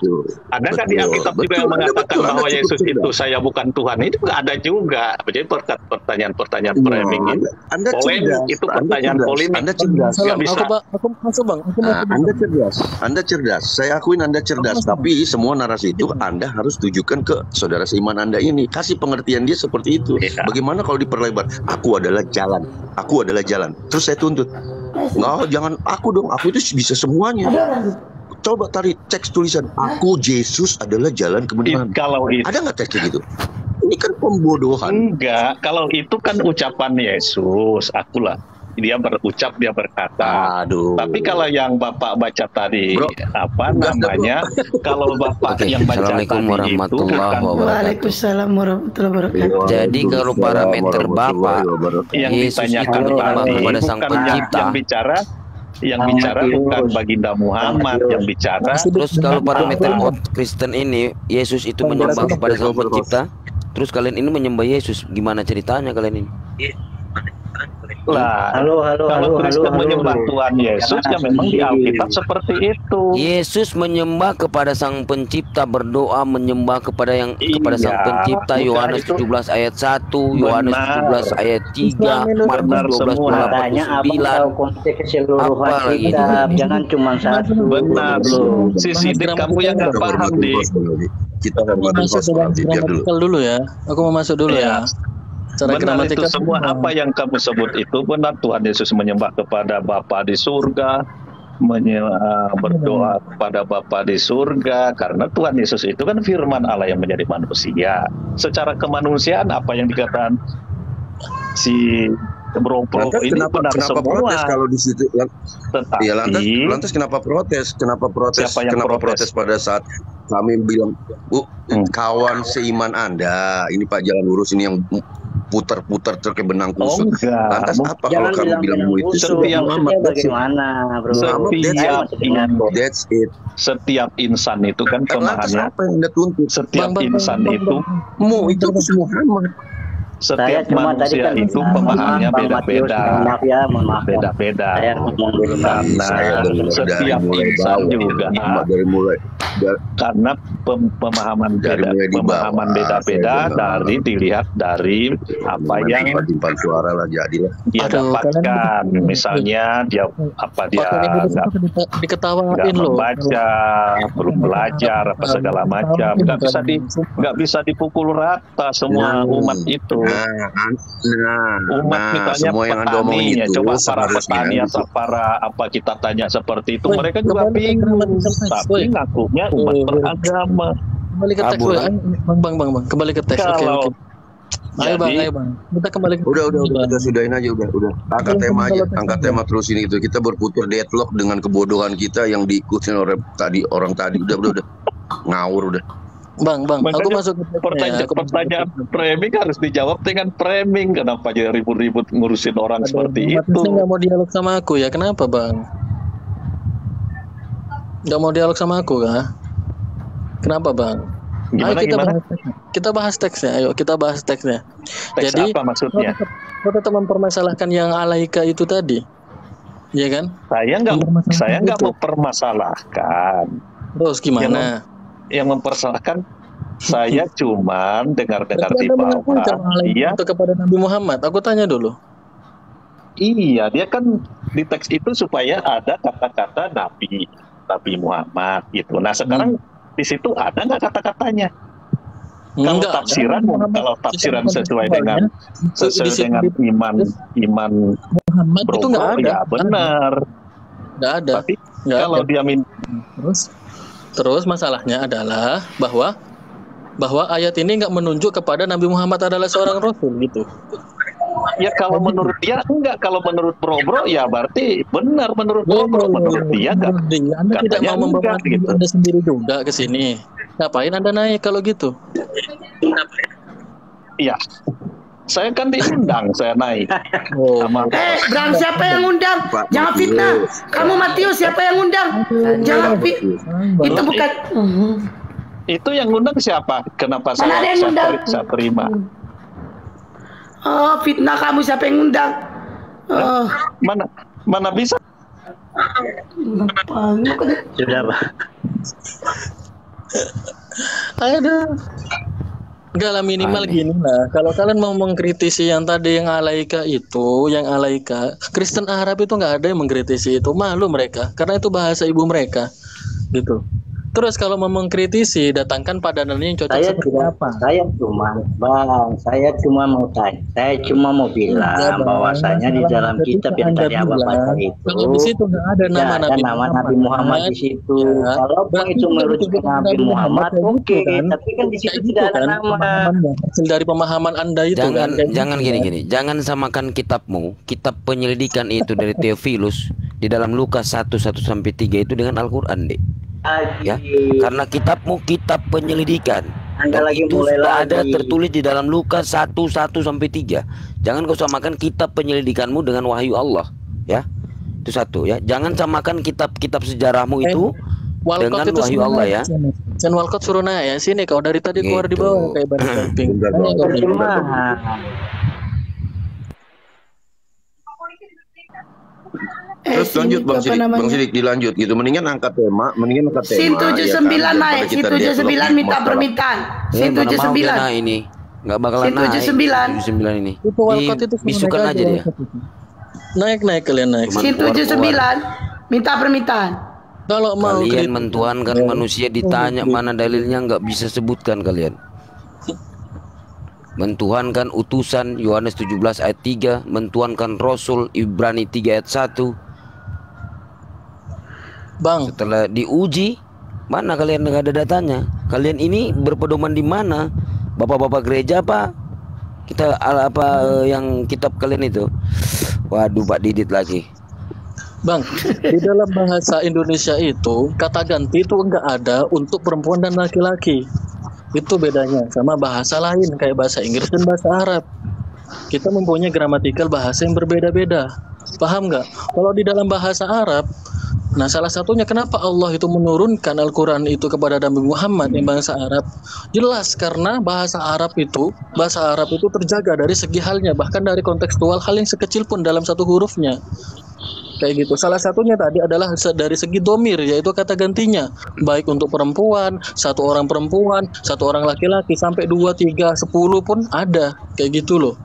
ada nggak di Alkitab juga yang mengatakan bahwa Yesus itu saya bukan Tuhan? Itu nggak ada juga. Jadi pertanyaan framing ini polemik, itu pertanyaan polemik. Anda cerdas. Nggak bisa. Aku masuk Bang. Anda cerdas. Saya akuin Anda cerdas. Tapi semua narasi itu Anda harus tujukan ke saudara seiman Anda ini. Kasih pengertian dia seperti itu. Bagaimana kalau diperlebar? Aku adalah jalan. Terus saya tuntut. Nggak, jangan aku dong. Aku itu bisa semuanya. Coba tarik teks tulisan. Aku Yesus adalah jalan kebenaran. Kalau itu ada nggak teksnya gitu? Ini kan pembodohan. Enggak. Kalau itu kan ucapan Yesus. Akulah dia berucap, dia berkata. Aduh. Tapi kalau yang Bapak baca tadi, kalau Bapak yang baca tadi itu bukan. Waalaikumsalam warahmatullahi wabarakatuh. Jadi kalau parameter Bapak yang ditanyakan tadi kepada Sang Pencipta, yang bicara bukan baginda Muhammad, yang bicara. Terus kalau parameter Kristen ini, Yesus itu menyembah kepada Sang Pencipta. Terus kalian ini menyembah Yesus, gimana ceritanya kalian ini? Lah, kalau Kristen menyembah Tuhan Yesus ya memang di Alkitab seperti itu. Yesus menyembah kepada Sang Pencipta, berdoa menyembah kepada kepada Sang Pencipta. Yohanes 17 ayat 1, Yohanes 17 ayat 3, Markus 12 konteks keseluruhan kitab, jangan cuma satu. Benar loh. Sidik kamu yang nggak paham deh. Kita mau masuk dalam gramatikal dulu ya. Aku mau masuk dulu ya. Benar itu semua apa yang kamu sebut itu benar. Tuhan Yesus menyembah kepada Bapa di surga, berdoa kepada Bapa di surga, karena Tuhan Yesus itu kan firman Allah yang menjadi manusia. Secara kemanusiaan apa yang dikatakan si Bro ini benar semua. Protes kalau di situ? Tetapi ya, lantas kenapa protes? Kenapa protes pada saat kami bilang, kawan seiman Anda, ini Pak jalan lurus ini yang putar-putar kayak benang kusut. Lantas apa kalau kamu bilang itu? Bagaimana, Bro? Setiap insan itu kan pemahamannya. Apa yang Anda tuntut? Setiap insan itu itu Muhammad. Setiap manusia itu pemahamannya beda-beda. Beda-beda. Karena setiap insan juga karena pemahaman beda-beda dari dilihat dari apa yang dia dapatkan. Misalnya dia diketawain nggak membaca, belum belajar apa segala macam. Nggak bisa dipukul rata semua umat itu. Umat misalnya semua yang Anda omongin itu, coba para petani atau para apa kita tanya seperti itu, mereka juga bingung, tapi ngakunya umat beragama. Kembali ke teks, bang, kembali ke teks. Oke. Ayo bang, kita kembali. Udah, kita sudahin aja, udah. Angkat tema aja, angkat tema terus ini itu. Kita berputar deadlock dengan kebodohan kita yang diikutin oleh orang tadi. Udah. Ngawur udah. Bang, aku masuk ke pertanyaan framing harus dijawab dengan framing. Kenapa jadi ribut-ribut ngurusin orang seperti itu? Saya nggak mau dialog sama aku ya, kenapa bang? Nggak mau dialog sama aku kah? Kenapa bang? Kita bahas teksnya. Ayo kita bahas teksnya. Teks jadi apa maksudnya? Kau tetap mempermasalahkan yang alaika itu tadi, ya kan? Saya nggak mau permasalahkan. Terus gimana? Yang mempersalahkan saya cuman dengar-dengar di bawah. Iya. Kepada Nabi Muhammad. Aku tanya dulu. Iya, dia kan di teks itu supaya ada kata-kata Nabi Muhammad gitu. Nah sekarang di situ ada nggak kata-katanya? Kalau tafsiran sesuai dengan iman Muhammad itu nggak ada. Ya benar. Nggak ada. Tapi kalau dia Terus masalahnya adalah bahwa ayat ini nggak menunjuk kepada Nabi Muhammad adalah seorang rasul gitu. Ya kalau menurut dia enggak, kalau menurut Bro ya berarti benar menurut Bro. Menurut dia enggak. Anda tidak mau membawa gitu. Anda sendiri juga ke sini. Ngapain Anda naik kalau gitu? Iya. Saya kan diundang, saya naik. Bram, siapa yang undang? Jangan fitnah. Kamu Matius, siapa yang undang? Jangan fitnah. Itu bukan. Itu yang undang siapa? Kenapa saya terima? Oh, fitnah kamu, siapa yang undang? Mana bisa? Sudah, Pak. Aduh. Enggak lah, minimal gini lah. Kalau kalian mau mengkritisi yang tadi yang alaika itu, Kristen Arab itu nggak ada yang mengkritisi itu, malu mereka, karena itu bahasa ibu mereka, gitu. Terus kalau mau mengkritisi, datangkan padanannya yang cocok seperti apa? Saya cuma mau tanya, saya cuma mau bilang bahwasanya di dalam kitab yang tadi Abang baca itu, kalau di situ nggak ada nama Nabi Muhammad di situ. Kalau itu merujuk Nabi Muhammad, oke. Tapi kan di situ tidak ada nama. Hasil dari pemahaman Anda itu. Jangan gini. Jangan samakan kitabmu, kitab penyelidikan itu dari Theophilus di dalam Lukas 1:1-3 itu dengan Al-Qur'an, Dek. Ya, karena kitabmu kitab penyelidikan. Anda lagi itu mulai sudah lagi. ada tertulis di dalam Lukas 1:1-3. Jangan kau samakan kitab penyelidikanmu dengan wahyu Allah, ya. Itu satu ya. Jangan samakan kitab-kitab sejarahmu itu dengan wahyu Allah ya. Sen Walcott suruh nanya sini kau dari tadi keluar di bawah kayak ban camping. Terus lanjut Bang Sidik dilanjut gitu. Mendingan angkat tema. Sin 79 naik, Sin 79 minta permintaan. Sin 79. Nah ini nggak bakalan naik. 79 ini. Bisukan aja dia. Naik kalian naik. Sin 79 minta permintaan. Kalau mau kalian mentuhankan manusia ditanya mana dalilnya nggak bisa sebutkan kalian. Mentuhankan utusan Yohanes 17 ayat 3, mentuhankan Rasul Ibrani 3 ayat 1. Bang, setelah diuji, mana kalian nggak ada datanya? Kalian ini berpedoman di mana? Bapak-bapak gereja apa? Kita apa yang kitab kalian itu? Waduh, Pak Didit lagi. Bang, di dalam bahasa Indonesia itu kata ganti itu enggak ada untuk perempuan dan laki-laki. Itu bedanya sama bahasa lain kayak bahasa Inggris dan bahasa Arab. Kita mempunyai gramatikal bahasa yang berbeda-beda. Paham nggak? Kalau di dalam bahasa Arab, nah salah satunya kenapa Allah itu menurunkan Al-Quran itu kepada Nabi Muhammad yang bangsa Arab, jelas karena bahasa Arab itu terjaga dari segi halnya, bahkan dari kontekstual hal yang sekecil pun dalam satu hurufnya. Kayak gitu. Salah satunya tadi adalah dari segi domir, yaitu kata gantinya, baik untuk perempuan, satu orang perempuan, satu orang laki-laki, sampai 2, 3, 10 pun ada. Kayak gitu loh.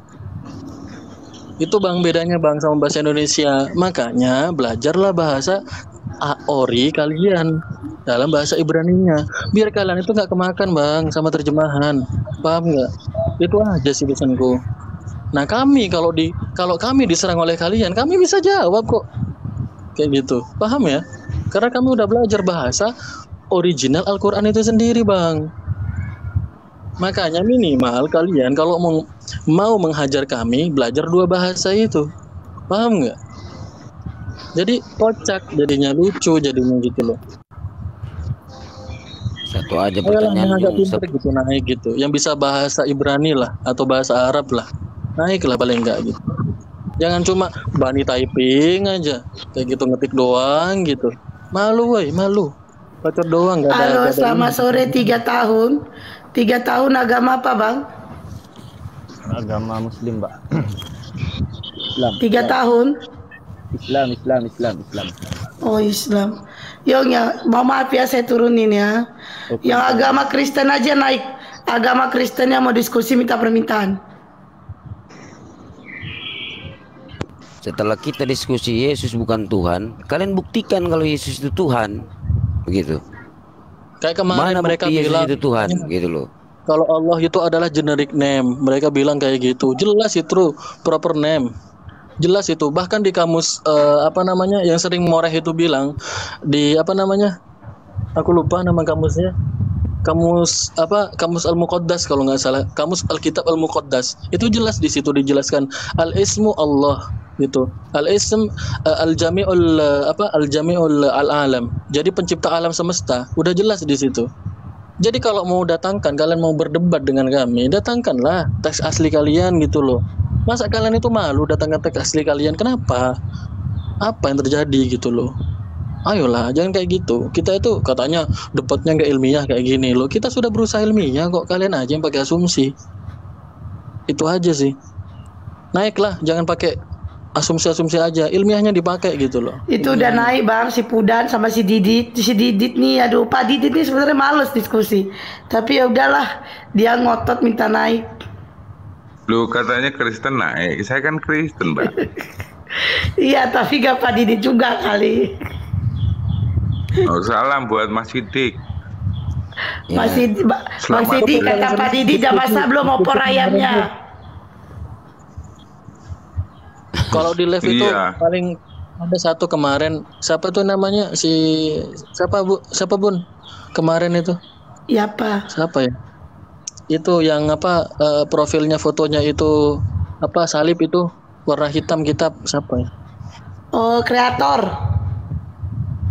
Itu Bang bedanya Bang sama bahasa Indonesia. Makanya belajarlah bahasa Ori kalian dalam bahasa Ibraninya, biar kalian itu nggak kemakan Bang sama terjemahan. Paham nggak? Itu aja sih pesanku. Nah kami kalau kami diserang oleh kalian, kami bisa jawab kok. Kayak gitu. Paham ya? Karena kami udah belajar bahasa original Al-Quran itu sendiri Bang. Makanya minimal kalian kalau mau menghajar kami, belajar 2 bahasa itu. Paham nggak? Jadi kocak, jadinya lucu, jadinya gitu loh. Satu aja pertanyaan agak pintar gitu, naik gitu. Yang bisa bahasa Ibrani lah atau bahasa Arab lah, naik lah paling enggak gitu. Jangan cuma bani typing aja, kayak gitu ngetik doang gitu. Malu woy, malu. Bacot doang nggak ada. Halo, selamat sore. 3 tahun. 3 tahun agama apa Bang? Agama Muslim, Mbak. Islam. 3 tahun. Islam. Oh Islam. Yang ya, maaf ya saya turunin ya. Okay. Yang agama Kristen aja naik. Agama Kristen yang mau diskusi minta permintaan. Setelah kita diskusi Yesus bukan Tuhan, kalian buktikan kalau Yesus itu Tuhan, begitu. Kayak kemarin mana mereka Yesus bilang itu Tuhan, gitu loh. Kalau Allah itu adalah generic name, mereka bilang kayak gitu. Jelas itu proper name. Jelas itu. Bahkan di kamus yang sering Moreh itu bilang di aku lupa nama kamusnya. Kamus Al-Muqaddas kalau nggak salah. Kamus Alkitab Al-Muqaddas. Itu jelas di situ dijelaskan al-ismu Allah gitu. Al-ism al-jami'ul al-alam. Jadi pencipta alam semesta. Udah jelas di situ. Jadi kalau mau datangkan, kalian mau berdebat dengan kami, datangkanlah teks asli kalian gitu loh. Masa kalian itu malu datangkan teks asli kalian? Kenapa? Apa yang terjadi gitu loh? Ayolah, jangan kayak gitu. Kita itu katanya debatnya nggak ilmiah kayak gini loh. Kita sudah berusaha ilmiah kok, kalian aja yang pakai asumsi. Itu aja sih. Naiklah, jangan pakai asumsi-asumsi aja. Ilmiahnya dipakai gitu loh. Itu udah naik Bang, si Pudan sama si Didit. Si Didit nih, aduh Pak Didit nih sebenarnya males diskusi. Tapi ya udahlah, dia ngotot minta naik. Lu katanya Kristen naik. Saya kan Kristen, Mbak. Iya, tapi gak Pak Didit juga kali. Oh, salam buat Mas Sidik. Ya. Bang Sidi kata Pak Didi jam masa belum opor ayamnya. Kalau di live itu paling ada satu kemarin, siapa tuh namanya, siapa Bun kemarin itu? Iya apa? Siapa ya? Itu yang profilnya fotonya itu salib itu warna hitam kitab, siapa ya? Oh, kreator.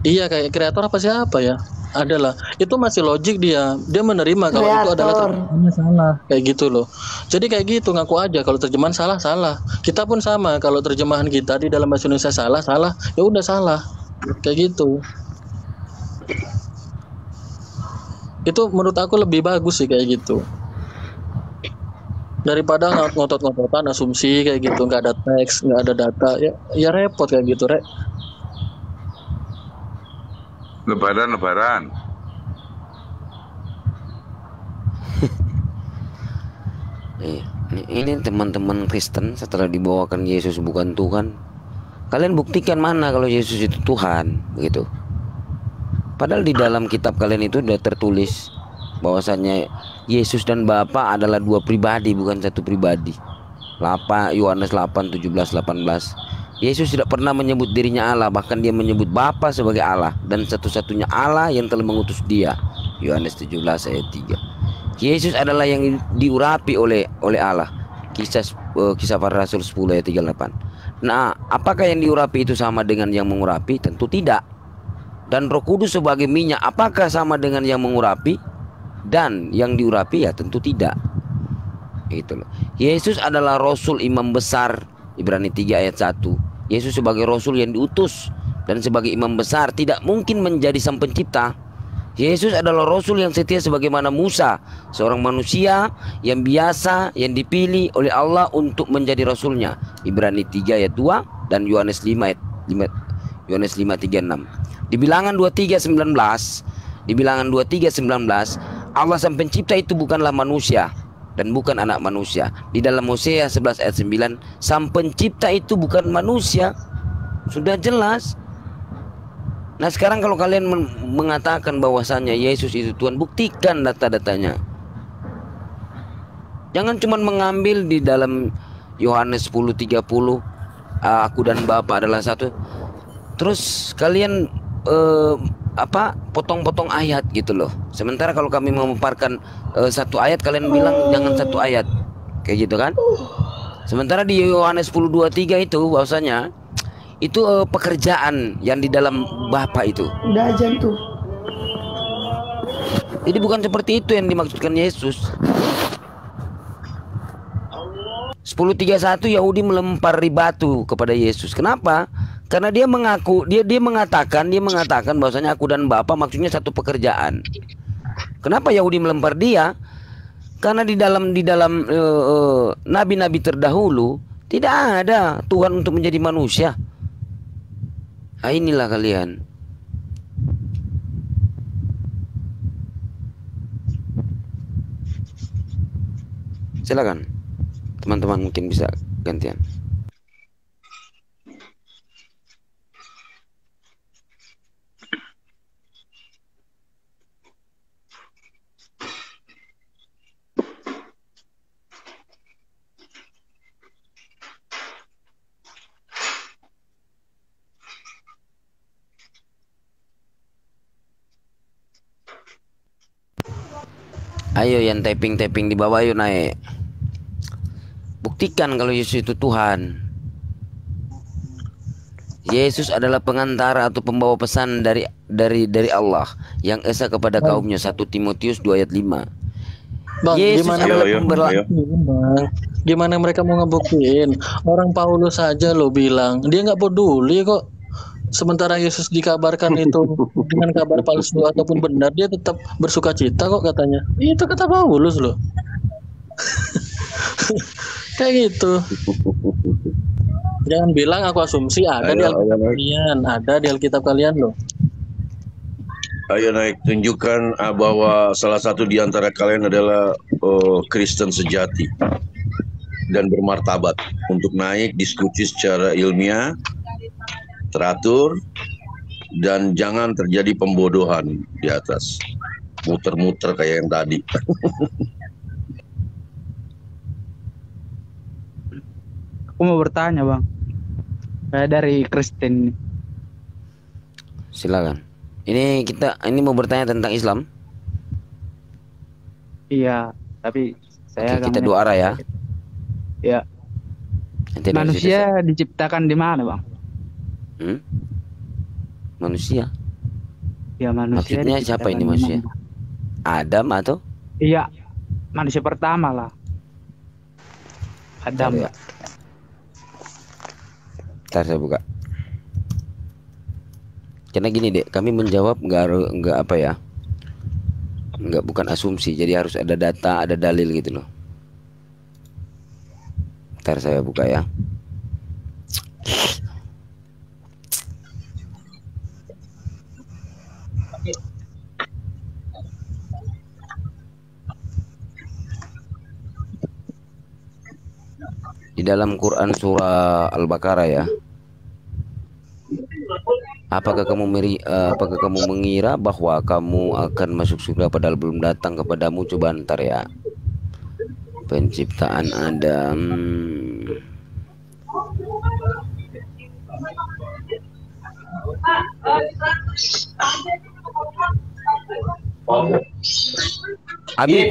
Iya, kayak kreator apa siapa ya? Adalah. Itu masih logik dia menerima kalau itu adalah terjemahan salah, kayak gitu loh. Jadi kayak gitu, ngaku aja kalau terjemahan salah. Kita pun sama, kalau terjemahan kita di dalam bahasa Indonesia salah, ya udah salah. Kayak gitu. Itu menurut aku lebih bagus sih kayak gitu. Daripada ngotot-ngototan asumsi kayak gitu, nggak ada teks, nggak ada data, ya repot kayak gitu, Rek. Lebaran. Ini teman-teman Kristen setelah dibawakan Yesus bukan Tuhan, kalian buktikan mana kalau Yesus itu Tuhan, begitu. Padahal di dalam kitab kalian itu sudah tertulis bahwasanya Yesus dan Bapa adalah dua pribadi, bukan satu pribadi. Yohanes 8, 17, 18. Yesus tidak pernah menyebut dirinya Allah, bahkan dia menyebut Bapa sebagai Allah dan satu-satunya Allah yang telah mengutus dia. Yohanes 17 ayat 3. Yesus adalah yang diurapi oleh Allah. Kisah para Rasul 10 ayat 38. Nah, apakah yang diurapi itu sama dengan yang mengurapi? Tentu tidak. Dan Roh Kudus sebagai minyak, apakah sama dengan yang mengurapi? Dan yang diurapi? Ya tentu tidak. Itu loh. Yesus adalah Rasul Imam Besar, Ibrani 3 ayat 1. Yesus sebagai Rasul yang diutus dan sebagai Imam Besar tidak mungkin menjadi Sang Pencipta. Yesus adalah Rasul yang setia sebagaimana Musa, seorang manusia yang biasa, yang dipilih oleh Allah untuk menjadi Rasulnya. Ibrani 3 ayat 2 dan Yohanes 5 ayat 5, Yohanes 5 36. Di Bilangan 23:19, Allah Sang Pencipta itu bukanlah manusia dan bukan anak manusia. Di dalam Hosea 11 ayat 9, Sang Pencipta itu bukan manusia. Sudah jelas. Nah sekarang kalau kalian mengatakan bahwasannya Yesus itu Tuhan, buktikan data-datanya. Jangan cuma mengambil di dalam Yohanes 10:30, aku dan Bapa adalah satu. Terus kalian potong-potong ayat gitu loh. Sementara kalau kami memaparkan satu ayat, kalian bilang jangan satu ayat, kayak gitu kan. Sementara di Yohanes 10:23 itu bahwasanya itu pekerjaan yang di dalam Bapa itu. Udah aja tuh. Jadi bukan seperti itu yang dimaksudkan Yesus. 10:31 Yahudi melempari batu kepada Yesus. Kenapa? Karena dia mengatakan bahwasanya aku dan Bapa maksudnya satu pekerjaan. Kenapa Yahudi melempar dia? Karena di dalam nabi-nabi terdahulu tidak ada Tuhan untuk menjadi manusia. Nah, inilah kalian. Silakan teman-teman, mungkin bisa gantian. Ayo yang typing di bawah, ayo naik. Buktikan kalau Yesus itu Tuhan. Yesus adalah pengantara atau pembawa pesan dari Allah yang esa kepada kaumnya. 1 Timotius 2 ayat 5. Bang, Yesus adalah gimana mereka mau ngebuktiin? Orang Paulus saja lo bilang dia nggak peduli kok. Sementara Yesus dikabarkan itu dengan kabar palsu ataupun benar, dia tetap bersuka cita kok katanya. Itu kata Paulus loh. Kayak gitu. Jangan bilang aku asumsi, ada di Alkitab kalian, ada di Alkitab kalian loh. Ayo naik, tunjukkan bahwa salah satu di antara kalian adalah Kristen sejati dan bermartabat untuk naik diskusi secara ilmiah, teratur, dan jangan terjadi pembodohan di atas. muter-muter kayak yang tadi. Aku mau bertanya Bang, dari Kristen. Silakan. Ini mau bertanya tentang Islam. Iya, tapi saya kita dua arah ya. Ya. Manusia diciptakan di mana Bang? Manusia? Ya manusia. Maksudnya siapa ini manusia? Adam atau? Iya, manusia pertama lah. Adam. Ya. Ntar saya buka. Karena gini dek, kami menjawab nggak apa ya? Bukan asumsi, jadi harus ada data, ada dalil gitu loh. Ntar saya buka ya. Di dalam Quran surah Al-Baqarah ya. Apakah kamu mengira bahwa kamu akan masuk surga padahal belum datang kepadamu? Coba ntar ya. Penciptaan Adam. Abi